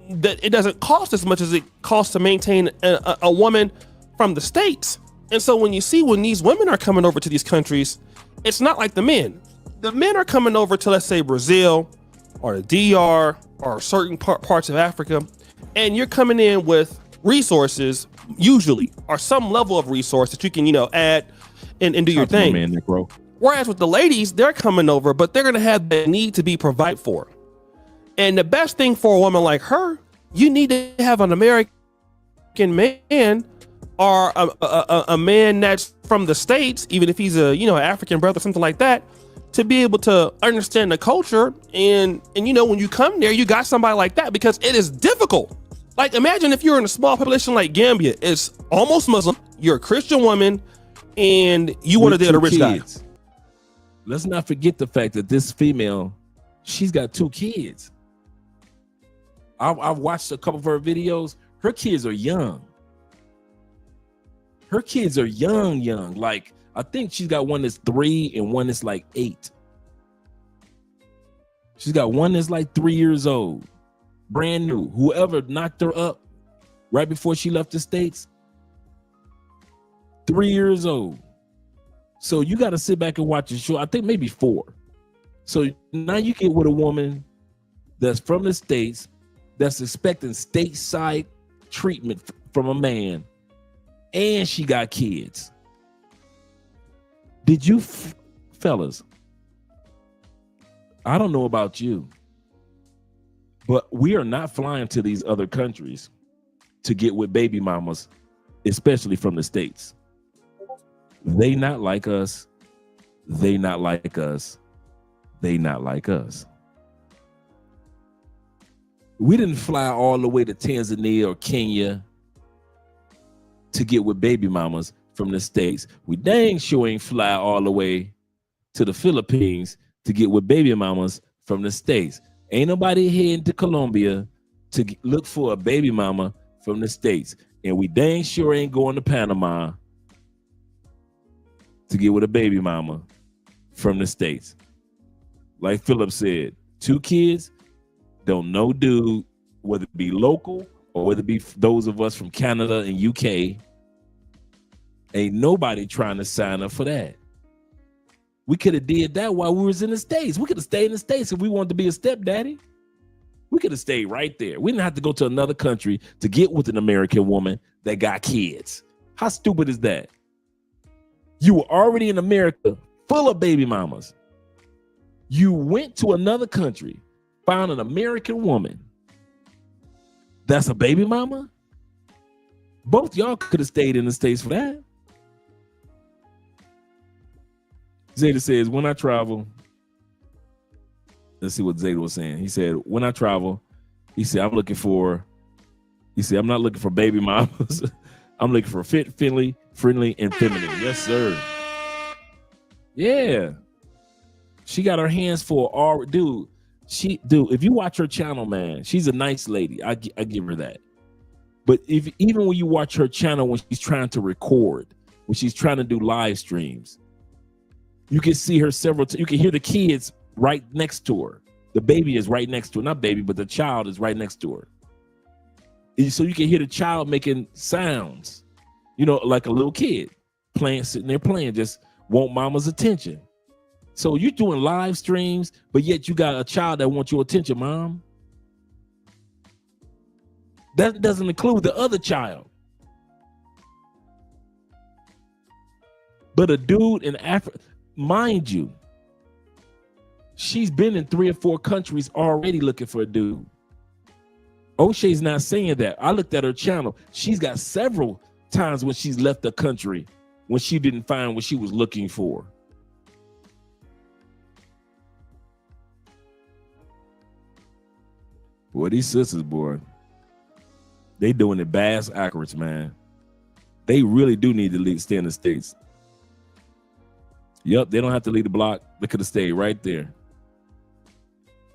that it doesn't cost as much as it costs to maintain a woman from the States. And so when these women are coming over to these countries, it's not like the men. The men are coming over to, let's say, Brazil or the DR or certain parts of Africa, and you're coming in with resources, usually, or some level of resource that you can, you know, add and do your thing. Man, bro. Whereas with the ladies, they're coming over, but they're going to have the need to be provided for. And the best thing for a woman like her, you need to have an American man or a man that's from the States, even if he's a, you know, African brother, something like that, to be able to understand the culture. And you know, when you come there, you got somebody like that, because it is difficult. Like, imagine if you're in a small population like Gambia, it's almost Muslim, you're a Christian woman, and you want to date a rich guy. Let's not forget the fact that this female, she's got 2 kids. I've watched a couple of her videos. Her kids are young. Her kids are young. Like, I think she's got one that's 3 and one that's like 8. She's got one that's like 3 years old, brand new. Whoever knocked her up right before she left the States, 3 years old. So you got to sit back and watch the show. I think maybe 4. So now you get with a woman that's from the States, that's expecting stateside treatment from a man, and she got kids. Did you fellas, I don't know about you, but we are not flying to these other countries to get with baby mamas, especially from the States. They not like us. They not like us. They not like us. We didn't fly all the way to Tanzania or Kenya to get with baby mamas from the States. We dang sure ain't fly all the way to the Philippines to get with baby mamas from the States. Ain't nobody heading to Colombia to look for a baby mama from the States. And we dang sure ain't going to Panama to get with a baby mama from the States. Like Philip said, 2 kids, don't know dude, whether it be local or whether it be those of us from Canada and UK, ain't nobody trying to sign up for that. We could have did that while we was in the States. We could have stayed in the States if we wanted to be a stepdaddy. We could have stayed right there. We didn't have to go to another country to get with an American woman that got kids. How stupid is that? You were already in America full of baby mamas. You went to another country, found an American woman that's a baby mama. Both y'all could have stayed in the States for that. Zeta says, when I travel, let's see what Zeta was saying. He said, when I travel, he said, I'm not looking for baby mamas. I'm looking for fit, friendly, and feminine. Yes, sir. Yeah. She got her hands full. Dude, if you watch her channel, man, she's a nice lady. I give her that. But even when you watch her channel, when she's trying to record, when she's trying to do live streams, you can see her you can hear the kids right next to her. The baby is right next to her. Not baby, but the child is right next to her. So you can hear the child making sounds, like a little kid sitting there playing, just want mama's attention. So you're doing live streams, but yet you got a child that wants your attention, mom. That doesn't include the other child. But a dude in Africa, mind you, she's been in 3 or 4 countries already looking for a dude. O'Shea's not saying that. I looked at her channel. She's got several times when she's left the country when she didn't find what she was looking for. Boy, these sisters, boy, they doing it bass backwards, man. They really do need to stay in the States. Yep, they don't have to leave the block. They could have stayed right there.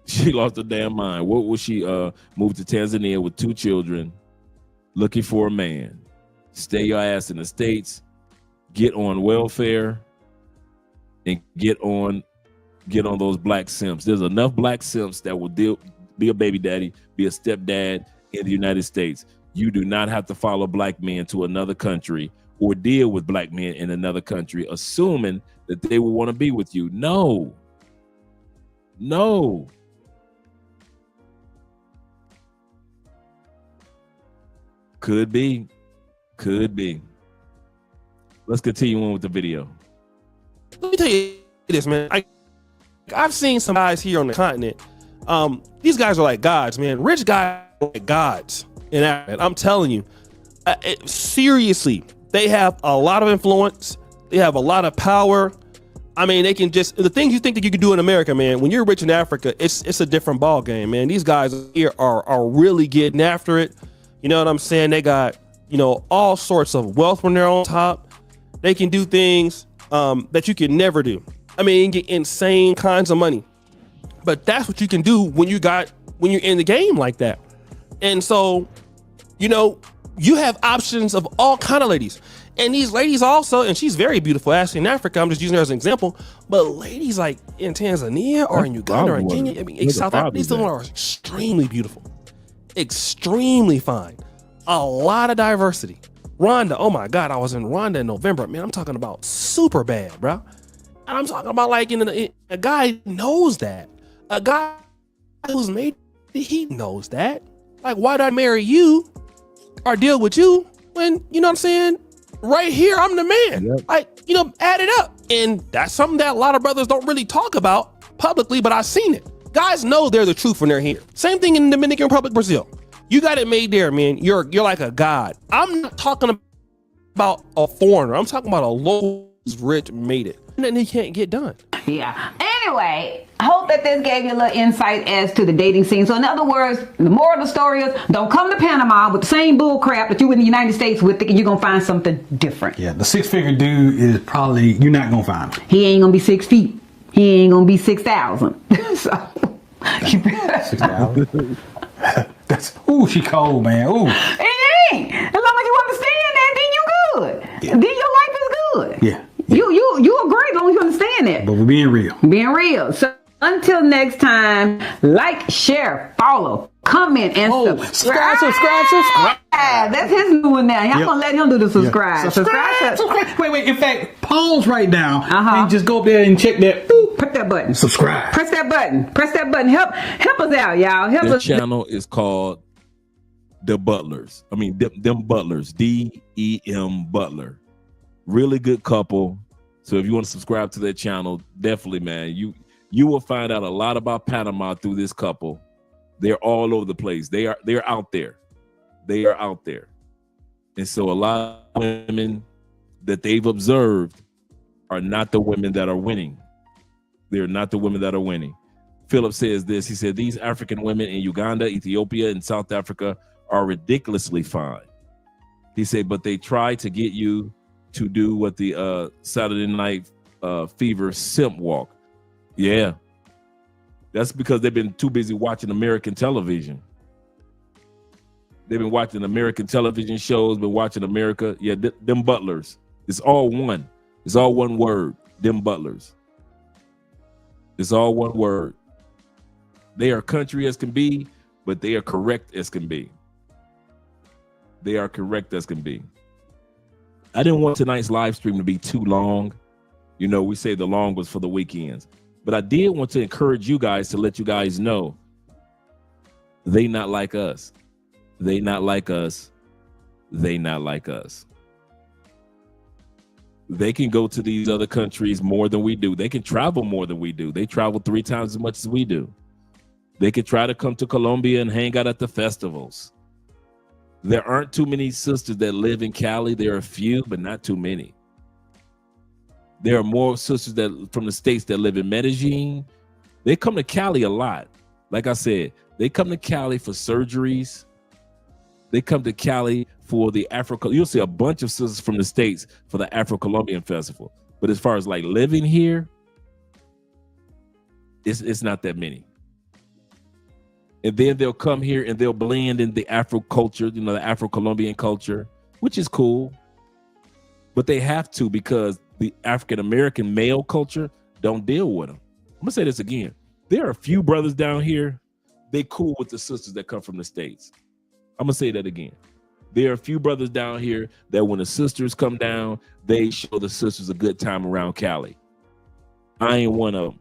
She lost her damn mind. What was she moved to Tanzania with 2 children, looking for a man? Stay your ass in the States, get on welfare, and get on those black simps. There's enough black simps that will be a baby daddy, be a stepdad in the United States. You do not have to follow black men to another country or deal with black men in another country, assuming that they will want to be with you. No. Could be. Let's continue on with the video. Let me tell you this, man. I've seen some guys here on the continent. These guys are like gods, man. Rich guys are like gods. And I'm telling you, seriously, they have a lot of influence. They have a lot of power. I mean, they can just, the things you think that you can do in America, man, when you're rich in Africa, it's a different ball game, man. These guys here are really getting after it. You know what I'm saying? They got, all sorts of wealth when they're on top. They can do things that you can never do. I mean, you can get insane kinds of money. But that's what you can do when you're in the game like that. And so, you have options of all kind of ladies. And these ladies also, and she's very beautiful, actually, in Africa. I'm just using her as an example. But ladies like in Tanzania or in Uganda or in Kenya, I mean, in South Africa, these women are extremely beautiful, extremely fine, a lot of diversity. Rwanda, oh my God, I was in Rwanda in November. Man, I'm talking about super bad, bro. And I'm talking about like a guy knows that. A guy who's made it, he knows that. Like, why did I marry you or deal with you when, you know what I'm saying? Right here, I'm the man. Yep. Like, add it up. And that's something that a lot of brothers don't really talk about publicly, but I've seen it. Guys know they're the truth when they're here. Same thing in the Dominican Republic, Brazil. You got it made there, man. You're like a god. I'm not talking about a foreigner. I'm talking about a local who's rich made it. And then he can't get done. Yeah. anyway, I hope that this gave you a little insight as to the dating scene. So in other words, the moral of the story is don't come to Panama with the same bull crap that you in the United States with, thinking you're going to find something different. Yeah, the 6-figure dude is probably, you're not going to find him. He ain't going to be 6 feet. He ain't going to be 6,000. So, 6,000? That's, ooh, she cold, man. Ooh. It ain't. As long as you understand that, then you good. Yeah. Then your life is good. Yeah. You are great as long as you understand that. But we're being real. Being real. So until next time, like, share, follow, comment, and subscribe. Subscribe. That's his new one now. I'm gonna let him do the subscribe. Yeah. Subscribe. Wait. In fact, pause right now and just go up there and check that. Put that button. Subscribe. Press that button. Help us out, y'all. Help This us. channel is called The Butlers. I mean, them Butlers. DEM Butler. Really good couple. So if you want to subscribe to their channel, definitely, man. You will find out a lot about Panama through this couple. They're all over the place. They're out there. They are out there. And so a lot of women that they've observed are not the women that are winning. They're not the women that are winning. Philip says this. He said, these African women in Uganda, Ethiopia, and South Africa are ridiculously fine. He said, but they try to get you to do what the Saturday Night Fever simp walk. Yeah. That's because they've been too busy watching American television. They've been watching American television shows, been watching America. Yeah, them butlers. It's all one. It's all one word. Them butlers. It's all one word. They are country as can be, but they are correct as can be. They are correct as can be. I didn't want tonight's live stream to be too long. You know, we say the long was for the weekends. But I did want to encourage you guys to let you guys know they not like us. They not like us. They not like us. They can go to these other countries more than we do. They can travel more than we do. They travel 3 times as much as we do. They could try to come to Colombia and hang out at the festivals. There aren't too many sisters that live in Cali. There are a few, but not too many. There are more sisters that from the States that live in Medellin. They come to Cali a lot. Like I said, they come to Cali for surgeries. They come to Cali for the You'll see a bunch of sisters from the States for the Afro-Colombian Festival. But as far as like living here, it's not that many. And then they'll come here and they'll blend in the Afro culture, you know, the Afro-Colombian culture, which is cool. But they have to because the African-American male culture don't deal with them. I'm gonna say this again. There are a few brothers down here, they cool with the sisters that come from the States. I'm gonna say that again. There are a few brothers down here that when the sisters come down, they show the sisters a good time around Cali. I ain't one of them.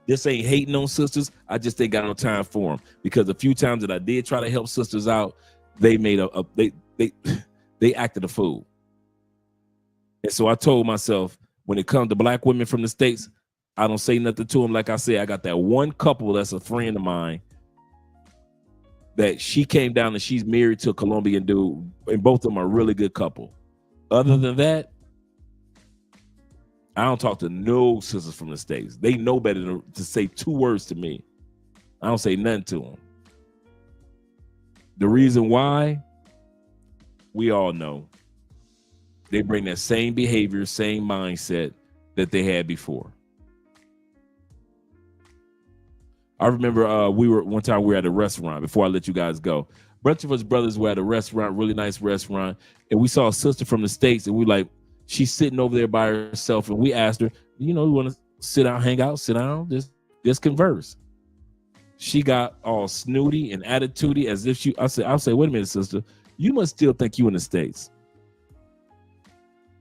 This ain't hating on sisters. I just ain't got no time for them because a few times that I did try to help sisters out, they made they acted a fool. And so I told myself, when it comes to black women from the States, I don't say nothing to them. Like I said, I got that one couple that's a friend of mine that she came down and she's married to a Colombian dude, and both of them are a really good couple. Other than that, I don't talk to no sisters from the States. They know better to say 2 words to me. I don't say nothing to them. The reason why, we all know. They bring that same behavior, same mindset that they had before. I remember one time we were at a restaurant before I let you guys go. A bunch of us brothers were at a restaurant, really nice restaurant, and we saw a sister from the States, and we like, she's sitting over there by herself, and we asked her, you know, you want to sit down, hang out, sit down, just converse. She got all snooty and attitudey as if I'll say, wait a minute, sister, you must still think you in the States.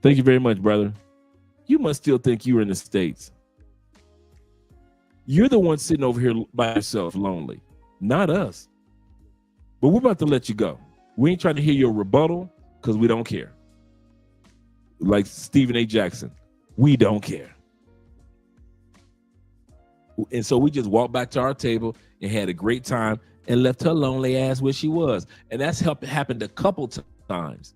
Thank you very much, brother. You must still think you're in the States. You're the one sitting over here by yourself, lonely, not us. But we're about to let you go. We ain't trying to hear your rebuttal because we don't care. Like Stephen A. Jackson, we don't care. And so we just walked back to our table and had a great time and left her lonely ass where she was. And that's happened a couple times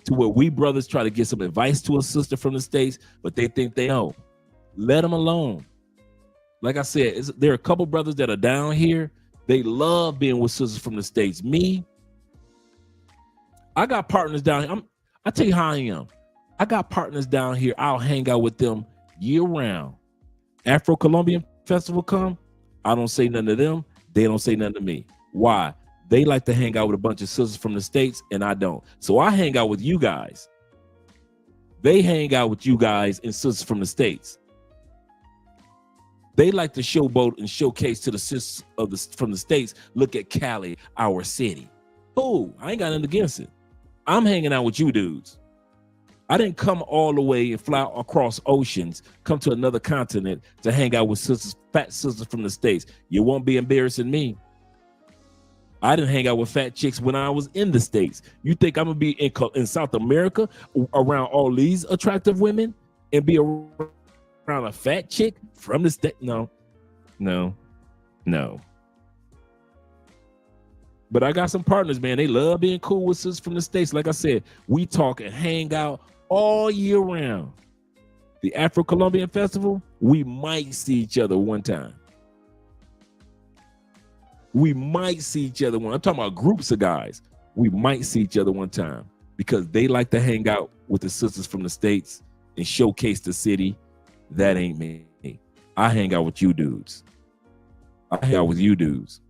to where we brothers try to get some advice to a sister from the States, but they think they know. Let them alone. Like I said, there are a couple brothers that are down here. They love being with sisters from the States. Me, I got partners down here. I tell you how I am. I got partners down here. I'll hang out with them year round. Afro-Colombian Festival come, I don't say nothing to them. They don't say nothing to me. Why? They like to hang out with a bunch of sisters from the States, and I don't. So I hang out with you guys. They hang out with you guys and sisters from the States. They like to showboat and showcase to the sisters from the States. Look at Cali, our city. Oh, I ain't got nothing against it. I'm hanging out with you dudes. I didn't come all the way and fly across oceans, come to another continent to hang out with sisters, fat sisters from the States. You won't be embarrassing me. I didn't hang out with fat chicks when I was in the States. You think I'm gonna be in South America around all these attractive women and be around a fat chick from the state? No. But I got some partners, man. They love being cool with sisters from the States. Like I said, we talk and hang out all year round. The Afro-Colombian Festival, we might see each other one time. We might see each other one. I'm talking about groups of guys. We might see each other one time because they like to hang out with the sisters from the States and showcase the city. That ain't me. I hang out with you dudes. I hang out with you dudes.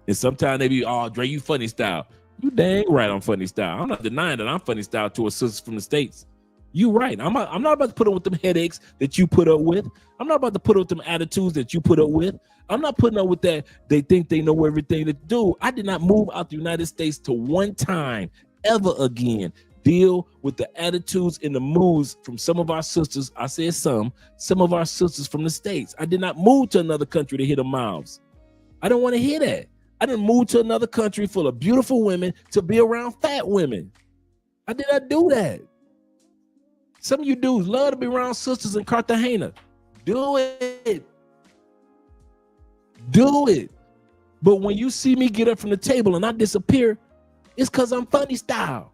And sometimes they be, oh, Dre, you funny style. You dang right I'm funny style. I'm not denying that I'm funny style to a sister from the States. You right. I'm not about to put up with them headaches that you put up with. I'm not about to put up with them attitudes that you put up with. I'm not putting up with that. They think they know everything to do. I did not move out the United States to one time ever again deal with the attitudes and the moves from some of our sisters. I said some of our sisters from the States. I did not move to another country to hit them mouths. I don't want to hear that. I didn't move to another country full of beautiful women to be around fat women. I did not do that. Some of you dudes love to be around sisters in Cartagena. Do it. Do it. But when you see me get up from the table and I disappear, it's because I'm funny style.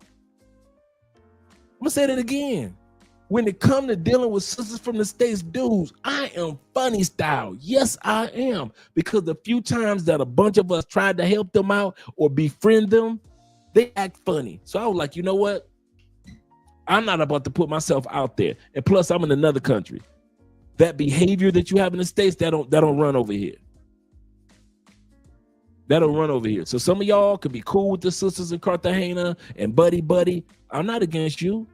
I'm going to say that again. When it comes to dealing with sisters from the States, dudes, I am funny style. Yes, I am. Because the few times that a bunch of us tried to help them out or befriend them, they act funny. So I was like, you know what? I'm not about to put myself out there. And plus, I'm in another country. That behavior that you have in the States, that don't run over here. That don't run over here. So some of y'all could be cool with the sisters in Cartagena and buddy. I'm not against you.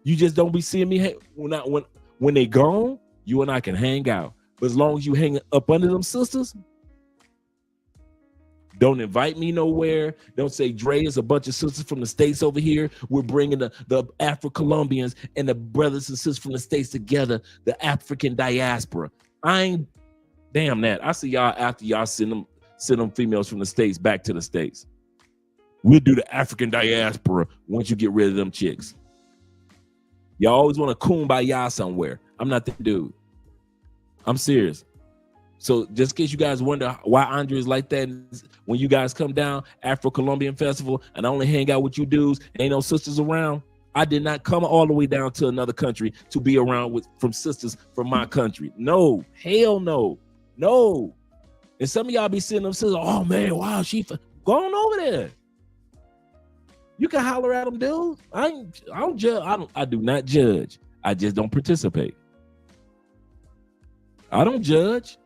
You just don't be seeing me when they gone. You and I can hang out. But as long as you hang up under them sisters, don't invite me nowhere. Don't say Dre is a bunch of sisters from the States over here. We're bringing the Afro-Colombians and the brothers and sisters from the States together, the African diaspora. I ain't damn that. I see y'all after y'all send them females from the States back to the States. We'll do the African diaspora once you get rid of them chicks. Y'all always want to kumbaya somewhere. I'm not that dude. I'm serious. So just in case you guys wonder why Andre is like that, when you guys come down Afro-Colombian Festival and I only hang out with you dudes, ain't no sisters around. I did not come all the way down to another country to be around from sisters from my country. No, hell no, no. And some of y'all be seeing them sisters, oh man, wow, go on over there. You can holler at them, dude. I don't judge. I do not judge. I just don't participate. I don't judge.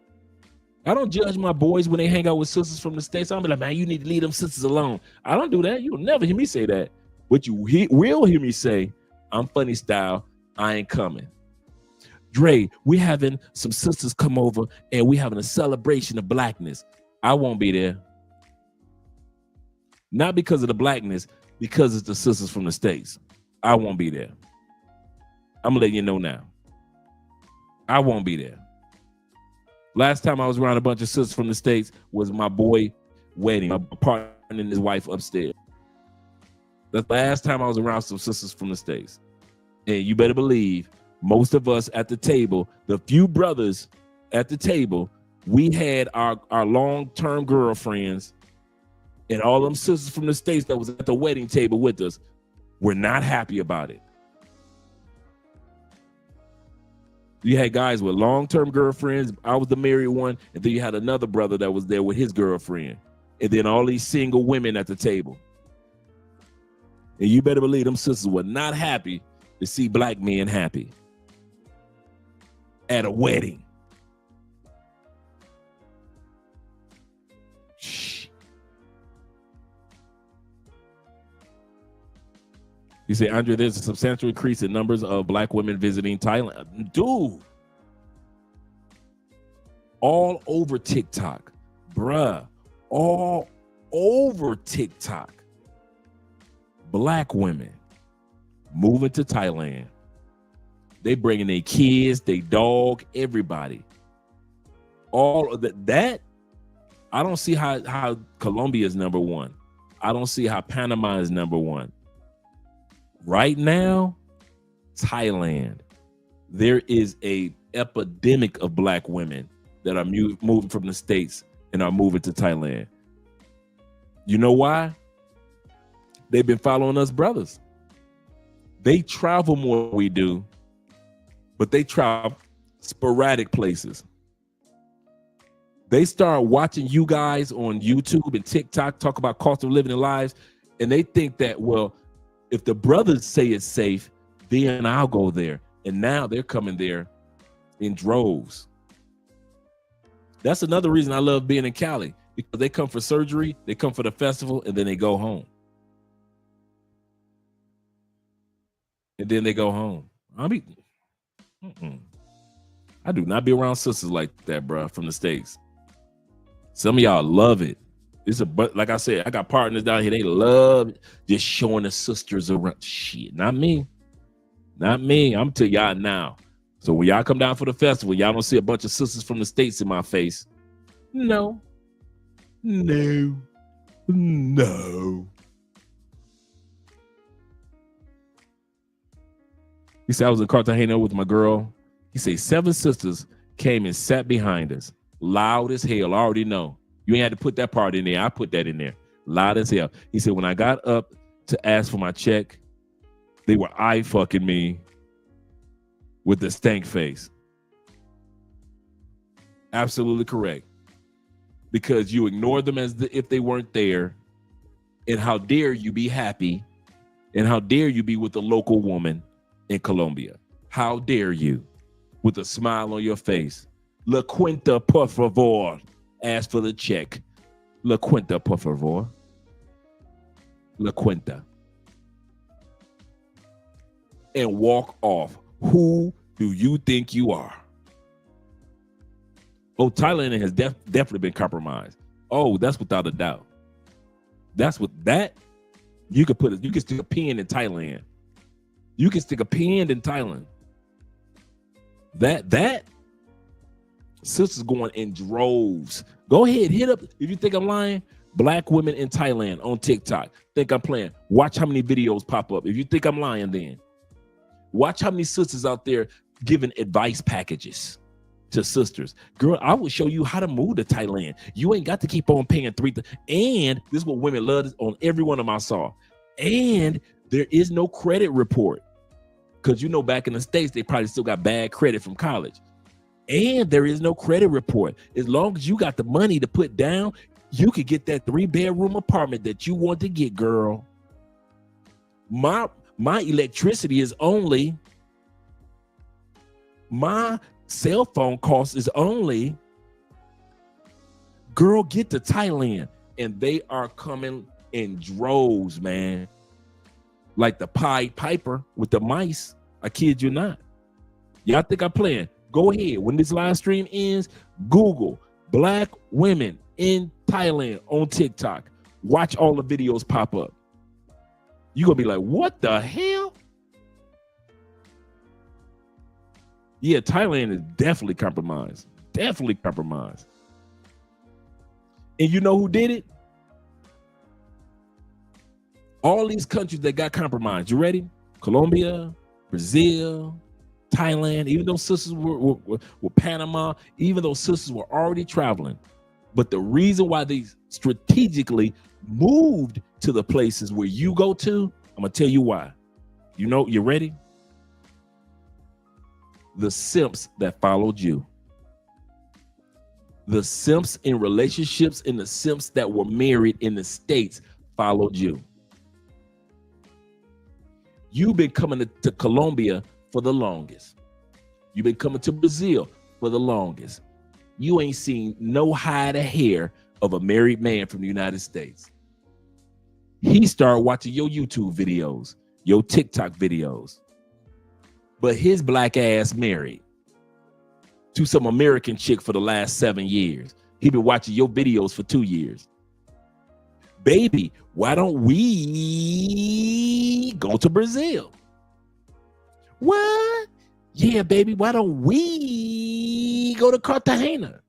I don't judge my boys when they hang out with sisters from the States. I'm like, man, you need to leave them sisters alone. I don't do that. You'll never hear me say that. But you will hear me say, I'm funny style. I ain't coming. Dre, we having some sisters come over and we having a celebration of blackness. I won't be there. Not because of the blackness, because it's the sisters from the States. I won't be there. I'm gonna let you know now. I won't be there. Last time I was around a bunch of sisters from the States was my boy wedding, my partner and his wife upstairs. That's the last time I was around some sisters from the States. And you better believe most of us at the table, the few brothers at the table, we had our long-term girlfriends and all them sisters from the States that was at the wedding table with us were not happy about it. You had guys with long-term girlfriends. I was the married one. And then you had another brother that was there with his girlfriend. And then all these single women at the table. And you better believe them sisters were not happy to see black men happy at a wedding. Shh. You say, Andre, there's a substantial increase in numbers of black women visiting Thailand. Dude. All over TikTok. Bruh. All over TikTok. Black women moving to Thailand. They bringing their kids, their dog, everybody. All of that. I don't see how Colombia is number one. I don't see how Panama is number one. Right now, Thailand. There is a epidemic of black women that are moving from the States and are moving to Thailand. You know why? They've been following us brothers. They travel more than we do, but they travel sporadic places. They start watching you guys on YouTube and TikTok talk about cost of living and lives, and they think that, well, if the brothers say it's safe, then I'll go there. And now they're coming there in droves. That's another reason I love being in Cali, because they come for surgery, they come for the festival, and then they go home. And then they go home. I do not be around sisters like that, bro, from the States. Some of y'all love it. But like I said, I got partners down here. They love just showing the sisters around. Shit, not me. Not me. I'm telling y'all now. So when y'all come down for the festival, y'all don't see a bunch of sisters from the States in my face. No. No. No. He said, I was in Cartagena with my girl. He said 7 sisters came and sat behind us. Loud as hell. I already know. You ain't had to put that part in there. I put that in there. Loud as hell. He said, when I got up to ask for my check, they were eye fucking me with the stank face. Absolutely correct. Because you ignored them as if they weren't there. And how dare you be happy? And how dare you be with a local woman in Colombia? How dare you? With a smile on your face. La cuenta, por favor. Ask for the check. La cuenta, por favor. La cuenta. And walk off. Who do you think you are? Oh, Thailand has definitely been compromised. Oh, that's without a doubt. That's what that you can stick a pin in Thailand. You can stick a pin in Thailand. That sisters going in droves. Go ahead, hit up. If you think I'm lying, black women in Thailand on TikTok. Think I'm playing. Watch how many videos pop up. If you think I'm lying, then watch how many sisters out there giving advice packages to sisters. Girl, I will show you how to move to Thailand. You ain't got to keep on paying and this is what women love on every one of my saw. And there is no credit report. Because you know back in the States, they probably still got bad credit from college. And there is no credit report. As long as you got the money to put down, you could get that 3-bedroom apartment that you want to get, girl. My electricity is only, my cell phone cost is only, girl, get to Thailand. And they are coming in droves, man. Like the Pied Piper with the mice. I kid you not. Y'all think I'm playing? Go ahead. When this live stream ends, Google black women in Thailand on TikTok. Watch all the videos pop up. You're going to be like, what the hell? Yeah, Thailand is definitely compromised. Definitely compromised. And you know who did it? All these countries that got compromised. You ready? Colombia, Brazil, Thailand, even those sisters were Panama, even those sisters were already traveling. But the reason why they strategically moved to the places where you go to, I'm going to tell you why. You know, you ready? the simps that followed you. The simps in relationships and the simps that were married in the States followed you. You've been coming to Colombia for the longest. You've been coming to Brazil for the longest. You ain't seen no hide of hair of a married man from the United States. He started watching your YouTube videos, your TikTok videos. But his black ass married to some American chick for the last 7 years. He been watching your videos for 2 years. Baby, why don't we go to Brazil? What? Yeah, baby, why don't we go to Cartagena?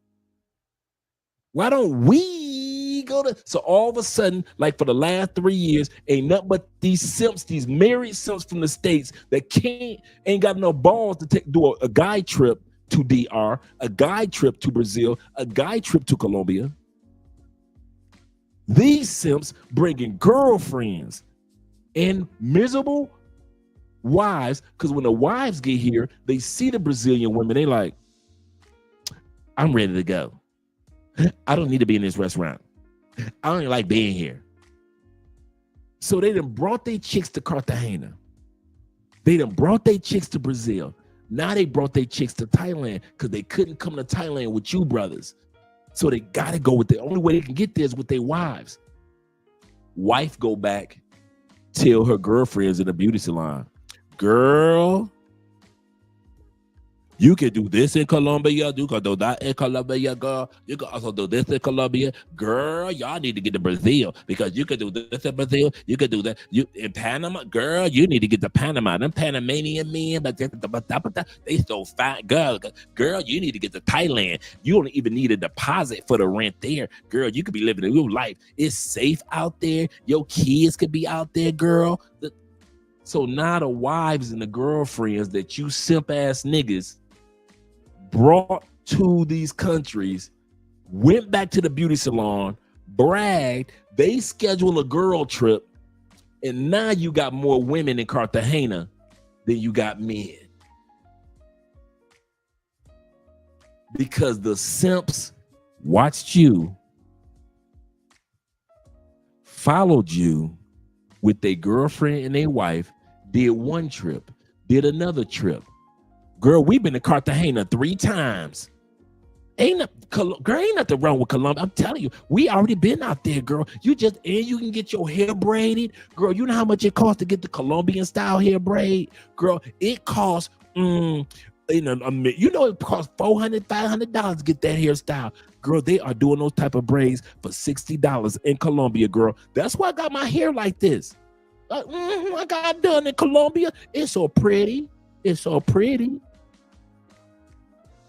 Why don't we go to... So all of a sudden, like for the last 3 years, ain't nothing but these simps, these married simps from the States that ain't got no balls to do a guy trip to DR, a guy trip to Brazil, a guy trip to Colombia. These simps bringing girlfriends and miserable wives, because when the wives get here, they see the Brazilian women, they like, I'm ready to go. I don't need to be in this restaurant. I don't even like being here. So they done brought their chicks to Cartagena. They done brought their chicks to Brazil. Now they brought their chicks to Thailand because they couldn't come to Thailand with you brothers. So they got to go with the only way they can get there is with their wives. Wife go back, tell her girlfriends in the beauty salon, girl, you can do this in Colombia. You can do that in Colombia, girl. You can also do this in Colombia. Girl, y'all need to get to Brazil because you can do this in Brazil. You can do that. You in Panama, girl, you need to get to Panama. Them Panamanian men, but they so fine. Girl, you need to get to Thailand. You don't even need a deposit for the rent there. Girl, you could be living a real life. It's safe out there. Your kids could be out there, girl. So now the wives and the girlfriends that you simp ass niggas brought to these countries, went back to the beauty salon, bragged, they scheduled a girl trip, and now you got more women in Cartagena than you got men. Because the simps watched you, followed you with their girlfriend and their wife, did one trip, did another trip. Girl, we've been to Cartagena 3 times. Ain't nothing wrong with Colombia. I'm telling you, we already been out there, girl. You can get your hair braided. Girl, you know how much it costs to get the Colombian style hair braid? Girl, it costs, it costs $400, $500 to get that hairstyle. Girl, they are doing those type of braids for $60 in Colombia, girl. That's why I got my hair like this. I got it done in Colombia. It's so pretty. It's so pretty.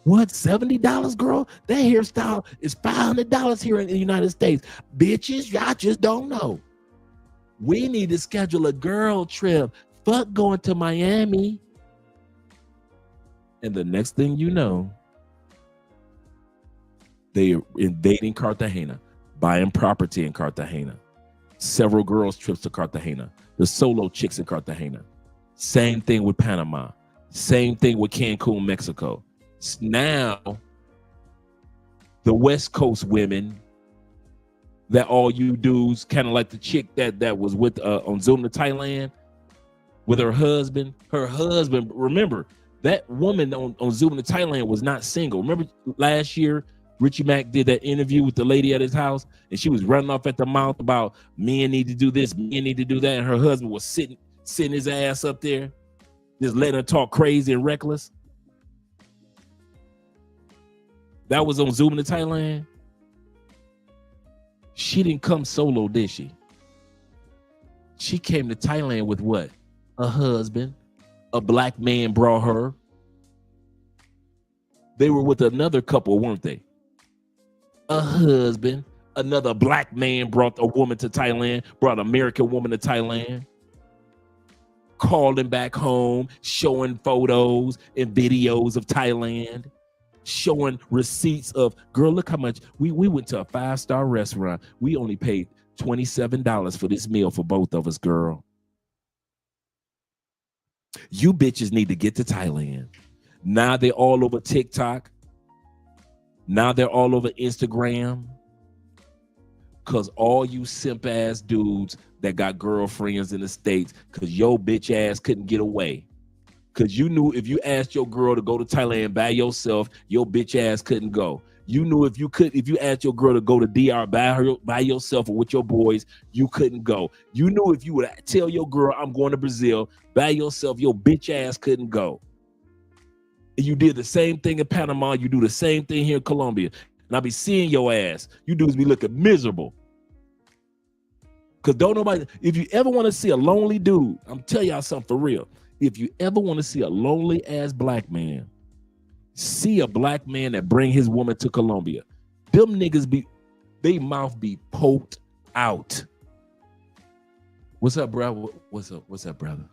What, $70, girl? That hairstyle is $500 here in the United States. Bitches, y'all just don't know. We need to schedule a girl trip. Fuck going to Miami. And the next thing you know, they are invading Cartagena, buying property in Cartagena. Several girls' trips to Cartagena. The solo chicks in Cartagena. Same thing with Panama. Same thing with Cancun, Mexico. Now, the West Coast women, that all you dudes, kind of like the chick that was with on Zoom to Thailand with her husband. Her husband, remember, that woman on Zoom to Thailand was not single. Remember last year, Richie Mack did that interview with the lady at his house, and she was running off at the mouth about men need to do this, men need to do that, and her husband was sitting his ass up there, just letting her talk crazy and reckless. That was on Zoom to Thailand. She didn't come solo, did she? She came to Thailand with what? A husband. A black man brought her. They were with another couple, weren't they? A husband. Another black man brought a woman to Thailand, brought an American woman to Thailand. Calling back home, showing photos and videos of Thailand. Showing receipts of, girl, look how much we went to a 5-star restaurant. We only paid $27 for this meal for both of us, girl. You bitches need to get to Thailand. Now they're all over TikTok. Now they're all over Instagram. Cause all you simp ass dudes that got girlfriends in the States, cause your bitch ass couldn't get away. Cause you knew if you asked your girl to go to Thailand by yourself, your bitch ass couldn't go. You knew if you asked your girl to go to DR by yourself or with your boys, you couldn't go. You knew if you would tell your girl, I'm going to Brazil by yourself, your bitch ass couldn't go. And you did the same thing in Panama. You do the same thing here in Colombia. And I be seeing your ass. You dudes be looking miserable. Cause don't nobody, if you ever want to see a lonely dude, I'm telling y'all something for real. If you ever want to see a lonely ass black man, see a black man that bring his woman to Colombia. Them niggas they mouth be poked out. What's up, bro? What's up, brother?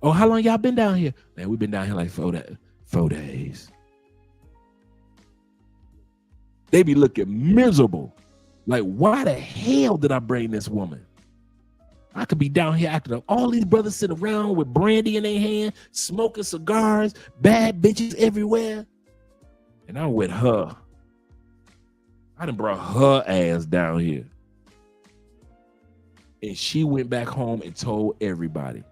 Oh, how long y'all been down here? Man, we've been down here like 4 days. They be looking miserable. Like, why the hell did I bring this woman? I could be down here acting up. All these brothers sit around with brandy in their hand, smoking cigars, bad bitches everywhere. And I'm with her. I done brought her ass down here. And she went back home and told everybody.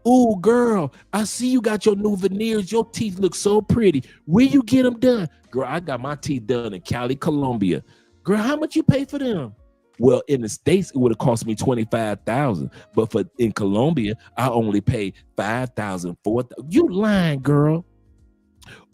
Ooh, girl, I see you got your new veneers. Your teeth look so pretty. Where you get them done? Girl, I got my teeth done in Cali, Colombia. Girl, how much you pay for them? Well, in the States, it would have cost me $25,000. But in Colombia, I only pay $5,000, $4,000. You lying, girl.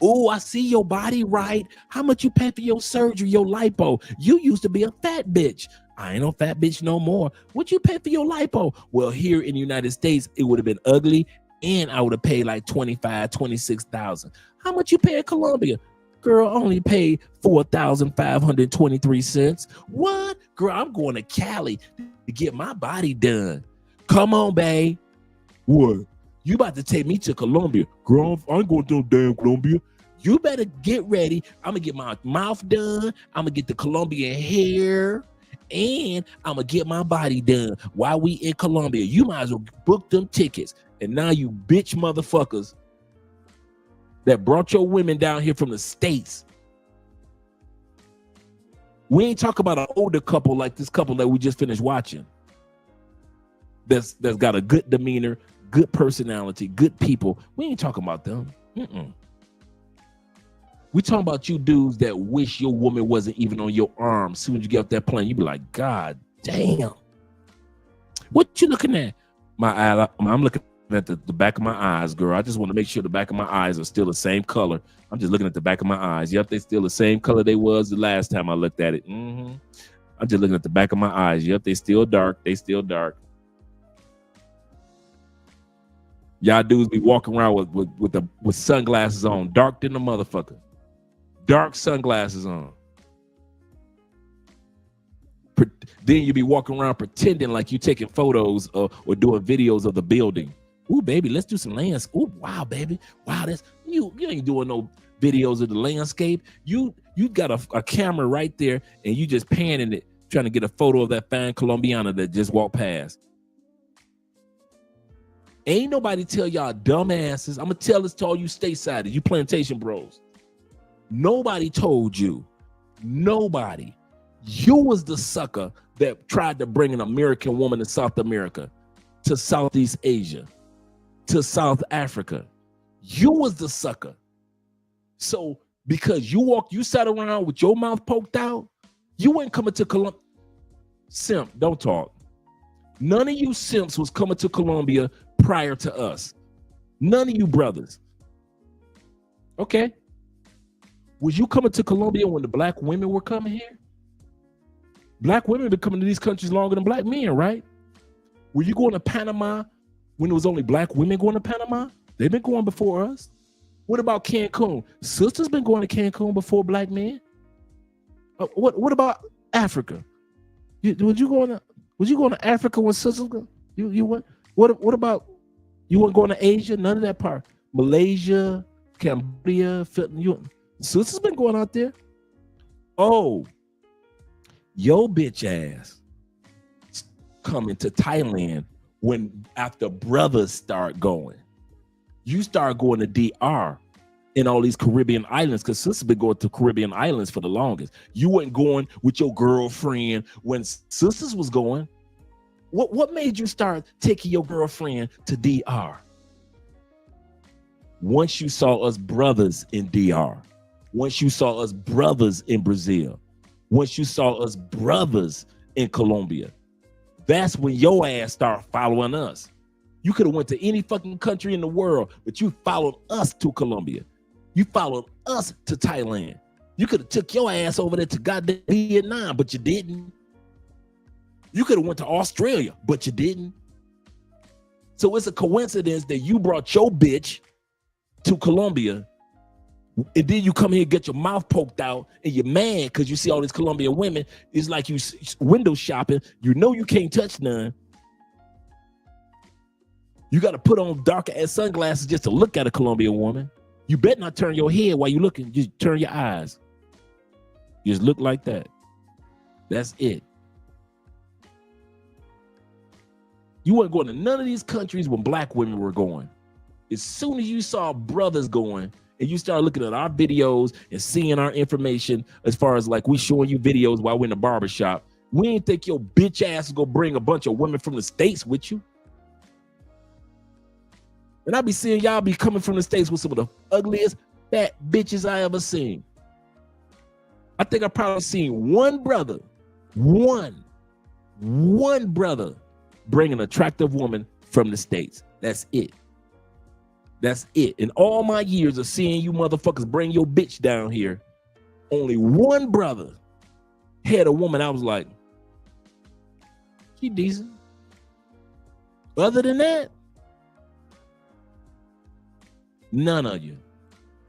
Oh, I see your body right. How much you pay for your surgery, your lipo? You used to be a fat bitch. I ain't no fat bitch no more. What you pay for your lipo? Well, here in the United States, it would have been ugly, and I would have paid like $25,000, $26,000. How much you pay in Colombia? Girl, I only paid $4,523. What? Girl, I'm going to Cali to get my body done. Come on, babe. What? You about to take me to Colombia. Girl, I ain't going to no damn Colombia. You better get ready. I'm going to get my mouth done. I'm going to get the Colombian hair. And I'm going to get my body done while we in Colombia. You might as well book them tickets. And now you bitch motherfuckers that brought your women down here from the States. We ain't talking about an older couple like this couple that we just finished watching. That's got a good demeanor, good personality, good people. We ain't talking about them. We talking about you dudes that wish your woman wasn't even on your arm. As soon as you get off that plane, you be like, God damn. What you looking at? I'm looking at the back of my eyes, girl. I just want to make sure the back of my eyes are still the same color. I'm just looking at the back of my eyes. Yep, they still the same color they was the last time I looked at it. I'm just looking at the back of my eyes. Yep, they still dark. They still dark. Y'all dudes be walking around with sunglasses on, dark than the motherfucker. Dark sunglasses on. Then you be walking around pretending like you taking photos or doing videos of the building. Ooh, baby, let's do some landscape. Ooh, wow, baby. Wow, that's you ain't doing no videos of the landscape. You got a camera right there and you just panning it, trying to get a photo of that fine Colombiana that just walked past. Ain't nobody tell y'all dumbasses. I'm gonna tell this to all you stateside, you plantation bros. Nobody told you. Nobody. You was the sucker that tried to bring an American woman to South America, to Southeast Asia, to South Africa. You was the sucker. So because you sat around with your mouth poked out, you ain't coming to Colombia. Simp, don't talk. None of you simps was coming to Colombia prior to us. None of you brothers. Okay. Was you coming to Colombia when the black women were coming here? Black women been coming to these countries longer than black men, right? Were you going to Panama when it was only black women going to Panama? They've been going before us. What about Cancun? Sisters been going to Cancun before black men. What about Africa? Was you going to Africa when sisters go? You went? What about you weren't going to Asia? None of that part. Malaysia, Cambodia, sisters been going out there. Oh, your bitch ass coming to Thailand when after brothers start going. You start going to DR in all these Caribbean islands, because sisters been going to Caribbean islands for the longest. You weren't going with your girlfriend when sisters was going. What made you start taking your girlfriend to DR? Once you saw us brothers in DR, once you saw us brothers in Brazil, once you saw us brothers in Colombia, that's when your ass started following us. You could have went to any fucking country in the world, but you followed us to Colombia. You followed us to Thailand. You could have took your ass over there to goddamn Vietnam, but you didn't. You could have went to Australia, but you didn't. So it's a coincidence that you brought your bitch to Colombia, and then you come here and get your mouth poked out, and you're mad because you see all these Colombian women. It's like you window shopping. You know you can't touch none. You got to put on darker ass sunglasses just to look at a Colombian woman. You better not turn your head while you're looking. Just turn your eyes. Just look like that. That's it. You weren't going to none of these countries when black women were going. As soon as you saw brothers going and you started looking at our videos and seeing our information, as far as like we showing you videos while we're in the barbershop, we ain't think your bitch ass is gonna bring a bunch of women from the States with you. And I be seeing y'all be coming from the States with some of the ugliest fat bitches I ever seen. I think I probably seen one brother bring an attractive woman from the States. That's it. That's it. In all my years of seeing you motherfuckers bring your bitch down here, only one brother had a woman I was like, she decent. Other than that, none of you.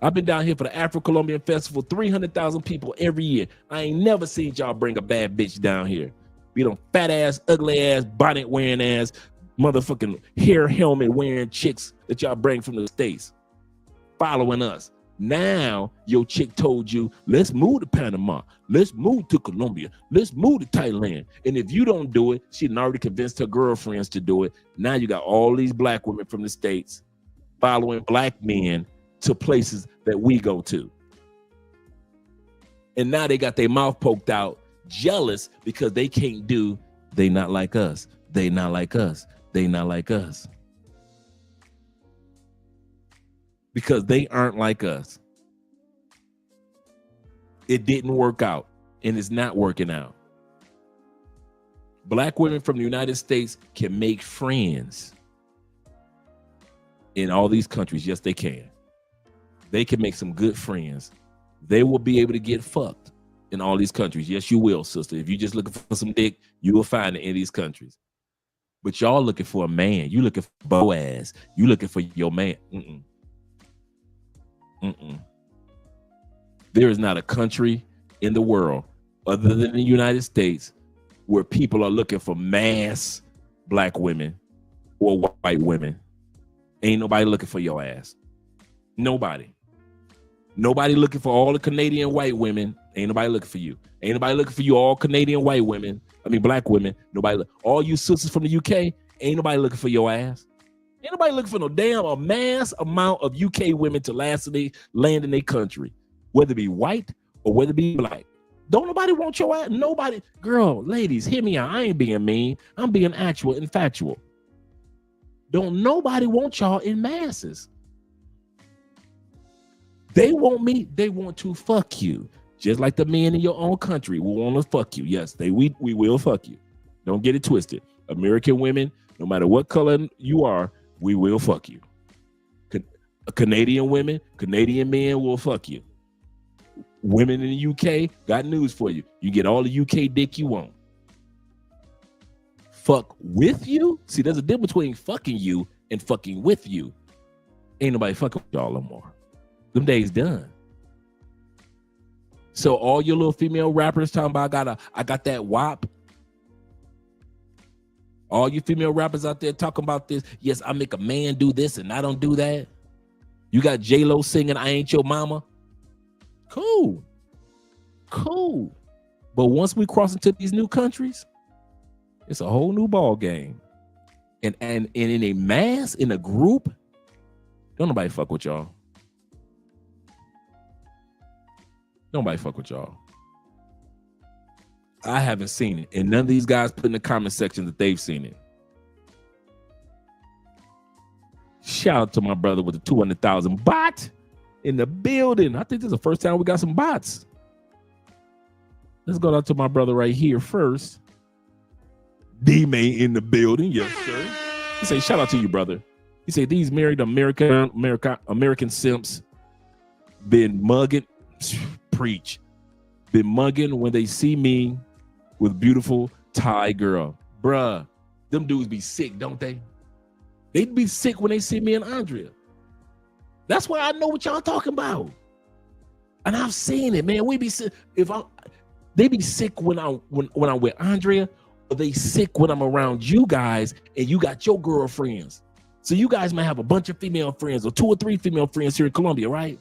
I've been down here for the Afro-Colombian Festival, 300,000 people every year. I ain't never seen y'all bring a bad bitch down here. Be them fat ass, ugly ass, bonnet wearing ass, motherfucking hair helmet wearing chicks that y'all bring from the States following us. Now your chick told you, let's move to Panama, let's move to Colombia, let's move to Thailand. And if you don't do it, she had already convinced her girlfriends to do it. Now you got all these black women from the States following black men to places that we go to. And now they got their mouth poked out, jealous because they can't do, they not like us, they not like us, they not like us. Because they aren't like us. It didn't work out, and it's not working out. Black women from the United States can make friends in all these countries. Yes, they can. They can make some good friends. They will be able to get fucked in all these countries. Yes, you will, sister. If you're just looking for some dick, you will find it in these countries. But y'all looking for a man. You looking for Boaz. You looking for your man. There is not a country in the world other than the United States where people are looking for mass black women or white women. Ain't nobody looking for your ass. Nobody. Nobody looking for all the Canadian white women. Ain't nobody looking for you. Ain't nobody looking for you, all Canadian white women. I mean, black women. Nobody. All you sisters from the UK, ain't nobody looking for your ass. Ain't nobody looking for no damn a mass amount of UK women to land in their country, whether it be white or whether it be black. Don't nobody want your ass. Nobody. Girl, ladies, hear me out. I ain't being mean. I'm being actual and factual. Don't nobody want y'all in masses. They want me. They want to fuck you. Just like the men in your own country will want to fuck you. Yes, we will fuck you. Don't get it twisted. American women, no matter what color you are, we will fuck you. Canadian women, Canadian men will fuck you. Women in the UK, got news for you. You get all the UK dick you want. Fuck with you? See, there's a difference between fucking you and fucking with you. Ain't nobody fucking with y'all no more. Them days done. So all your little female rappers talking about I got that WAP. All you female rappers out there talking about this. Yes, I make a man do this and I don't do that. You got J-Lo singing I Ain't Your Mama. Cool. But once we cross into these new countries, it's a whole new ball game. And in a mass, in a group, don't nobody fuck with y'all. Nobody fuck with y'all. I haven't seen it. And none of these guys put in the comment section that they've seen it. Shout out to my brother with the 200,000 bot in the building. I think this is the first time we got some bots. Let's go out to my brother right here first. D-May in the building. Yes, sir. He say, shout out to you, brother. He said, these married American simps been mugging. Preach. Been mugging when they see me with beautiful Thai girl. Bruh, them dudes be sick, don't they? They'd be sick when they see me and Andrea. That's why I know what y'all talking about. And I've seen it, man. We be sick. They be sick when I'm with Andrea, or they sick when I'm around you guys and you got your girlfriends. So you guys might have a bunch of female friends or 2 or 3 female friends here in Colombia, right?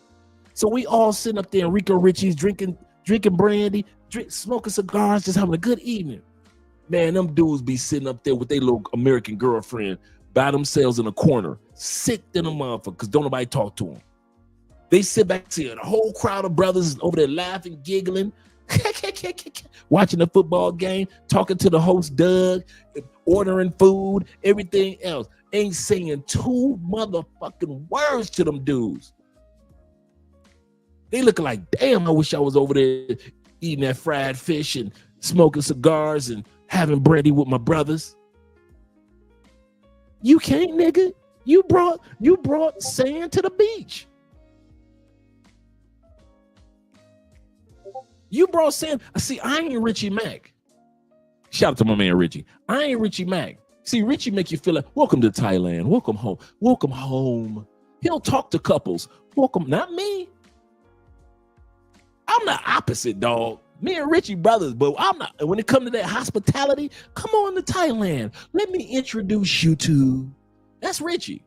So we all sitting up there in Rico Richie's drinking brandy, smoking cigars, just having a good evening. Man, them dudes be sitting up there with their little American girlfriend by themselves in a corner, sick than a motherfucker, because don't nobody talk to them. They sit back to a whole crowd of brothers over there laughing, giggling, watching the football game, talking to the host Doug, ordering food, everything else. Ain't saying 2 motherfucking words to them dudes. They looking like, damn, I wish I was over there eating that fried fish and smoking cigars and having brandy with my brothers. You can't, nigga. You brought sand to the beach. You brought sand. See, I ain't Richie Mack. Shout out to my man Richie. I ain't Richie Mack. See, Richie make you feel like, welcome to Thailand. Welcome home. Welcome home. He'll talk to couples. Welcome, not me. I'm the opposite, dog. Me and Richie brothers, but I'm not. When it comes to that hospitality, come on to Thailand. Let me introduce you to. That's Richie.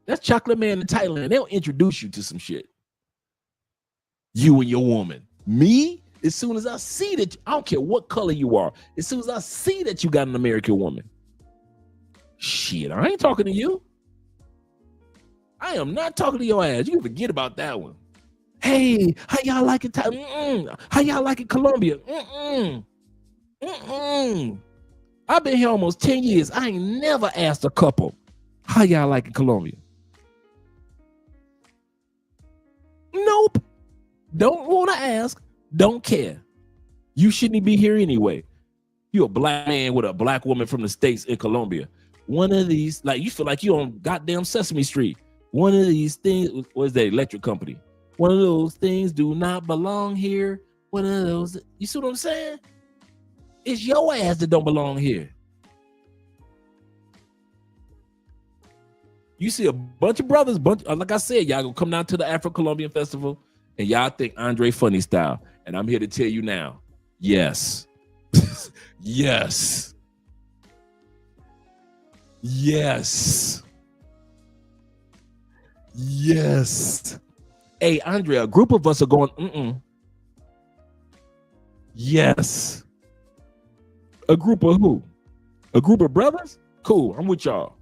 That's Chocolate Man in Thailand. They'll introduce you to some shit. You and your woman. Me, as soon as I see that, I don't care what color you are. As soon as I see that you got an American woman, shit, I ain't talking to you. I am not talking to your ass. You can forget about that one. Hey, how y'all like it? How y'all like it, Colombia? I've been here almost 10 years. I ain't never asked a couple, how y'all like it, Colombia? Nope. Don't want to ask. Don't care. You shouldn't be here anyway. You a black man with a black woman from the States in Colombia. One of these, like, you feel like you on goddamn Sesame Street. One of these things, what is that electric company? One of those things do not belong here. One of those, you see what I'm saying? It's your ass that don't belong here. You see a bunch of brothers, like I said, y'all gonna come down to the Afro-Colombian Festival and y'all think Andre funny style. And I'm here to tell you now, yes. Yes. Yes. Yes. Hey, Andrea, a group of us are going, Yes. A group of who? A group of brothers? Cool, I'm with y'all.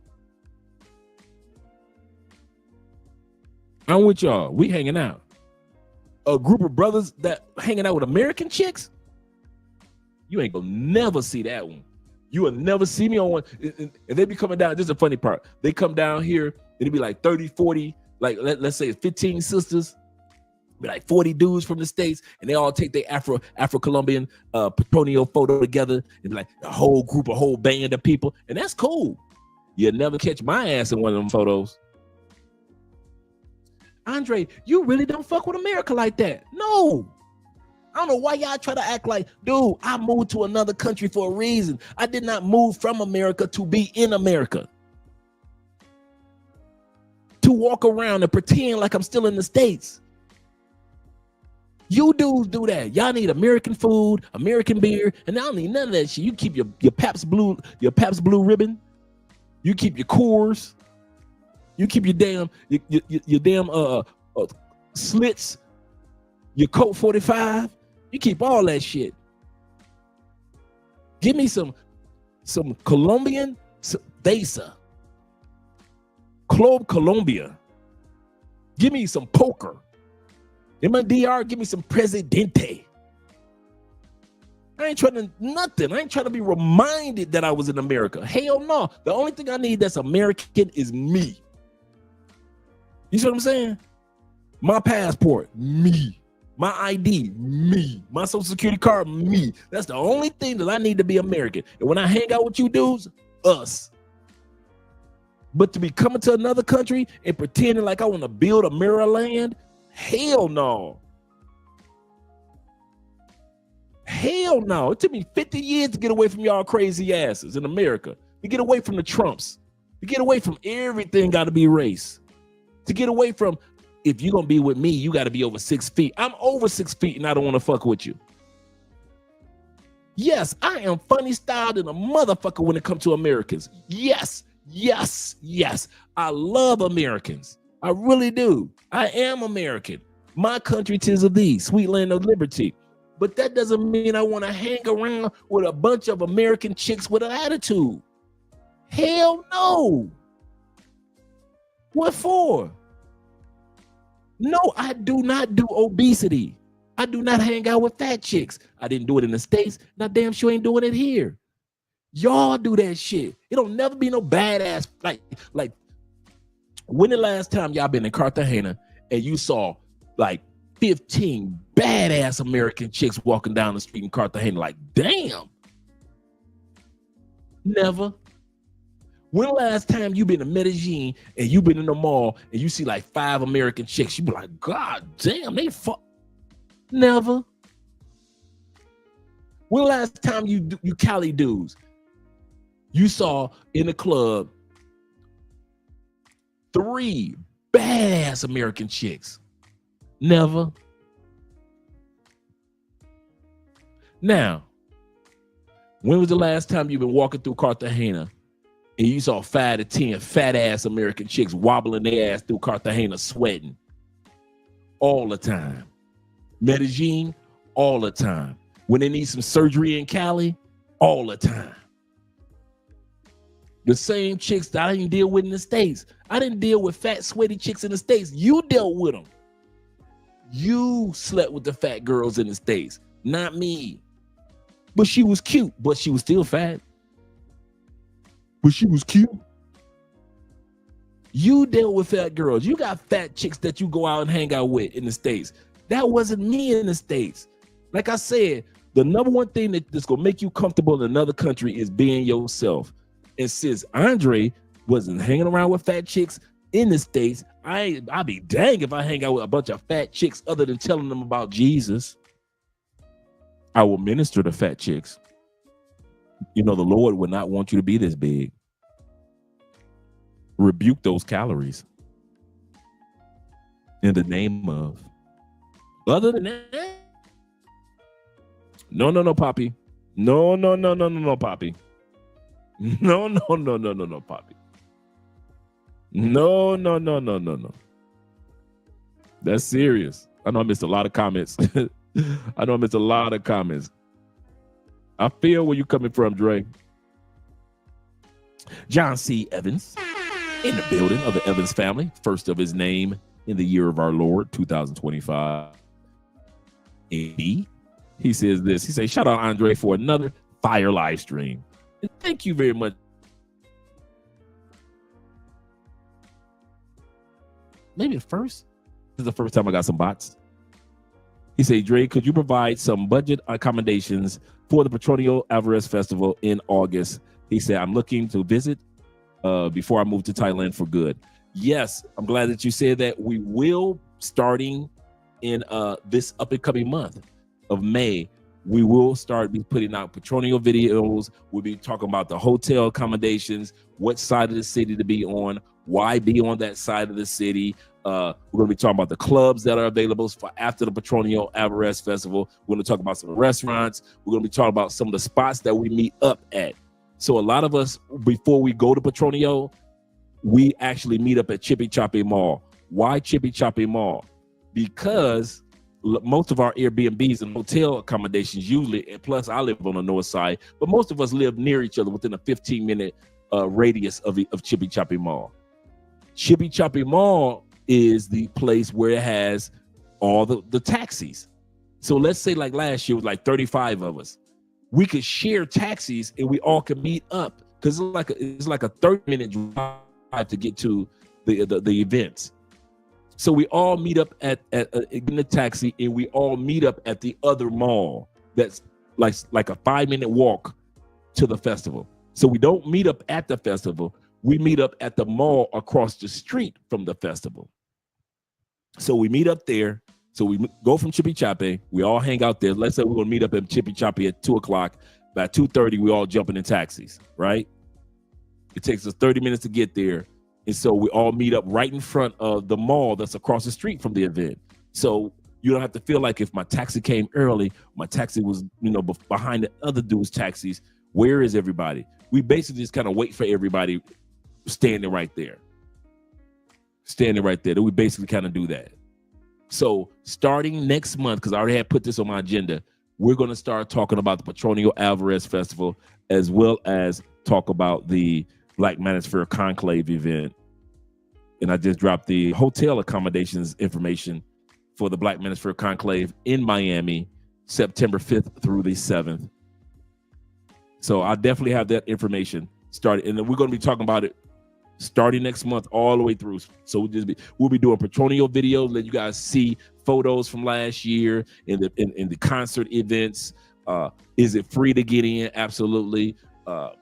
I'm with y'all. We hanging out. A group of brothers that hanging out with American chicks? You ain't gonna never see that one. You will never see me on one. And they be coming down. This is the funny part. They come down here and it'd be like 30, 40, like let's say 15 sisters, be like 40 dudes from the States, and they all take their Afro-Colombian Petronio photo together and be like a whole group, a whole band of people. And that's cool. You'll never catch my ass in one of them photos. Andre, you really don't fuck with America like that. No. I don't know why y'all try to act like, dude, I moved to another country for a reason. I did not move from America to be in America. To walk around and pretend like I'm still in the States. You dudes do that. Y'all need American food, American beer, and I don't need none of that shit. You keep your Pabst Blue Ribbon. You keep your Coors. You keep your damn Slits, your Colt 45. You keep all that shit. Give me some Colombian Desa. Club Colombia. Give me some poker. In my DR, give me some Presidente. I ain't trying to nothing. I ain't trying to be reminded that I was in America. Hell no. The only thing I need that's American is me. You see what I'm saying? My passport, me. My ID, me. My social security card, me. That's the only thing that I need to be American. And when I hang out with you dudes, us. But to be coming to another country and pretending like I want to build a mirror land, hell no. Hell no. It took me 50 years to get away from y'all crazy asses in America. To get away from the Trumps. To get away from everything got to be race. To get away from, if you're going to be with me, you got to be over 6 feet. I'm over 6 feet and I don't want to fuck with you. Yes, I am funny styled and a motherfucker when it comes to Americans. Yes, yes, yes. I love Americans. I really do. I am American. My country 'tis of thee, sweet land of liberty. But that doesn't mean I want to hang around with a bunch of American chicks with an attitude. Hell no. What for? No, I do not do obesity. I do not hang out with fat chicks. I didn't do it in the States. Now damn sure ain't doing it here. Y'all do that shit. It'll never be no badass. Like when the last time y'all been in Cartagena and you saw like 15 badass American chicks walking down the street in Cartagena? Like, damn. Never. When the last time you been to Medellin and you been in the mall and you see like 5 American chicks, you be like, God damn, they fuck. Never. When the last time you Cali dudes, you saw in the club 3 badass American chicks? Never. Now, when was the last time you've been walking through Cartagena and you saw 5 to 10 fat ass American chicks wobbling their ass through Cartagena sweating? All the time. Medellin, all the time. When they need some surgery in Cali, all the time. The same chicks that I didn't deal with in the States. I didn't deal with fat, sweaty chicks in the States. You dealt with them. You slept with the fat girls in the States, not me. But she was cute, but she was still fat. But she was cute. You dealt with fat girls. You got fat chicks that you go out and hang out with in the States. That wasn't me in the States. Like I said, the number one thing that's going to make you comfortable in another country is being yourself. And since Andre wasn't hanging around with fat chicks in the States, I'd be dang if I hang out with a bunch of fat chicks other than telling them about Jesus. I will minister to fat chicks. You know, the Lord would not want you to be this big. Rebuke those calories. In the name of. Other than that. No, Poppy. No, Poppy. No, Poppy. No. That's serious. I know I missed a lot of comments. I feel where you're coming from, Dre. John C. Evans in the building of the Evans family, first of his name in the year of our Lord, 2025. AD. He says this. He says, shout out Andre for another fire live stream. And thank you very much. Maybe the first. This is the first time I got some bots. He said, Dre, could you provide some budget accommodations for the Petronio Alvarez Festival in August? He said, I'm looking to visit before I move to Thailand for good. Yes, I'm glad that you said that. We will, starting in this up and coming month of May, we will start putting out Petronio videos. We'll be talking about the hotel accommodations, what side of the city to be on, why be on that side of the city. We're going to be talking about the clubs that are available for after the Petronio Alvarez Festival. We're going to talk about some restaurants. We're going to be talking about some of the spots that we meet up at. So a lot of us, before we go to Petronio, we actually meet up at Chippy Choppy Mall. Why Chippy Choppy Mall? Because most of our Airbnbs and hotel accommodations usually, and plus I live on the north side, but most of us live near each other within a 15-minute radius of Chippy Choppy Mall. Chippy Choppy Mall is the place where it has all the taxis. So let's say like last year was like 35 of us. We could share taxis and we all could meet up because it's like a 30-minute drive to get to the events. So we all meet up in the taxi and we all meet up at the other mall. That's like a 5-minute walk to the festival. So we don't meet up at the festival. We meet up at the mall across the street from the festival. So we meet up there. So we go from Chippy Choppy. We all hang out there. Let's say we're going to meet up at Chippy Choppy at 2 o'clock. By 2:30, we all jumping in taxis, right? It takes us 30 minutes to get there. And so we all meet up right in front of the mall that's across the street from the event. So you don't have to feel like if my taxi came early, my taxi was, behind the other dude's taxis. Where is everybody? We basically just kind of wait for everybody standing right there. We basically kind of do that. So starting next month, because I already had put this on my agenda, we're going to start talking about the Petronio Alvarez Festival, as well as talk about the Black Manosphere Conclave event. And I just dropped the hotel accommodations information for the Black Manosphere Conclave in Miami, September 5th through the 7th. So I definitely have that information started. And then we're going to be talking about it starting next month all the way through. So we'll be doing Petronio videos, let you guys see photos from last year in the concert events. Is it free to get in? Absolutely. Can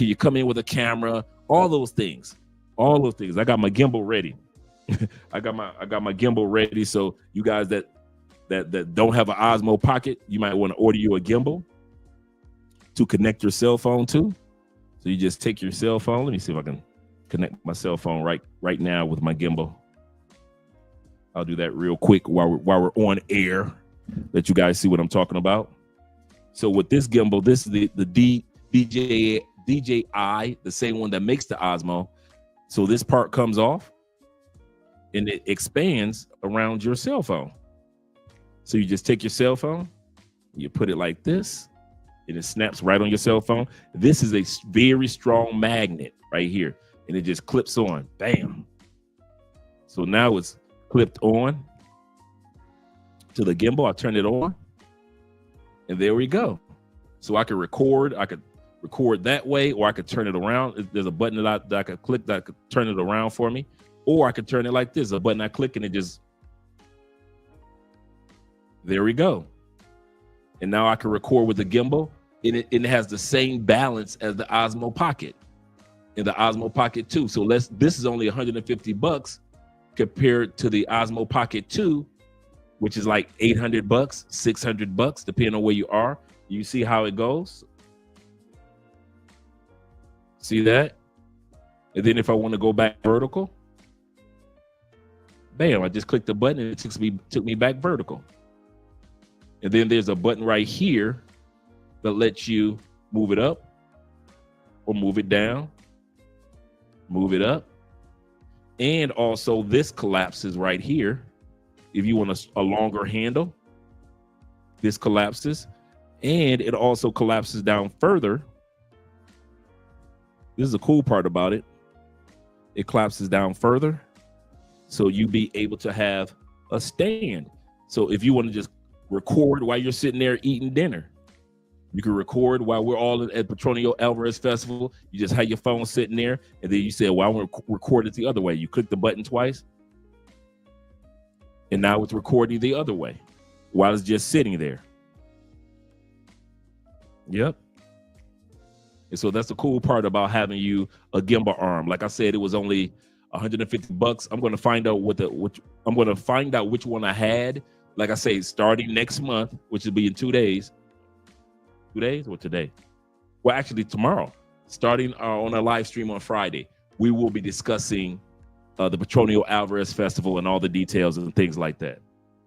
you come in with a camera? All those things. I got my gimbal ready. I got my gimbal ready. So you guys that don't have an Osmo Pocket, you might want to order you a gimbal to connect your cell phone to. So you just take your cell phone. Let me see if I can connect my cell phone right now with my gimbal. I'll do that real quick while we're on air. Let you guys see what I'm talking about. So with this gimbal, this is the DJI, the same one that makes the Osmo. So this part comes off and it expands around your cell phone. So you just take your cell phone, you put it like this, and it snaps right on your cell phone. This is a very strong magnet right here, and it just clips on. Bam. So now it's clipped on to the gimbal. I turn it on, and there we go. So I could record. I could record that way, or I could turn it around. There's a button that I could click that could turn it around for me, or I could turn it like this. A button I click, and it just, there we go. And now I can record with the gimbal, and it has the same balance as the Osmo Pocket and the Osmo Pocket 2. So this is only $150 compared to the Osmo Pocket 2, which is like $800, $600, depending on where you are. You see how it goes? See that? And then if I want to go back vertical, bam, I just clicked the button and it took me back vertical. And then there's a button right here that lets you move it up or move it down, move it up. And also this collapses right here. If you want a longer handle, this collapses. And it also collapses down further. This is the cool part about it. It collapses down further. So you be able to have a stand. So if you want to just record while you're sitting there eating dinner, you can record while we're all at Petronio Alvarez Festival. You just have your phone sitting there, and then you say, well, I want to record it the other way. You click the button twice, and now it's recording the other way while it's just sitting there. Yep. And so that's the cool part about having you a gimbal arm. Like I said, it was only $150. I'm going to find out which one I had. Like I say, starting next month, which will be in 2 days. 2 days or today? Well, actually tomorrow, starting on a live stream on Friday, we will be discussing the Petronio Alvarez Festival and all the details and things like that.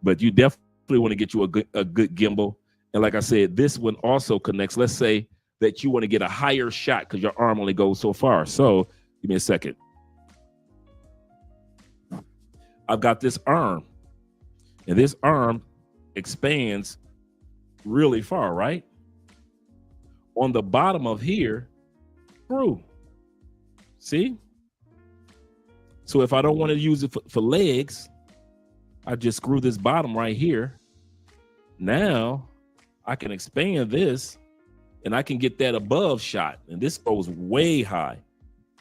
But you definitely want to get you a good gimbal. And like I said, this one also connects. Let's say that you want to get a higher shot because your arm only goes so far. So give me a second. I've got this arm, and this arm expands really far, right? On the bottom of here, through. See? So if I don't want to use it for legs, I just screw this bottom right here. Now I can expand this and I can get that above shot. And this goes way high.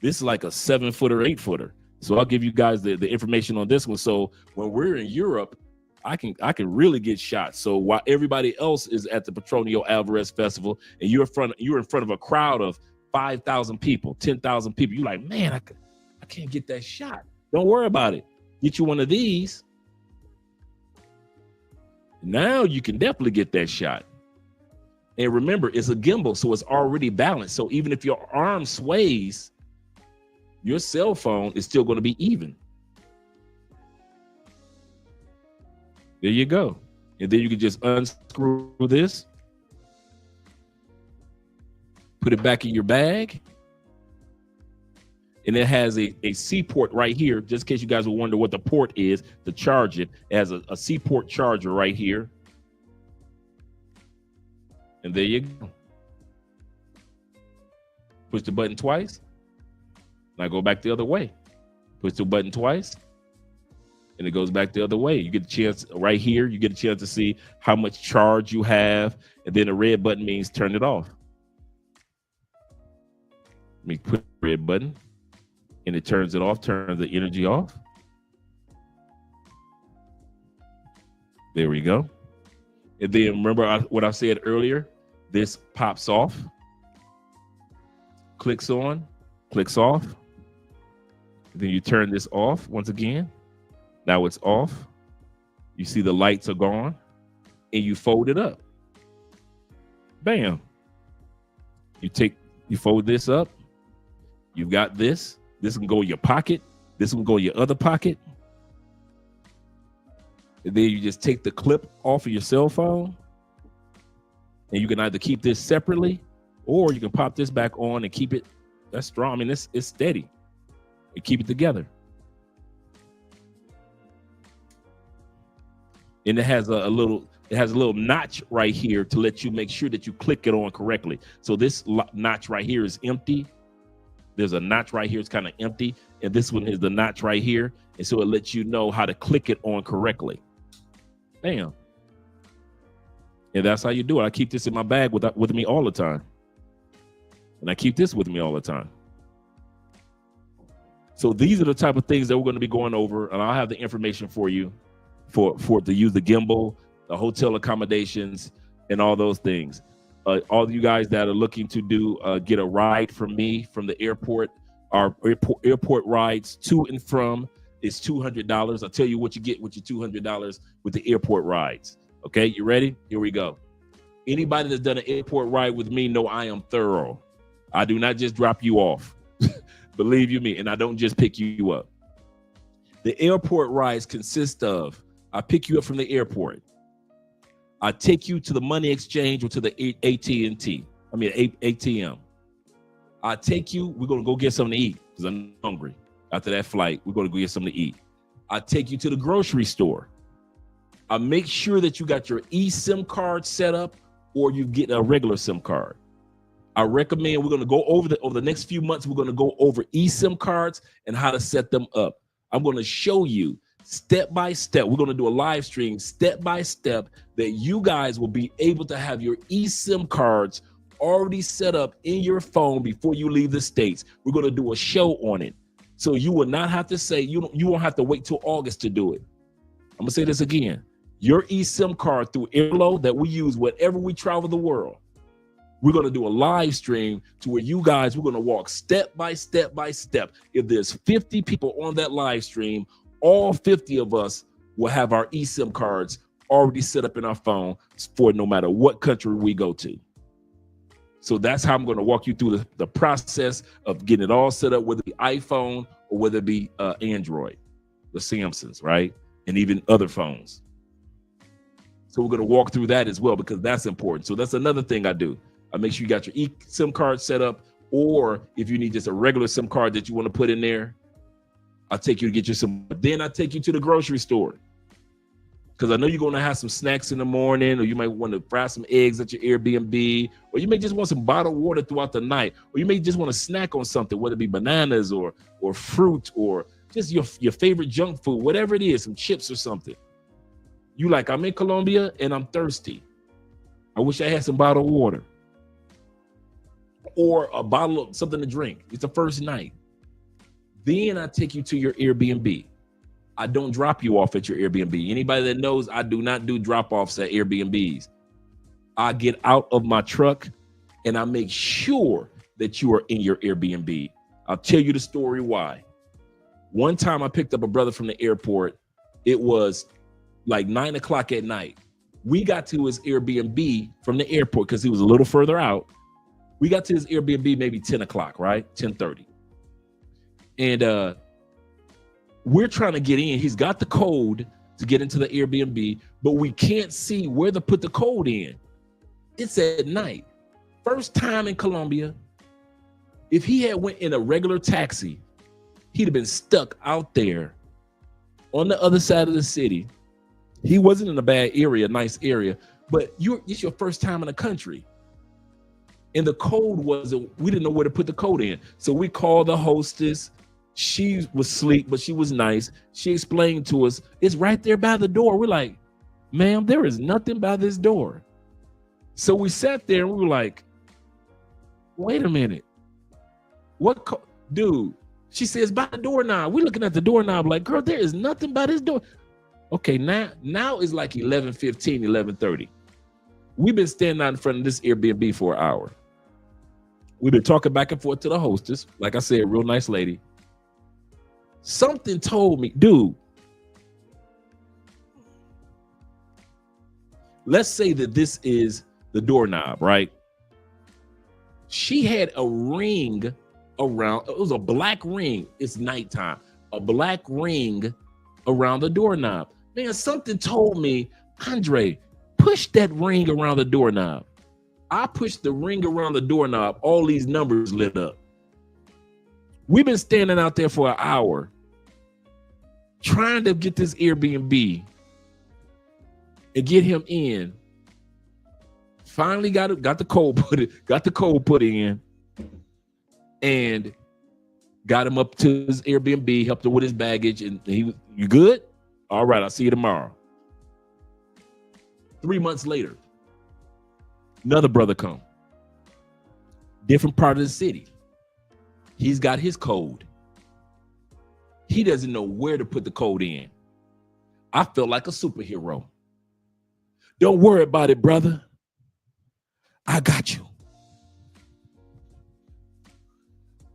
This is like a 7-footer, 8-footer. So I'll give you guys the information on this one. So when we're in Europe, I can really get shots. So while everybody else is at the Petronio Alvarez Festival and you're in front of a crowd of 5,000 people, 10,000 people, you're like, man, I can't get that shot. Don't worry about it. Get you one of these. Now you can definitely get that shot. And remember, it's a gimbal, so it's already balanced. So even if your arm sways, your cell phone is still going to be even. There you go. And then you can just unscrew this, put it back in your bag. And it has a C port right here, just in case you guys will wonder what the port is to charge it. It has a C port charger right here. And there you go. Push the button twice. Now go back the other way. Push the button twice. And it goes back the other way. You get a chance right here. You get a chance to see how much charge you have. And then the red button means turn it off. Let me put the red button. And it turns it off, turns the energy off. There we go. And then remember what I said earlier, this pops off, clicks on, clicks off. And then you turn this off once again. Now it's off. You see the lights are gone and you fold it up. Bam. You fold this up. You've got this. This can go in your pocket. This can go in your other pocket. And then you just take the clip off of your cell phone. And you can either keep this separately or you can pop this back on and keep it. That's strong. I mean, it's steady. You keep it together. And it has a little notch right here to let you make sure that you click it on correctly. So this notch right here is empty. There's a notch right here. It's kind of empty. And this one is the notch right here. And so it lets you know how to click it on correctly. Bam. And that's how you do it. I keep this in my bag with me all the time. And I keep this with me all the time. So these are the type of things that we're going to be going over. And I'll have the information for you for to use the gimbal, the hotel accommodations, and all those things. All of you guys that are looking to get a ride from me from the airport, our airport rides to and from is $200. I'll tell you what you get with your $200 with the airport rides. Okay, you ready? Here we go. Anybody that's done an airport ride with me know I am thorough. I do not just drop you off. Believe you me, and I don't just pick you up. The airport rides consist of, I pick you up from the airport. I take you to the money exchange or to the ATM. I take you, we're going to go get something to eat because I'm hungry. After that flight, we're going to go get something to eat. I take you to the grocery store. I make sure that you got your eSIM card set up or you get a regular SIM card. I recommend we're going to go over the next few months, we're going to go over eSIM cards and how to set them up. I'm going to show you step by step. We're going to do a live stream step by step that you guys will be able to have your eSIM cards already set up in your phone before you leave the States. We're going to do a show on it. So you will not have to say, you won't have to wait till August to do it. I'm going to say this again. Your eSIM card through Airlo that we use whenever we travel the world. We're going to do a live stream to where you guys, we're going to walk step by step by step. If there's 50 people on that live stream, all 50 of us will have our eSIM cards already set up in our phone for no matter what country we go to. So that's how I'm going to walk you through the process of getting it all set up, whether it be iPhone or whether it be Android, the Samsungs, right? And even other phones. So we're going to walk through that as well because that's important. So that's another thing I do. I make sure you got your eSIM card set up, or if you need just a regular SIM card that you want to put in there, I'll take you to get your SIM. Then I take you to the grocery store because I know you're going to have some snacks in the morning, or you might want to fry some eggs at your Airbnb, or you may just want some bottled water throughout the night, or you may just want to snack on something, whether it be bananas or fruit or just your favorite junk food, whatever it is, some chips or something. You like, I'm in Colombia and I'm thirsty. I wish I had some bottled water or a bottle of something to drink. It's the first night. Then I take you to your Airbnb. I don't drop you off at your Airbnb. Anybody that knows, I do not do drop-offs at Airbnbs. I get out of my truck and I make sure that you are in your Airbnb. I'll tell you the story why. One time I picked up a brother from the airport. It was like 9 o'clock at night. We got to his Airbnb from the airport because he was a little further out. We got to his Airbnb maybe 10 o'clock, right? 10:30. And we're trying to get in. He's got the code to get into the Airbnb, but we can't see where to put the code in. It's at night. First time in Colombia. If he had went in a regular taxi, he'd have been stuck out there on the other side of the city. He wasn't in a bad area, nice area, but it's your first time in the country. And the code wasn't, we didn't know where to put the code in. So we called the hostess. She was asleep, but she was nice. She explained to us, it's right there by the door. We're like, ma'am, there is nothing by this door. So we sat there and we were like, wait a minute. Dude, she says by the doorknob. We're looking at the doorknob like, girl, there is nothing by this door. Okay, now it's like 11:15, 11:30. We've been standing out in front of this Airbnb for an hour. We've been talking back and forth to the hostess. Like I said, real nice lady. Something told me, dude, let's say that this is the doorknob, right? She had a ring around, it was a black ring. It's nighttime, a black ring around the doorknob. Man, something told me, Andre, push that ring around the doorknob. I pushed the ring around the doorknob. All these numbers lit up. We've been standing out there for an hour trying to get this Airbnb and get him in. Finally got the code put in and got him up to his Airbnb, helped him with his baggage, and you good? All right, I'll see you tomorrow. 3 months later, another brother come. Different part of the city. He's got his code. He doesn't know where to put the code in. I felt like a superhero. Don't worry about it, brother. I got you.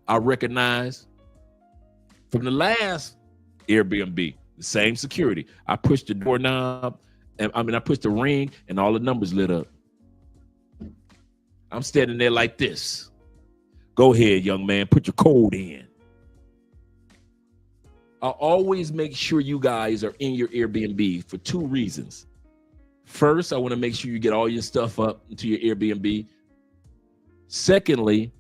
I recognize from the last Airbnb, the same security. I pushed the doorknob, I pushed the ring, and all the numbers lit up. I'm standing there like this. Go ahead, young man, put your code in. I always make sure you guys are in your Airbnb for 2 reasons. First, I want to make sure you get all your stuff up into your Airbnb. Secondly,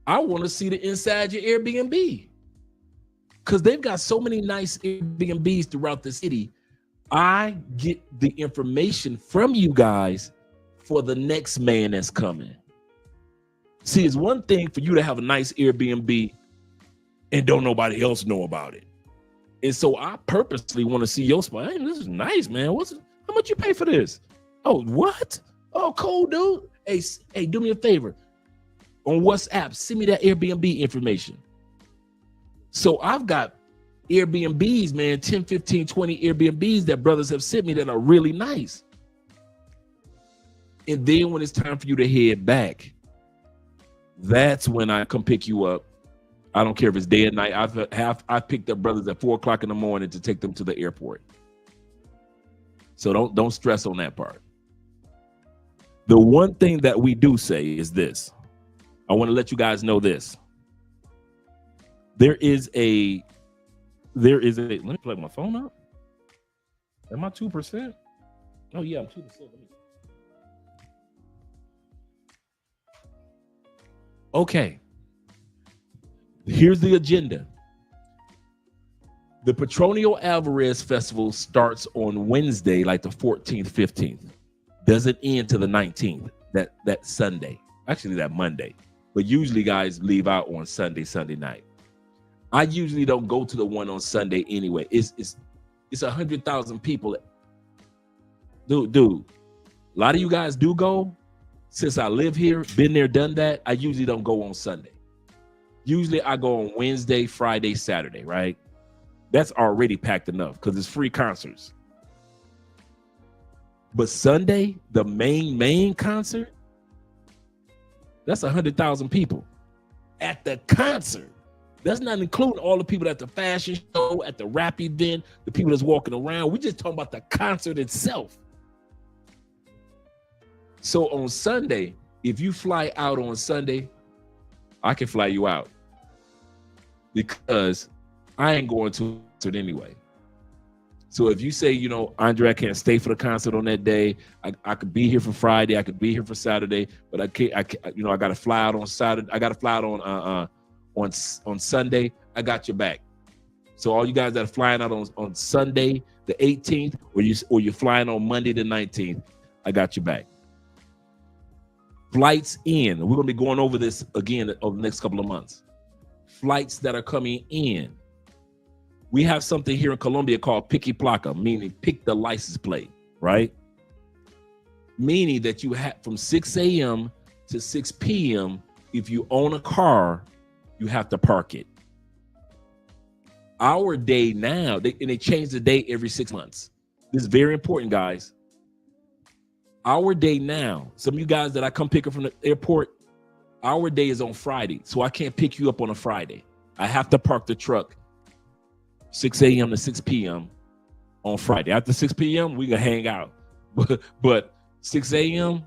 I want to see the inside your Airbnb because they've got so many nice Airbnbs throughout the city. I get the information from you guys for the next man that's coming. See, it's one thing for you to have a nice Airbnb and don't nobody else know about it. And so I purposely want to see your spot. Hey, this is nice, man. How much you pay for this? Oh, what? Oh, cool, dude. Hey, do me a favor. On WhatsApp, send me that Airbnb information. So I've got Airbnbs, man, 10, 15, 20 Airbnbs that brothers have sent me that are really nice. And then when it's time for you to head back, that's when I come pick you up. I don't care if it's day or night. I've picked up brothers at 4 o'clock in the morning to take them to the airport. So don't stress on that part. The one thing that we do say is this. I want to let you guys know this. There is a, let me plug my phone up. Am I 2%? Oh yeah, I'm 2%. Okay. Here's the agenda. The Petronio Alvarez Festival starts on Wednesday, like the 14th, 15th. Doesn't end till the 19th, that Sunday. Actually, that Monday. But usually guys leave out on Sunday night. I usually don't go to the one on Sunday anyway. It's 100,000 people dude, a lot of you guys do go. Since I live here, been there, done that, I usually don't go on Sunday. Usually I go on Wednesday, Friday, Saturday, right? That's already packed enough because it's free concerts. But Sunday, the main concert, that's 100,000 people at the concert. That's not including all the people at the fashion show, at the rap event, the people that's walking around. We're just talking about the concert itself. So on Sunday, if you fly out on Sunday, I can fly you out because I ain't going to it anyway. So if you say, you know, Andre, I can't stay for the concert on that day. I could be here for Friday. I could be here for Saturday, but I can't, you know, I got to fly out on Saturday. I got to fly out on Sunday. I got your back. So all you guys that are flying out on Sunday, the 18th, or you're flying on Monday, the 19th, I got your back. Flights in. We're going to be going over this again over the next couple of months. Flights that are coming in. We have something here in Colombia called picky placa, meaning pick the license plate, right? Meaning that you have from 6 a.m. to 6 p.m., if you own a car, you have to park it. Our day now, they change the day every 6 months. This is very important, guys. Our day now, some of you guys that I come pick up from the airport, our day is on Friday, so I can't pick you up on a Friday. I have to park the truck 6 a.m. to 6 p.m. on Friday. After 6 p.m., we can hang out. But 6 a.m.,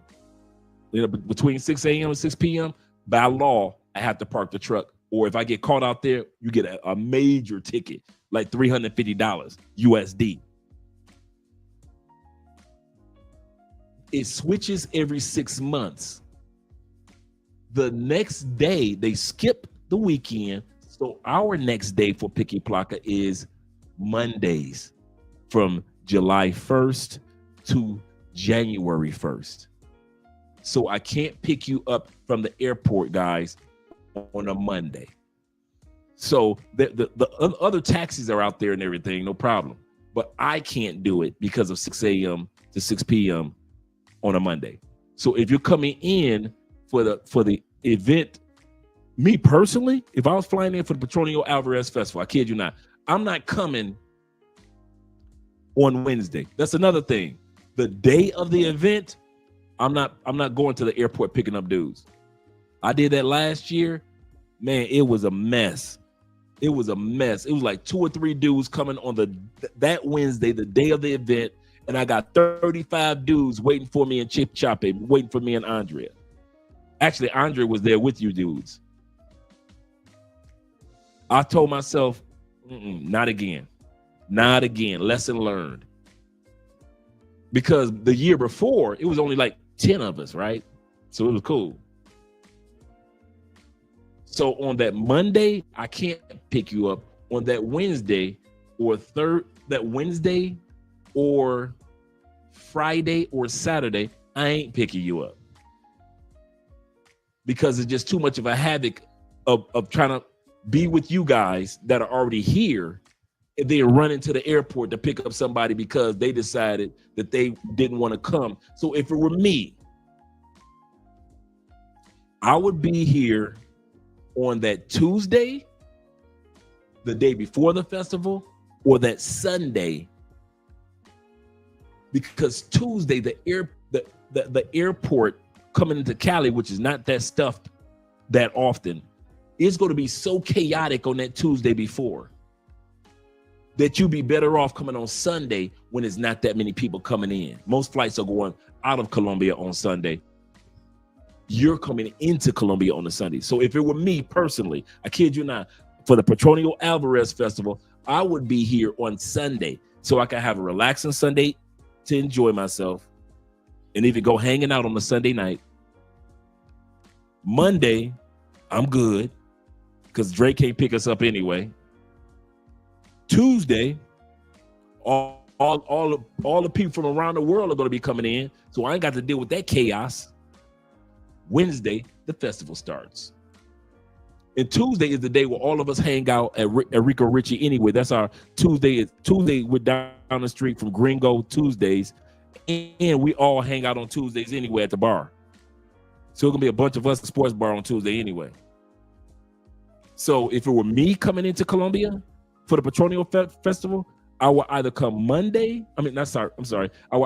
you know, between 6 a.m. and 6 p.m., by law, I have to park the truck. Or if I get caught out there, you get a major ticket, like $350 USD. It switches every 6 months. The next day, they skip the weekend. So our next day for Picky Placa is Mondays from July 1st to January 1st. So I can't pick you up from the airport, guys, on a Monday. So the other taxis are out there and everything, no problem. But I can't do it because of 6 a.m. to 6 p.m. on a Monday. So if you're coming in for the event, me personally, if I was flying in for the Petronio Alvarez Festival, I kid you not, I'm not coming on Wednesday. That's another thing. The day of the event, I'm not going to the airport picking up dudes. I did that last year. Man, it was a mess. It was a mess. It was like 2 or 3 dudes coming on that Wednesday, the day of the event, and I got 35 dudes waiting for me in Chip Chape, waiting for me and Andrea. Actually, Andrea was there with you dudes. I told myself, not again. Not again. Lesson learned. Because the year before, it was only like 10 of us, right? So it was cool. So on that Monday, I can't pick you up. On that Wednesday or Wednesday or Friday or Saturday, I ain't picking you up. Because it's just too much of a havoc of trying to be with you guys that are already here and then run into the airport to pick up somebody because they decided that they didn't want to come. So if it were me, I would be here on that Tuesday, the day before the festival, or that Sunday, because Tuesday, the airport coming into Cali, which is not that stuffed that often, is going to be so chaotic on that Tuesday before that you'd be better off coming on Sunday when it's not that many people coming in. Most flights are going out of Colombia on Sunday. You're coming into Colombia on a Sunday. So if it were me personally, I kid you not, for the Petronio Alvarez Festival, I would be here on Sunday so I can have a relaxing Sunday to enjoy myself and even go hanging out on the Sunday night. Monday, I'm good because Drake can't pick us up anyway. Tuesday, all the people from around the world are going to be coming in, so I ain't got to deal with that chaos. Wednesday, the festival starts. And Tuesday is the day where all of us hang out at Rico Richie anyway. That's our Tuesday. Tuesday, we're down the street from Gringo Tuesdays, And we all hang out on Tuesdays anyway at the bar. So it's gonna be a bunch of us at the sports bar on Tuesday anyway. So if it were me coming into Colombia for the Petronio Festival, I would either come Monday. I would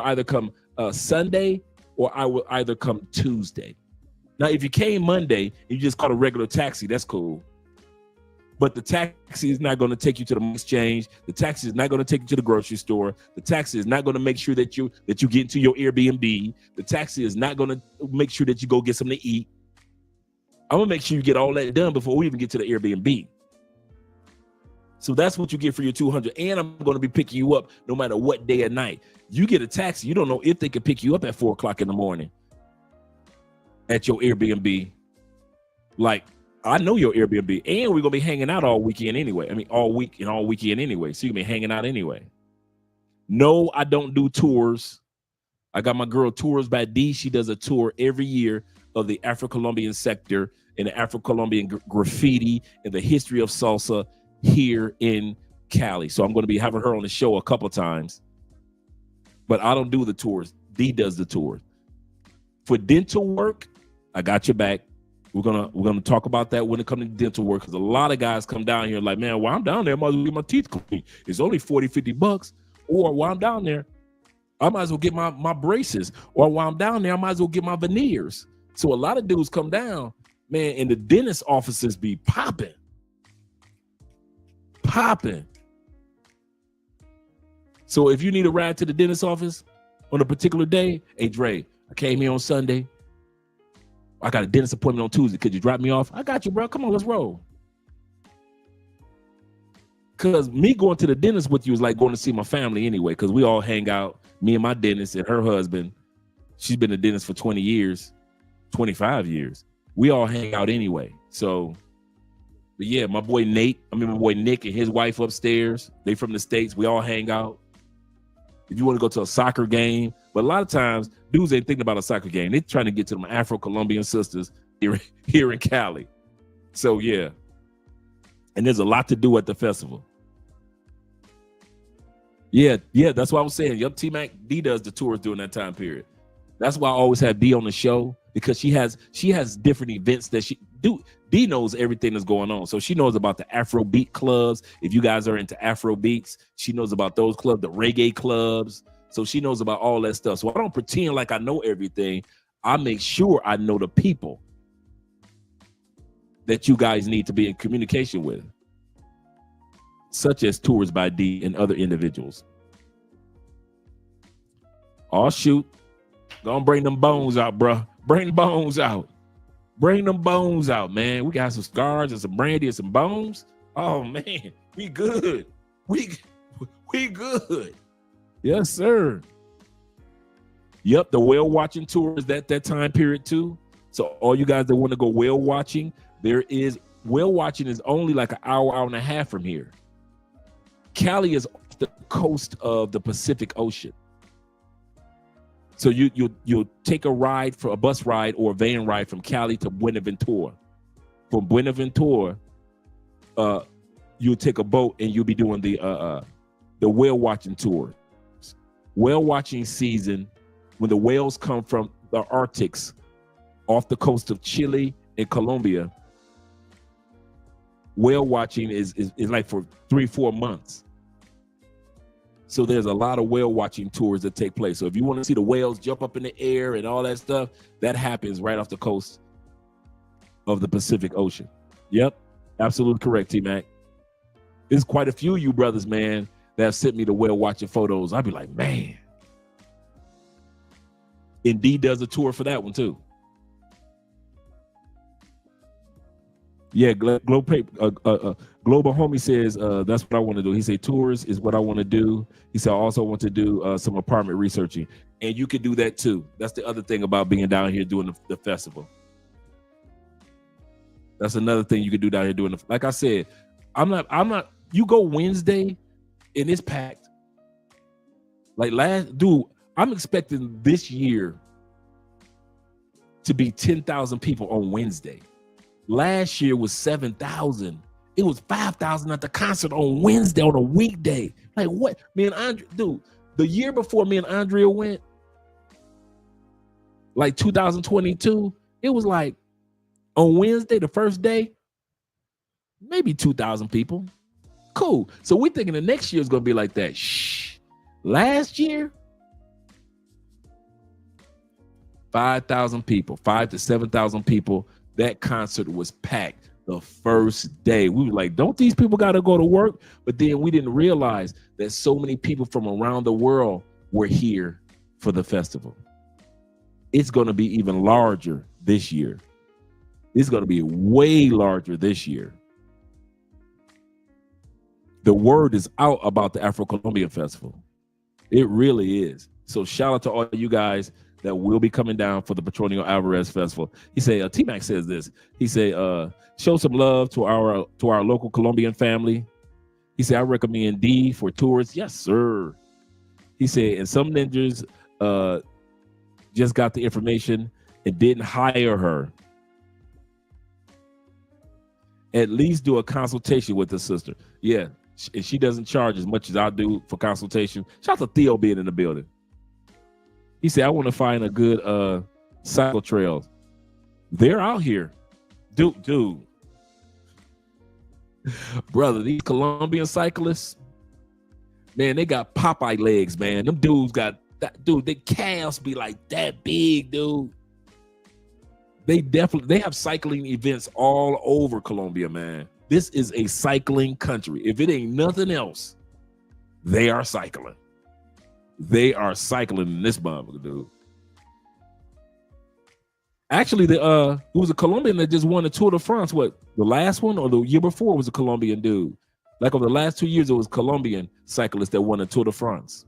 either come Sunday, or I would either come Tuesday. Now, if you came Monday and you just caught a regular taxi, that's cool. But the taxi is not going to take you to the exchange. The taxi is not going to take you to the grocery store. The taxi is not going to make sure that you get into your Airbnb. The taxi is not going to make sure that you go get something to eat. I'm going to make sure you get all that done before we even get to the Airbnb. So that's what you get for your $200. And I'm going to be picking you up no matter what day or night. You get a taxi, you don't know if they can pick you up at 4 o'clock in the morning at your Airbnb. Like, I know your Airbnb, and we're gonna be hanging out all weekend anyway. I mean, all week and all weekend anyway. So you can be hanging out anyway. No, I don't do tours. I got my girl Tours by D. She does a tour every year of the Afro-Colombian sector and the Afro-Colombian graffiti and the history of salsa here in Cali. So I'm going to be having her on the show a couple times. But I don't do the tours. D does the tours. For dental work, I got your back. We're gonna talk about that when it comes to dental work, because a lot of guys come down here like, man, while I'm down there, I might as well get my teeth cleaned. It's only $40-$50. Or while I'm down there, I might as well get my braces. Or while I'm down there, I might as well get my veneers. So a lot of dudes come down, man, and the dentist offices be popping. So if you need a ride to the dentist office on a particular day, hey Dre, I came here on Sunday. I got a dentist appointment on Tuesday. Could you drop me off? I got you, bro. Come on, let's roll. Because me going to the dentist with you is like going to see my family anyway, because we all hang out, me and my dentist and her husband. She's been a dentist for 20 years, 25 years. We all hang out anyway. So, but yeah, my boy Nick and his wife upstairs, they from the States. We all hang out. If you want to go to a soccer game, but a lot of times dudes ain't thinking about a soccer game. They're trying to get to them Afro-Colombian sisters here in Cali. So yeah, and there's a lot to do at the festival. Yeah, that's what I was saying. Yup, T-Mac, D does the tours during that time period. That's why I always have D on the show, because she has different events that she do. D knows everything that's going on. So she knows about the Afro beat clubs. If you guys are into Afro beats, she knows about those clubs, the reggae clubs. So she knows about all that stuff. So I don't pretend like I know everything. I make sure I know the people that you guys need to be in communication with, such as Tours by D and other individuals. Oh, shoot. Gonna bring them bones out, bruh. Bring the bones out. Bring them bones out, man. We got some scars and some brandy and some bones. Oh, man. We good. We good. Yes, sir. Yep, the whale watching tour is that time period too. So all you guys that want to go whale watching, whale watching is only like an hour and a half from here. Cali is off the coast of the Pacific Ocean. So you'll take a bus ride or a van ride from Cali to Buenaventura. From Buenaventura, you'll take a boat and you'll be doing the whale watching tour. Whale watching season, when the whales come from the Arctics off the coast of Chile and Colombia, whale watching is like for 3-4 months. So there's a lot of whale watching tours that take place. So if you want to see the whales jump up in the air and all that stuff, that happens right off the coast of the Pacific Ocean. Yep, absolutely correct, T-Mac. There's quite a few of you brothers, man, that have sent me the whale watching photos. I'd be like, man. Indeed does a tour for that one too. Yeah, Global Homie says, that's what I want to do. He said, tours is what I want to do. He said, I also want to do some apartment researching. And you could do that too. That's the other thing about being down here doing the festival. That's another thing you could do down here doing like I said, I'm not, you go Wednesday and it's packed. Like I'm expecting this year to be 10,000 people on Wednesday. Last year was 7,000. It was 5,000 at the concert on Wednesday on a weekday. Like what? Me and Andre, dude, the year before me and Andrea went, like 2022, it was like on Wednesday, the first day, maybe 2,000 people. Cool. So we're thinking the next year is going to be like that. Shh. Last year, 5,000 people, 5,000 to 7,000 people. That concert was packed the first day. We were like, don't these people got to go to work? But then we didn't realize that so many people from around the world were here for the festival. It's going to be even larger this year. It's going to be way larger this year. The word is out about the Afro-Colombian Festival. It really is. So shout out to all you guys that will be coming down for the Petronio Alvarez Festival. He said, T-Mac says this. He said, show some love to our local Colombian family. He said, I recommend D for tours. Yes, sir. He said, and some ninjas just got the information and didn't hire her. At least do a consultation with the sister. Yeah, and she doesn't charge as much as I do for consultation. Shout out to Theo being in the building. He said, I want to find a good cycle trails. They're out here. Dude. Brother, these Colombian cyclists, man, they got Popeye legs, man. Them dudes got that, dude, their calves be like that big, dude. They have cycling events all over Colombia, man. This is a cycling country. If it ain't nothing else, they are cycling. They are cycling in this motherfucker, dude. Actually, it was a Colombian that just won the Tour de France. What, the last one or the year before was a Colombian dude? Like over the last 2 years, it was Colombian cyclist that won the Tour de France.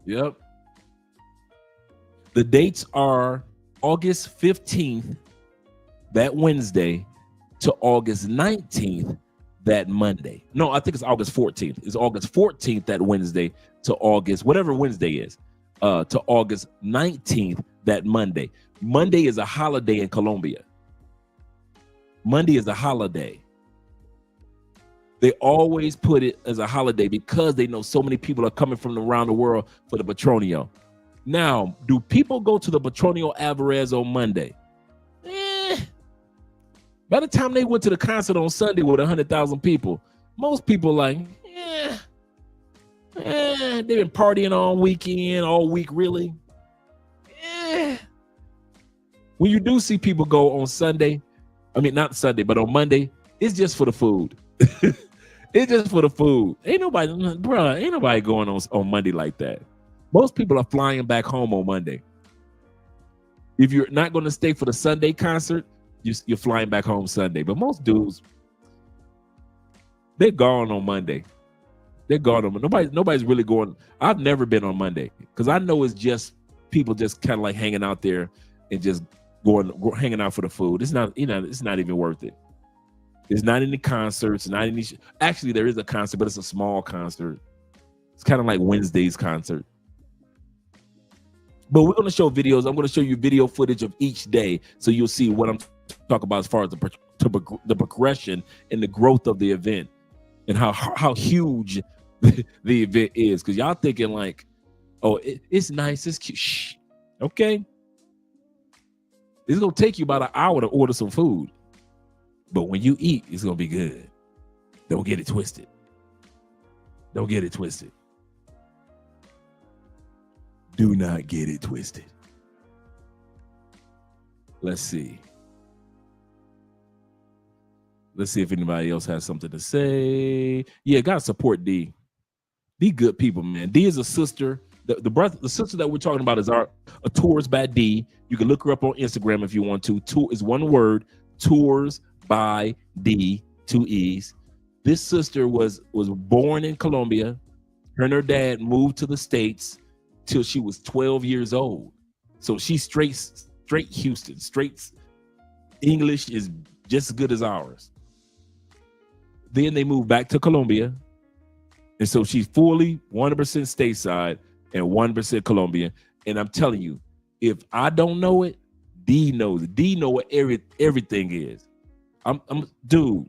Yep. The dates are August 15th, that Wednesday, to August 19th, that Monday. No, I think it's August 14th. It's August 14th, that Wednesday, to August, whatever Wednesday is, to August 19th, that Monday. Monday is a holiday in Colombia. Monday is a holiday. They always put it as a holiday because they know so many people are coming from around the world for the Petronio. Now, do people go to the Petronio Alvarez on Monday? By the time they went to the concert on Sunday with 100,000 people, most people like, they've been partying all weekend, all week, really. When you do see people go on Sunday, I mean, not Sunday, but on Monday, it's just for the food. It's just for the food. Ain't nobody going on Monday like that. Most people are flying back home on Monday. If you're not going to stay for the Sunday concert, you're flying back home Sunday. But most dudes, they're gone on Monday. They're gone on. Nobody's really going. I've never been on Monday because I know it's just people just kind of like hanging out there and just hanging out for the food. It's not, it's not even worth it. There's not any concerts, not any. Actually, there is a concert, but it's a small concert. It's kind of like Wednesday's concert. But we're going to show videos. I'm going to show you video footage of each day, so you'll see what I'm talking about as far as the progression and the growth of the event and how huge the event is. Because y'all thinking like, oh, it's nice, it's cute. Shh. Okay. It's going to take you about an hour to order some food. But when you eat, it's going to be good. Don't get it twisted. Don't get it twisted. Do not get it twisted. Let's see. Let's see if anybody else has something to say. Yeah, gotta support D. D good people, man. D is a sister. The sister that we're talking about is a Tours by D. You can look her up on Instagram if you want to. Tour is one word. Tours by D, 2 E's. This sister was born in Colombia. Her and her dad moved to the States till she was 12 years old. So she's straight Houston. Straight English is just as good as ours. Then they moved back to Colombia. And so she's fully 100% stateside and 1% Colombian. And I'm telling you, if I don't know it, D knows it. D know what everything is. Dude,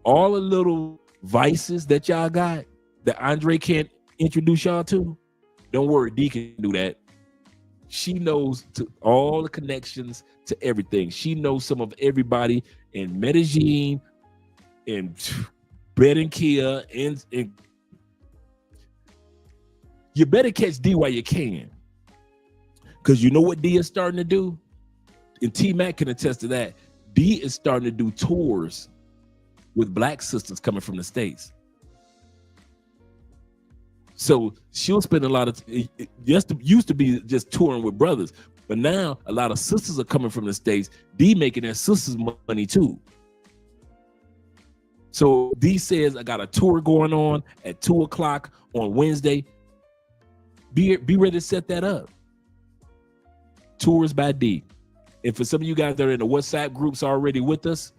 all the little vices that y'all got that Andre can't introduce y'all to, Don't worry, D can do that. She knows to all the connections to everything. She knows some of everybody in Medellin, in Barranquilla, and you better catch D while you can. Because you know what D is starting to do? And T-Mac can attest to that. D is starting to do tours with Black sisters coming from the States. So she'll spend a lot of, used to be just touring with brothers, but now a lot of sisters are coming from the States. D making their sisters money too. So D says, I got a tour going on at 2 o'clock on Wednesday. Be ready to set that up. Tours by D. And for some of you guys that are in the WhatsApp groups already with us,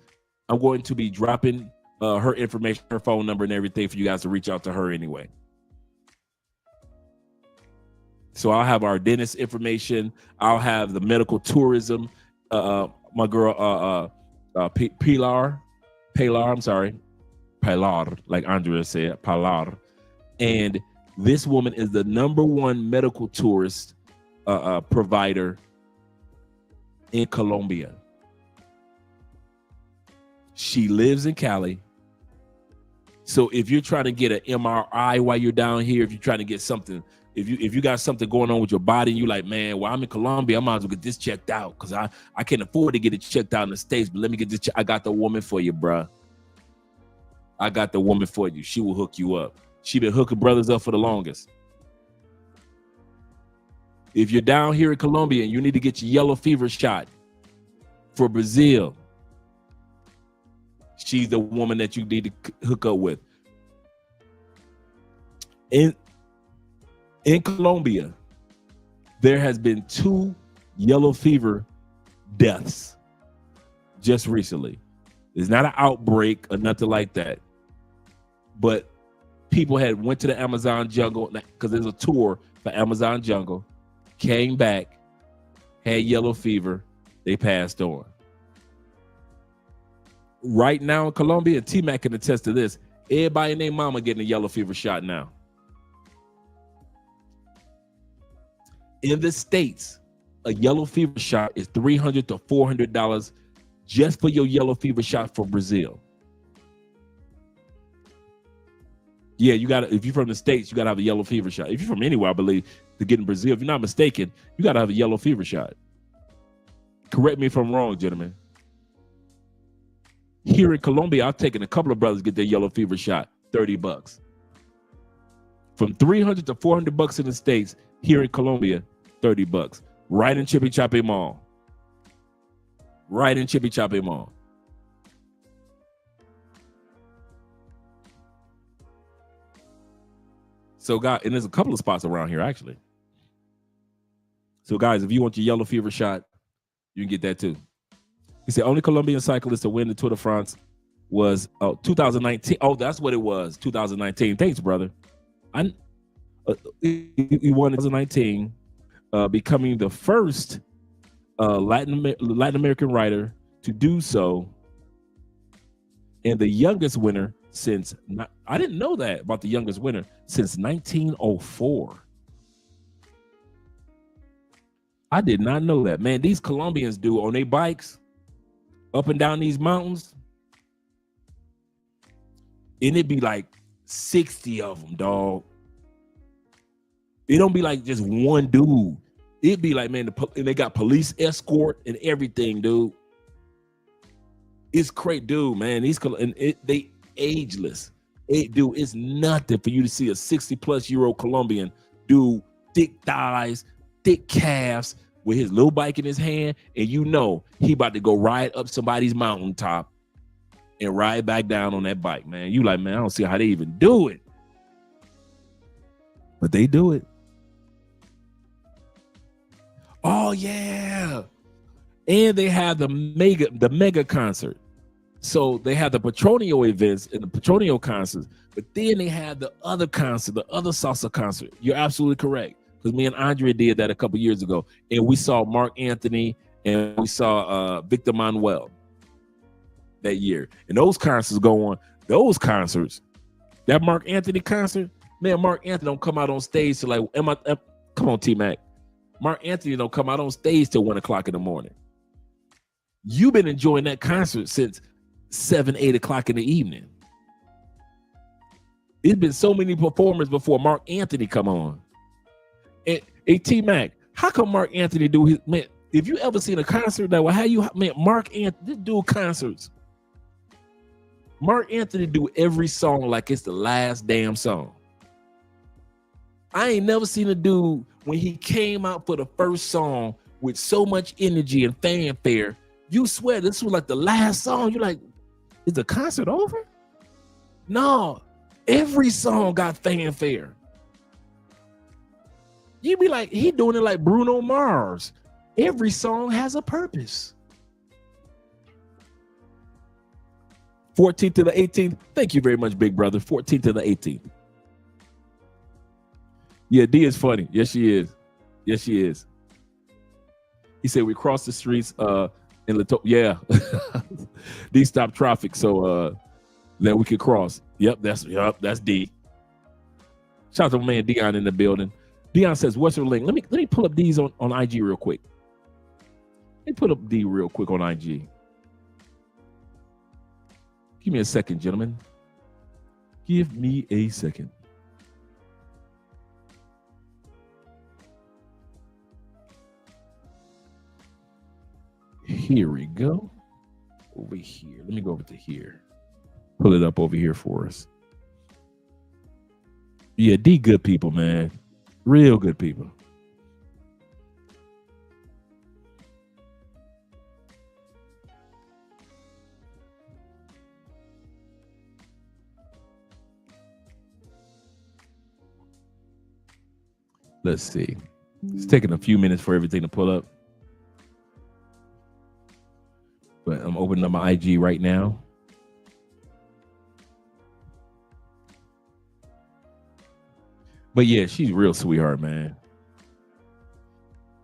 I'm going to be dropping her information, her phone number and everything for you guys to reach out to her anyway. So I'll have our dentist information. I'll have the medical tourism. My girl, Pilar, like Andrea said, Pilar. And this woman is the #1 medical tourist provider in Colombia. She lives in Cali. So if you're trying to get an MRI while you're down here, if you're trying to get something, if you got something going on with your body and you like, man, well, I'm in Colombia, I might as well get this checked out because I can't afford to get it checked out in the States, but let me get this I got the woman for you, bruh. I got the woman for you. She will hook you up. She been hooking brothers up for the longest. If you're down here in Colombia and you need to get your yellow fever shot for Brazil, she's the woman that you need to hook up with. In Colombia, there has been 2 yellow fever deaths just recently. It's not an outbreak or nothing like that. But people had went to the Amazon jungle because there's a tour for Amazon jungle, came back, had yellow fever, they passed on. Right now in Colombia, and T-Mac can attest to this, everybody and their mama getting a yellow fever shot now. In the States, a yellow fever shot is $300 to $400 just for your yellow fever shot for Brazil. Yeah, you got to, if you're from the States, you got to have a yellow fever shot. If you're from anywhere, I believe, to get in Brazil, if you're not mistaken, you got to have a yellow fever shot. Correct me if I'm wrong, gentlemen. Here in Colombia, I've taken a couple of brothers get their yellow fever shot, $30. From $300 to $400 in the States, here in Colombia, $30. Right in Chippy Choppy Mall. Right in Chippy Choppy Mall. So, guys, and there's a couple of spots around here, actually. So, guys, if you want your yellow fever shot, you can get that too. He said only Colombian cyclist to win the Tour de France was 2019. Oh, that's what it was, 2019. Thanks, brother. He won in 2019, becoming the first Latin American rider to do so, and the youngest winner since, I didn't know that about the youngest winner, since 1904. I did not know that. Man, these Colombians do on their bikes up and down these mountains, and it'd be like 60 of them, dog. It don't be like just one dude. It'd be like, man, and they got police escort and everything, dude. It's crazy, dude, man. They ageless. Dude, it's nothing for you to see a 60-plus-year-old Colombian dude, thick thighs, thick calves, with his little bike in his hand, and you know he about to go ride up somebody's mountaintop and ride back down on that bike, man. You like, man, I don't see how they even do it. But they do it. Oh, yeah. And they have the mega concert. So they have the Petronio events and the Petronio concerts, but then they have the other concert, the other salsa concert. You're absolutely correct. Because me and Andre did that a couple years ago. And we saw Mark Anthony and we saw Victor Manuel that year. And those concerts go on. Those concerts, that Mark Anthony concert, Man, Mark Anthony don't come out on stage till like, come on, T-Mac. Mark Anthony don't come out on stage till 1 o'clock in the morning. You've been enjoying that concert since 7, 8 o'clock in the evening. It's been so many performers before Mark Anthony come on. And hey, T-Mac, how come Mark Anthony do his, man, if you ever seen a concert that will have you, man, Mark Anthony, this dude concerts. Mark Anthony do every song like it's the last damn song. I ain't never seen a dude when he came out for the first song with so much energy and fanfare. You swear this was like the last song. You're like, is the concert over? No, every song got fanfare. You be like, he doing it like Bruno Mars. Every song has a purpose. 14th to the 18th. Thank you very much, big brother. 14th to the 18th. Yeah, D is funny. Yes, she is. Yes, she is. He said we crossed the streets in Lato. Yeah. D stopped traffic so that we could cross. Yep, that's D. Shout out to my man Dion in the building. Dion says, what's her link? Let me pull up D's on IG real quick. Let me put up D real quick on IG. Give me a second, gentlemen. Give me a second. Here we go. Over here. Let me go over to here. Pull it up over here for us. Yeah, D good people, man. Real good people. Let's see. It's taking a few minutes for everything to pull up. But I'm opening up my IG right now. But yeah, she's a real sweetheart, man.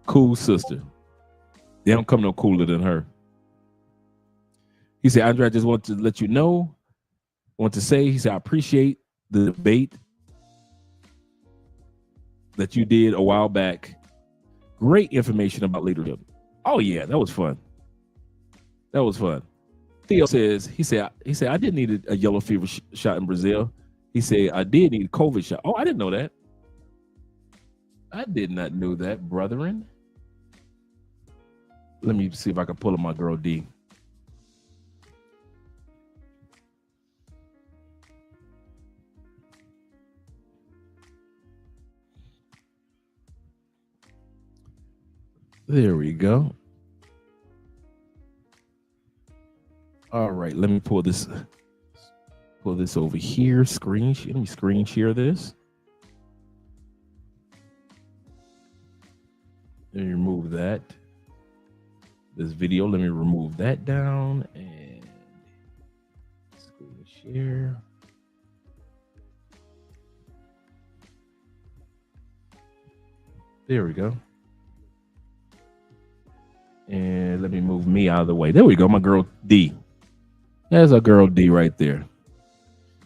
Cool sister. They don't come no cooler than her. He said, Andre, I just want to let you know, want to say, he said, I appreciate the debate that you did a while back. Great information about leadership. Oh yeah, that was fun. That was fun. Theo says, he said, I didn't need a yellow fever shot in Brazil. He said, I did need a COVID shot. Oh, I didn't know that. I did not know that, brethren. Let me see if I can pull up my girl D. There we go. All right, let me pull this over here. Let me screen share this. Let me remove that. This video, let me remove that down and screen share. There we go. And let me move me out of the way. There we go, my girl D. There's our girl D right there.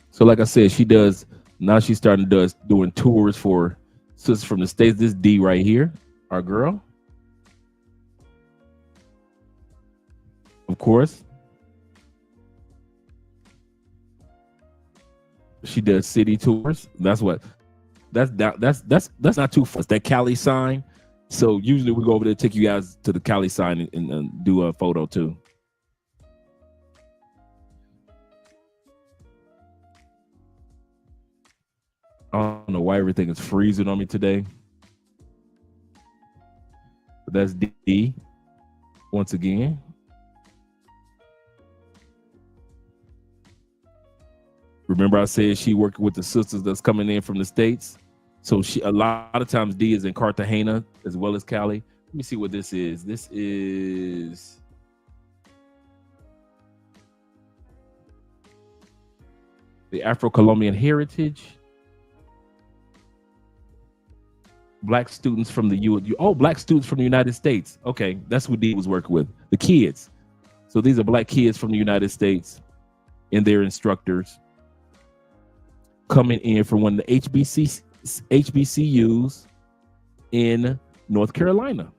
So like I said, she does, now she's starting doing tours for sisters from the States. This D right here, our girl. Of course. She does city tours. That's not too far. It's that Cali sign. So usually we go over there, take you guys to the Cali sign and do a photo too. I don't know why everything is freezing on me today. But that's D once again. Remember I said she worked with the sisters that's coming in from the States. So a lot of times D is in Cartagena as well as Cali. Let me see what this is. This is the Afro-Colombian Heritage. Black students from the Black students from the United States. Okay, that's what D was working with. The kids. So these are Black kids from the United States and their instructors. coming in from one of the HBCUs in North Carolina.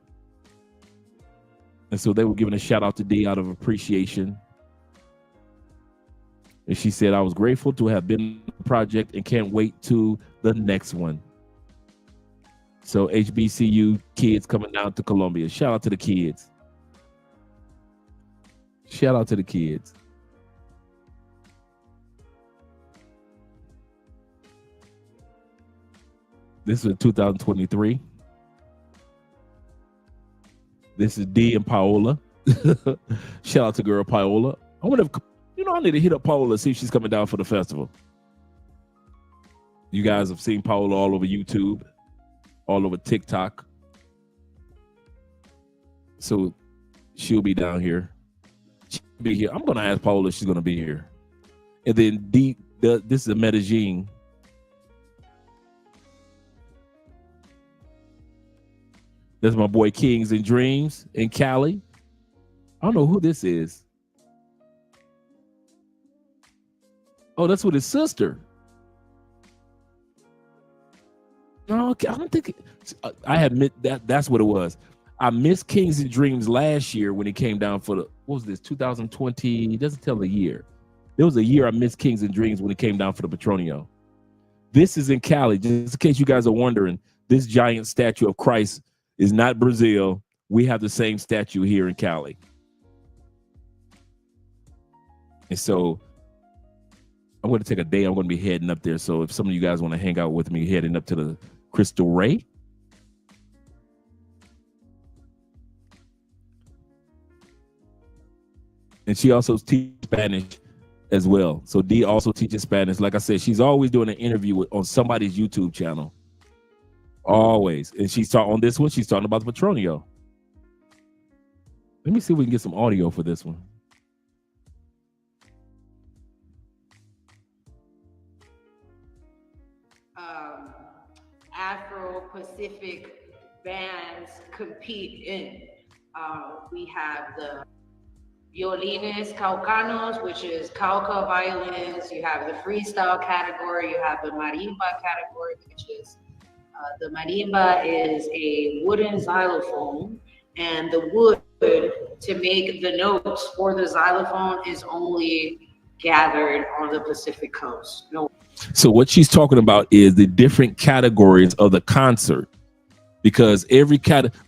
And so they were giving a shout out to D out of appreciation. And she said, I was grateful to have been on the project and can't wait to the next one. So HBCU kids coming down to Colombia. Shout out to the kids. Shout out to the kids. This is 2023. This is D and Paola. Shout out to girl Paola. I wonder if, I need to hit up Paola, see if she's coming down for the festival. You guys have seen Paola all over YouTube, all over TikTok. So she'll be down here. She'll be here. I'm going to ask Paola if she's going to be here. And then D, this is a Medellin. That's my boy Kings and Dreams in Cali. I don't know who this is. Oh, that's with his sister. No, okay, I don't think I admit that's what it was. I missed Kings and Dreams last year when he came down for what was this, 2020? It doesn't tell the year. There was a year I missed Kings and Dreams when he came down for the Petronio. This is in Cali, just in case you guys are wondering. This giant statue of Christ is not Brazil. We have the same statue here in Cali. And so I'm going to take a day. I'm going to be heading up there. So if some of you guys want to hang out with me, heading up to the Crystal Ray. And she also teaches Spanish as well. So D also teaches Spanish. Like I said, she's always doing an interview on somebody's YouTube channel. Always. And she's talking on this one. She's talking about the Petronio. Let me see if we can get some audio for this one. Afro-Pacific bands compete in. We have the violines caucanos, which is cauca violins. You have the freestyle category. You have the marimba category, which is the marimba is a wooden xylophone, and the wood to make the notes for the xylophone is only gathered on the Pacific coast. No. So what she's talking about is the different categories of the concert, because every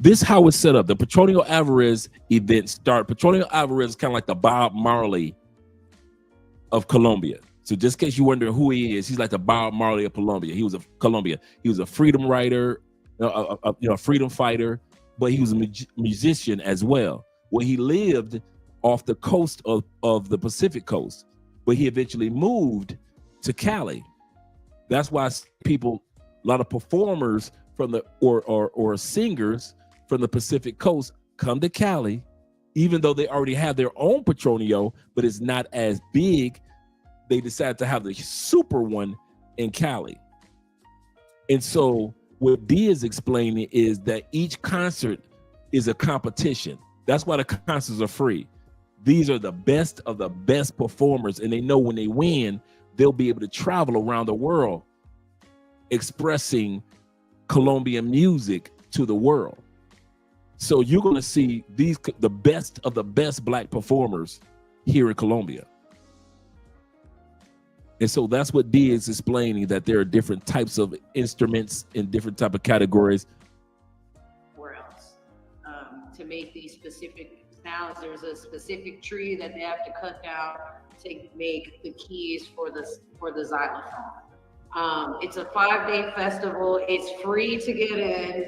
this is how it's set up. The Petronio Alvarez event start. Petronio Alvarez is kind of like the Bob Marley of Colombia. So just in case you're wondering who he is, he's like the Bob Marley of Colombia. He was a freedom writer, a freedom fighter, but he was a musician as well. Well, he lived off the coast of the Pacific coast, but he eventually moved to Cali. That's why people, a lot of performers from the or singers from the Pacific coast come to Cali, even though they already have their own Petronio, but it's not as big. They decided to have the super one in Cali. And so what D is explaining is that each concert is a competition. That's why the concerts are free. These are the best of the best performers, and they know when they win, they'll be able to travel around the world expressing Colombian music to the world. So you're going to see the best of the best Black performers here in Colombia. And so that's what D is explaining, that there are different types of instruments in different type of categories. Where else? To make these specific sounds, there's a specific tree that they have to cut down to make the keys for the xylophone. It's a 5-day festival. It's free to get in.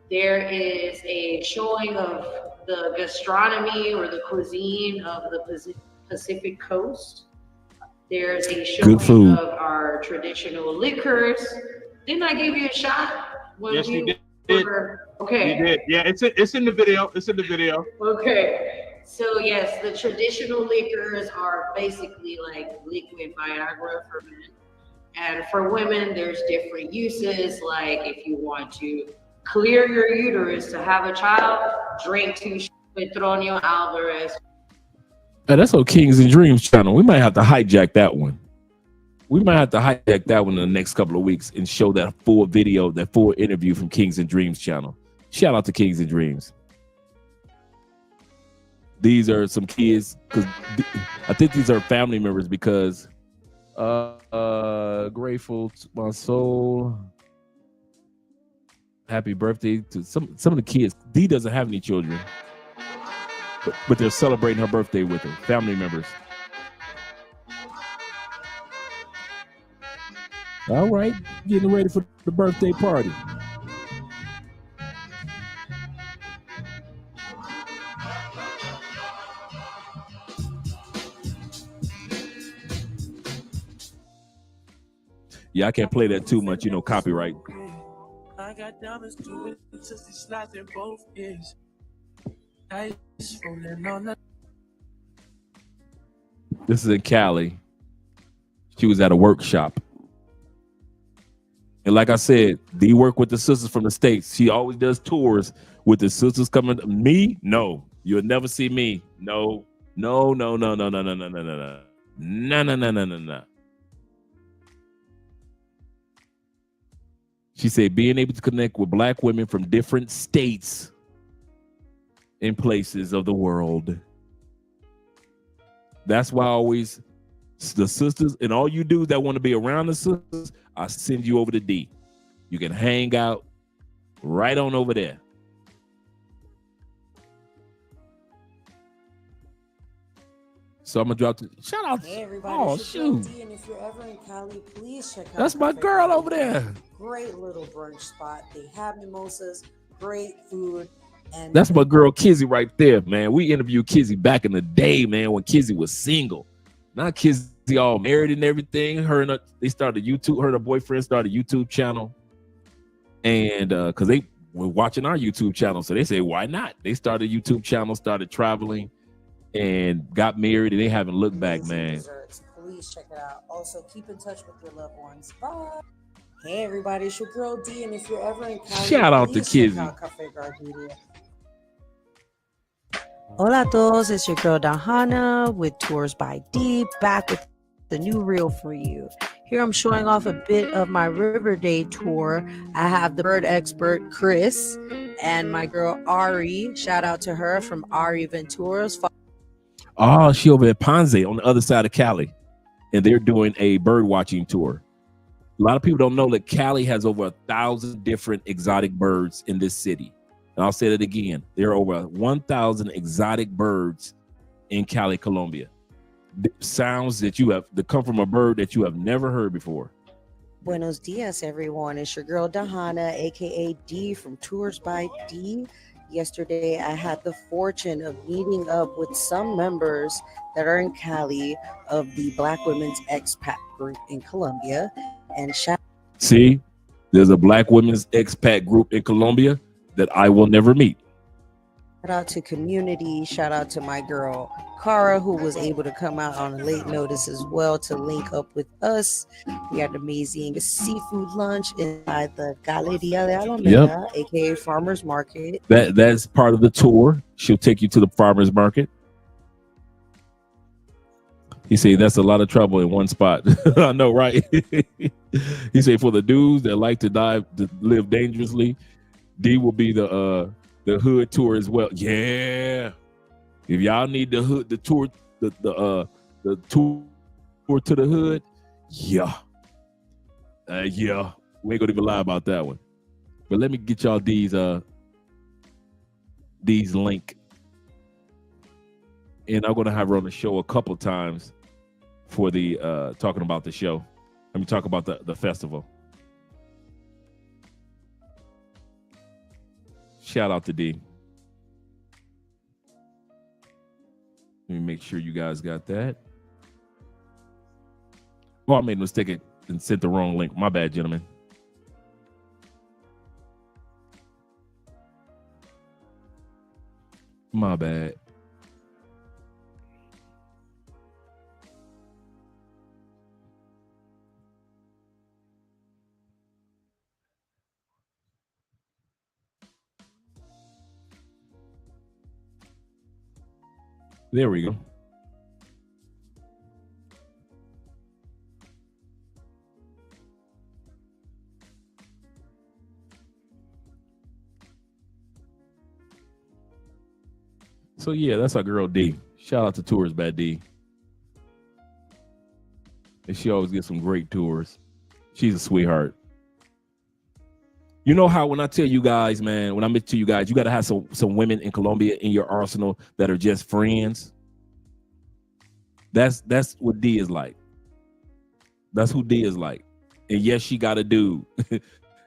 There is a showing of the gastronomy or the cuisine of the Pacific coast. There's a showing of our traditional liquors. Didn't I give you a shot? Yes, you did. Okay. You did. Yeah, it's in the video. It's in the video. Okay. So yes, the traditional liquors are basically like liquid Viagra for men. And for women, there's different uses. Like if you want to clear your uterus to have a child, drink 2 Petronio Alvarez. That's on Kings and Dreams channel. We might have to hijack that one. We might have to hijack that one in the next couple of weeks and show that full video, that full interview from Kings and Dreams channel. Shout out to Kings and Dreams. These are some kids, because I think these are family members, because grateful to my soul. Happy birthday to some of the kids. Dee doesn't have any children, but they're celebrating her birthday with her family members. All right, getting ready for the birthday party. Yeah, I can't play that too much, you know, copyright. I got diamonds too, since they slapped in both ears. This is in Cali. She was at a workshop. And like I said, Dee work with the sisters from the States. She always does tours with the sisters coming. Me? No. You'll never see me. No. No. She said being able to connect with Black women from different states and places of the world. That's why always the sisters and all you dudes that want to be around the sisters, I send you over to D. You can hang out right on over there. So I'm gonna drop the shout out. Hey everybody, Oh shoot! And if you're ever in Cali, please check out. That's my girl over there. Great little brunch spot. They have mimosas, great food, and That's my girl Kizzy right there, man. We interviewed Kizzy back in the day, man, when Kizzy was single. Now Kizzy all married and everything. Her and they started YouTube. Her and her boyfriend started a YouTube channel, and because they were watching our YouTube channel, so they say why not? They started a YouTube channel, started traveling, and got married, and they haven't looked back, man. Desserts. Please check it out. Also, keep in touch with your loved ones. Bye. Hey everybody, it's your girl D, and if you're ever in Cali, Shout out to please Kizzy. check out Cafe Gardenia. Hola a todos, it's your girl Dahana with Tours by D, back with the new reel for you. Here I'm showing off a bit of my River Day tour. I have the bird expert Chris and my girl Ari. Shout out to her from Ari Venturas. Oh, she over at Ponce on the other side of Cali, and they're doing a bird watching tour. A lot of people don't know that Cali has over 1,000 different exotic birds in this city. And I'll say that again. There are over 1,000 exotic birds in Cali, Colombia. Sounds that come from a bird that you have never heard before. Buenos dias, everyone. It's your girl Dahana, aka D from Tours by D. Yesterday, I had the fortune of meeting up with some members that are in Cali of the Black Women's Expat group in Colombia. And See, there's a Black Women's Expat group in Colombia that I will never meet. shout out to community. Shout out to my girl Cara, who was able to come out on a late notice as well to link up with us. We had an amazing seafood lunch inside the Galeria de Alameda, aka Farmers Market. That's part of the tour. She'll take you to the farmers market. He said that's a lot of trouble in one spot. I know, right? He said for the dudes that like to live dangerously, D will be the hood tour as well. Yeah. If y'all need the tour to the hood, yeah. Yeah. We ain't gonna even lie about that one. But let me get y'all these link. And I'm gonna have her on the show a couple times for the talking about the show. Let me talk about the festival. Shout out to D. Let me make sure you guys got that. Oh, I made a mistake and sent the wrong link. My bad, gentlemen. My bad. There we go. So yeah, that's our girl D. Shout out to Tours by D. And she always gets some great tours. She's a sweetheart. You know how when I tell you guys, man, when I mention to you guys, you got to have some women in Colombia in your arsenal that are just friends. That's what D is like. That's who D is like. And yes, she got a dude.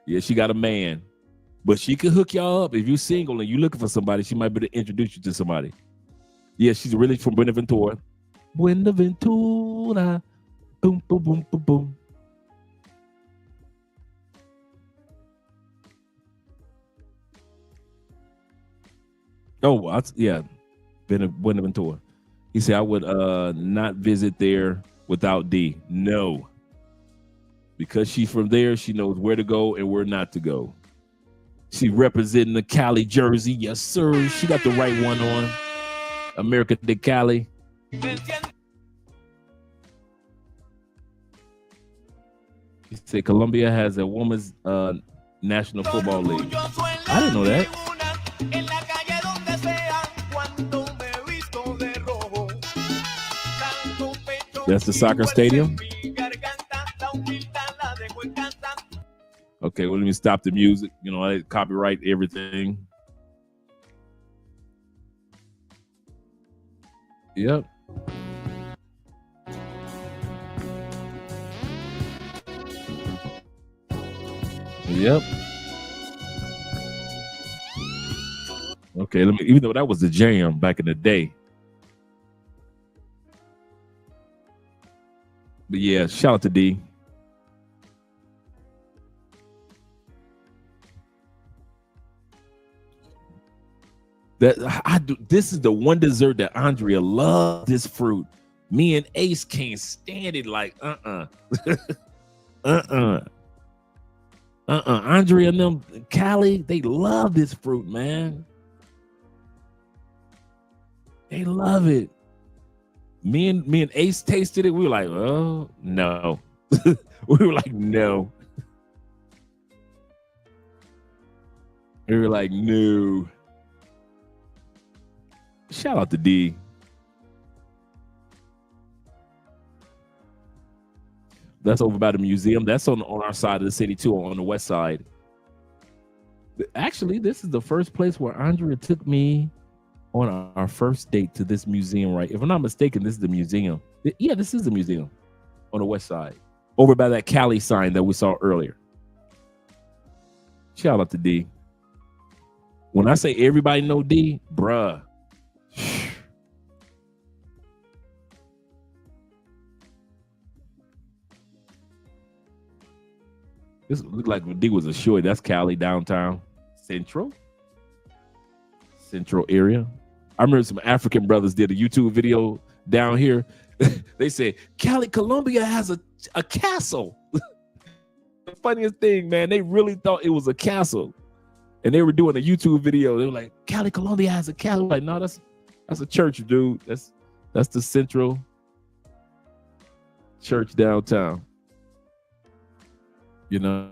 Yeah, she got a man. But she can hook y'all up. If you're single and you're looking for somebody, she might be able to introduce you to somebody. Yeah, she's really from Buenaventura. Buenaventura. Boom, boom, boom, boom, boom. Oh, yeah, Buenaventura. He said, I would not visit there without D. No. Because she's from there, she knows where to go and where not to go. She representing the Cali jersey. Yes, sir. She got the right one on. America de Cali. She said Colombia has a women's national football league. I didn't know that. That's the soccer stadium. Okay, well, let me stop the music. You know, I copyright everything. Yep. Yep. Okay, even though that was the jam back in the day. But yeah, shout out to D. This is the one dessert that Andrea loves. This fruit. Me and Ace can't stand it. Like Andrea and them, Cali, they love this fruit, man. They love it. Me and Ace tasted it. We were like, oh no. We were like, no. We were like, no. Shout out to D. That's over by the museum. That's on our side of the city too, on the west side. Actually, this is the first place where Andrea took me on our first date to this museum, right? If I'm not mistaken, this is the museum. Yeah, this is the museum on the west side, over by that Cali sign that we saw earlier. Shout out to D. When I say everybody know D, bruh. This looked like D was a short. That's Cali downtown, central area. I remember some African brothers did a YouTube video down here. They said Cali, Colombia has a castle. The funniest thing, man, they really thought it was a castle, and they were doing a YouTube video. They were like, Cali, Colombia has a castle. Like, no, that's a church, dude. That's the central church downtown. You know.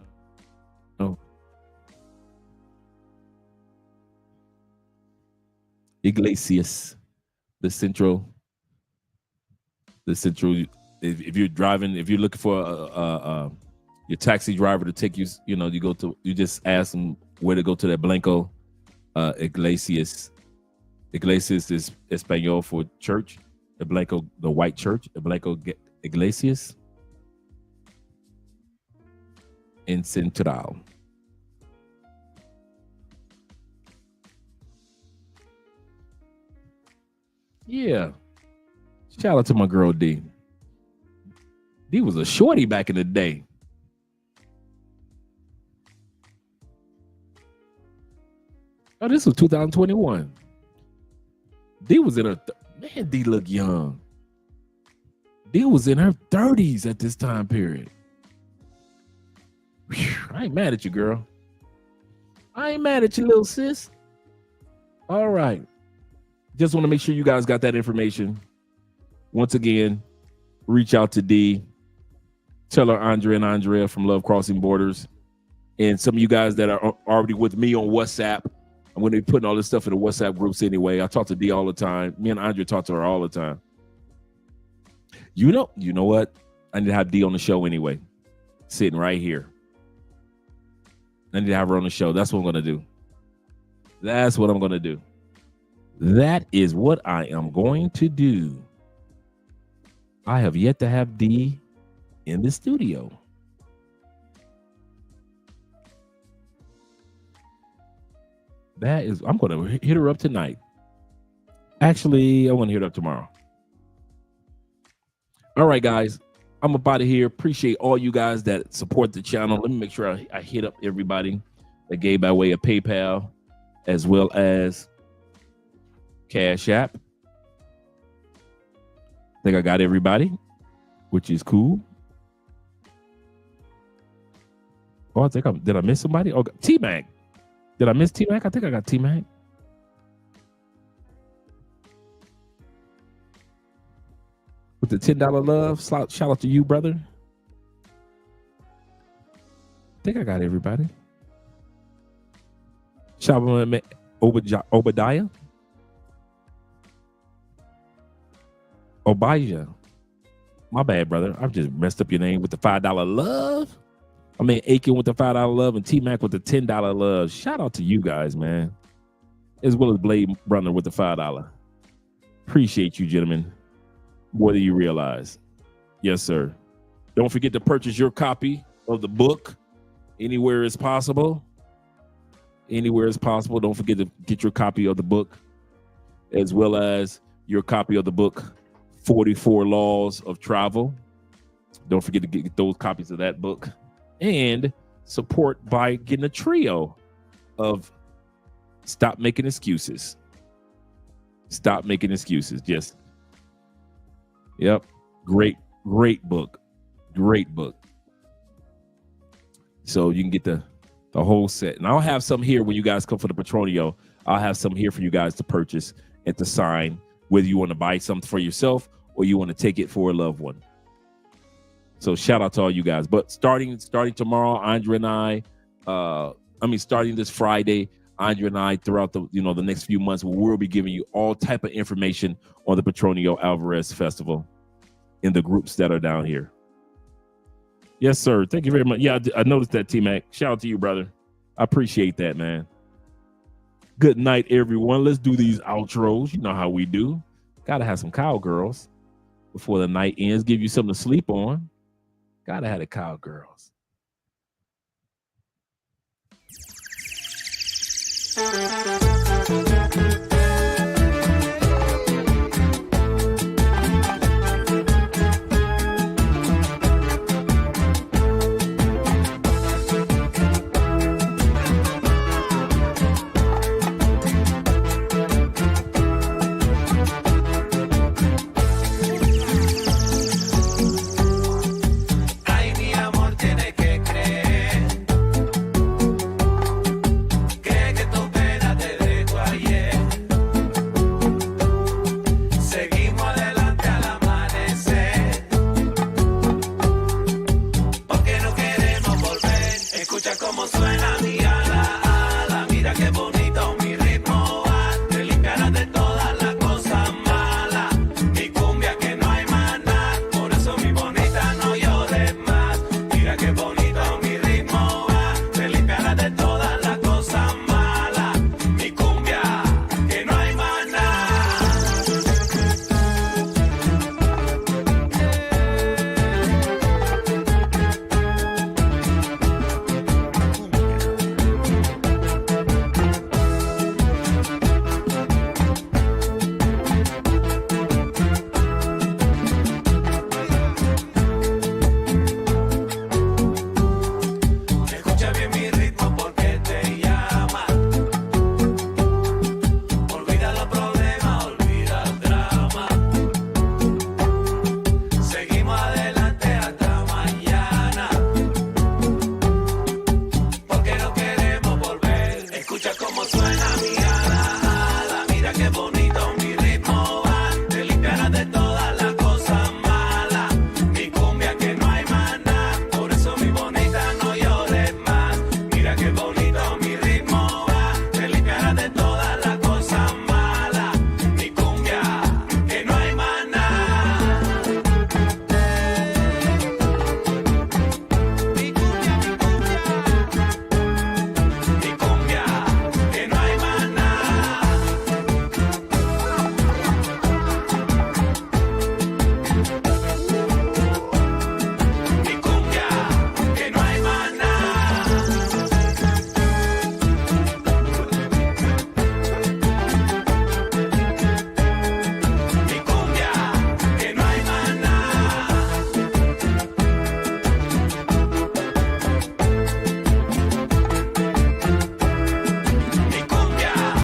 Iglesias, the central. If you're driving, if you're looking for your taxi driver to take you, you just ask them where to go to that Blanco. Iglesias. Iglesias is Espanol for church. The Blanco, the white church. The Blanco Iglesias in Central. Yeah. Shout out to my girl D. D was a shorty back in the day. Oh, this was 2021. D was in her man. D look young. D was in her 30s at this time period. Whew, I ain't mad at you, girl. I ain't mad at you, little sis. All right. Just want to make sure you guys got that information. Once again, reach out to D. Tell her Andrea from Love Crossing Borders. And some of you guys that are already with me on WhatsApp, I'm when they putting all this stuff in the WhatsApp groups anyway. I talk to D all the time. Me and Andre talk to her all the time. You know what? I need to have D on the show anyway. Sitting right here. I need to have her on the show. That's what I'm going to do. That's what I'm going to do. That is what I am going to do. I have yet to have D in the studio. I'm going to hit her up tonight. Actually, I want to hit her up tomorrow. All right, guys. I'm up out of here. Appreciate all you guys that support the channel. Let me make sure I hit up everybody that gave by way of PayPal as well as Cash App. I think I got everybody, which is cool. Oh, did I miss somebody? Oh, T-Mac. Did I miss T-Mac? I think I got T-Mac. With the $10 love, shout out to you, brother. I think I got everybody. Shout out to Obadiah. Obijah. My bad, brother. I've just messed up your name with the $5 love. I mean, Aiken with the $5 love and T-Mac with the $10 love. Shout out to you guys, man. As well as Blade Brother with the $5. Appreciate you, gentlemen. More than you realize. Yes, sir. Don't forget to purchase your copy of the book anywhere is possible. Anywhere is possible. Don't forget to get your copy of the book, as well as your copy of the book, 44 Laws of Travel. Don't forget to get those copies of that book. And support by getting a trio of Stop Making Excuses. Stop Making Excuses. Just yep. Great book. Great book. So you can get the whole set. And I'll have some here when you guys come for the Petronio. I'll have some here for you guys to purchase and to sign, whether you want to buy something for yourself or you want to take it for a loved one. So shout out to all you guys. But starting tomorrow, Andre and I, starting this Friday, Andre and I, throughout the next few months, we'll be giving you all type of information on the Petronio Alvarez Festival in the groups that are down here. Yes, sir. Thank you very much. Yeah, I noticed that, T-Mac. Shout out to you, brother. I appreciate that, man. Good night, everyone. Let's do these outros. You know how we do. Gotta have some cowgirls before the night ends. Give you something to sleep on. Gotta have the cowgirls.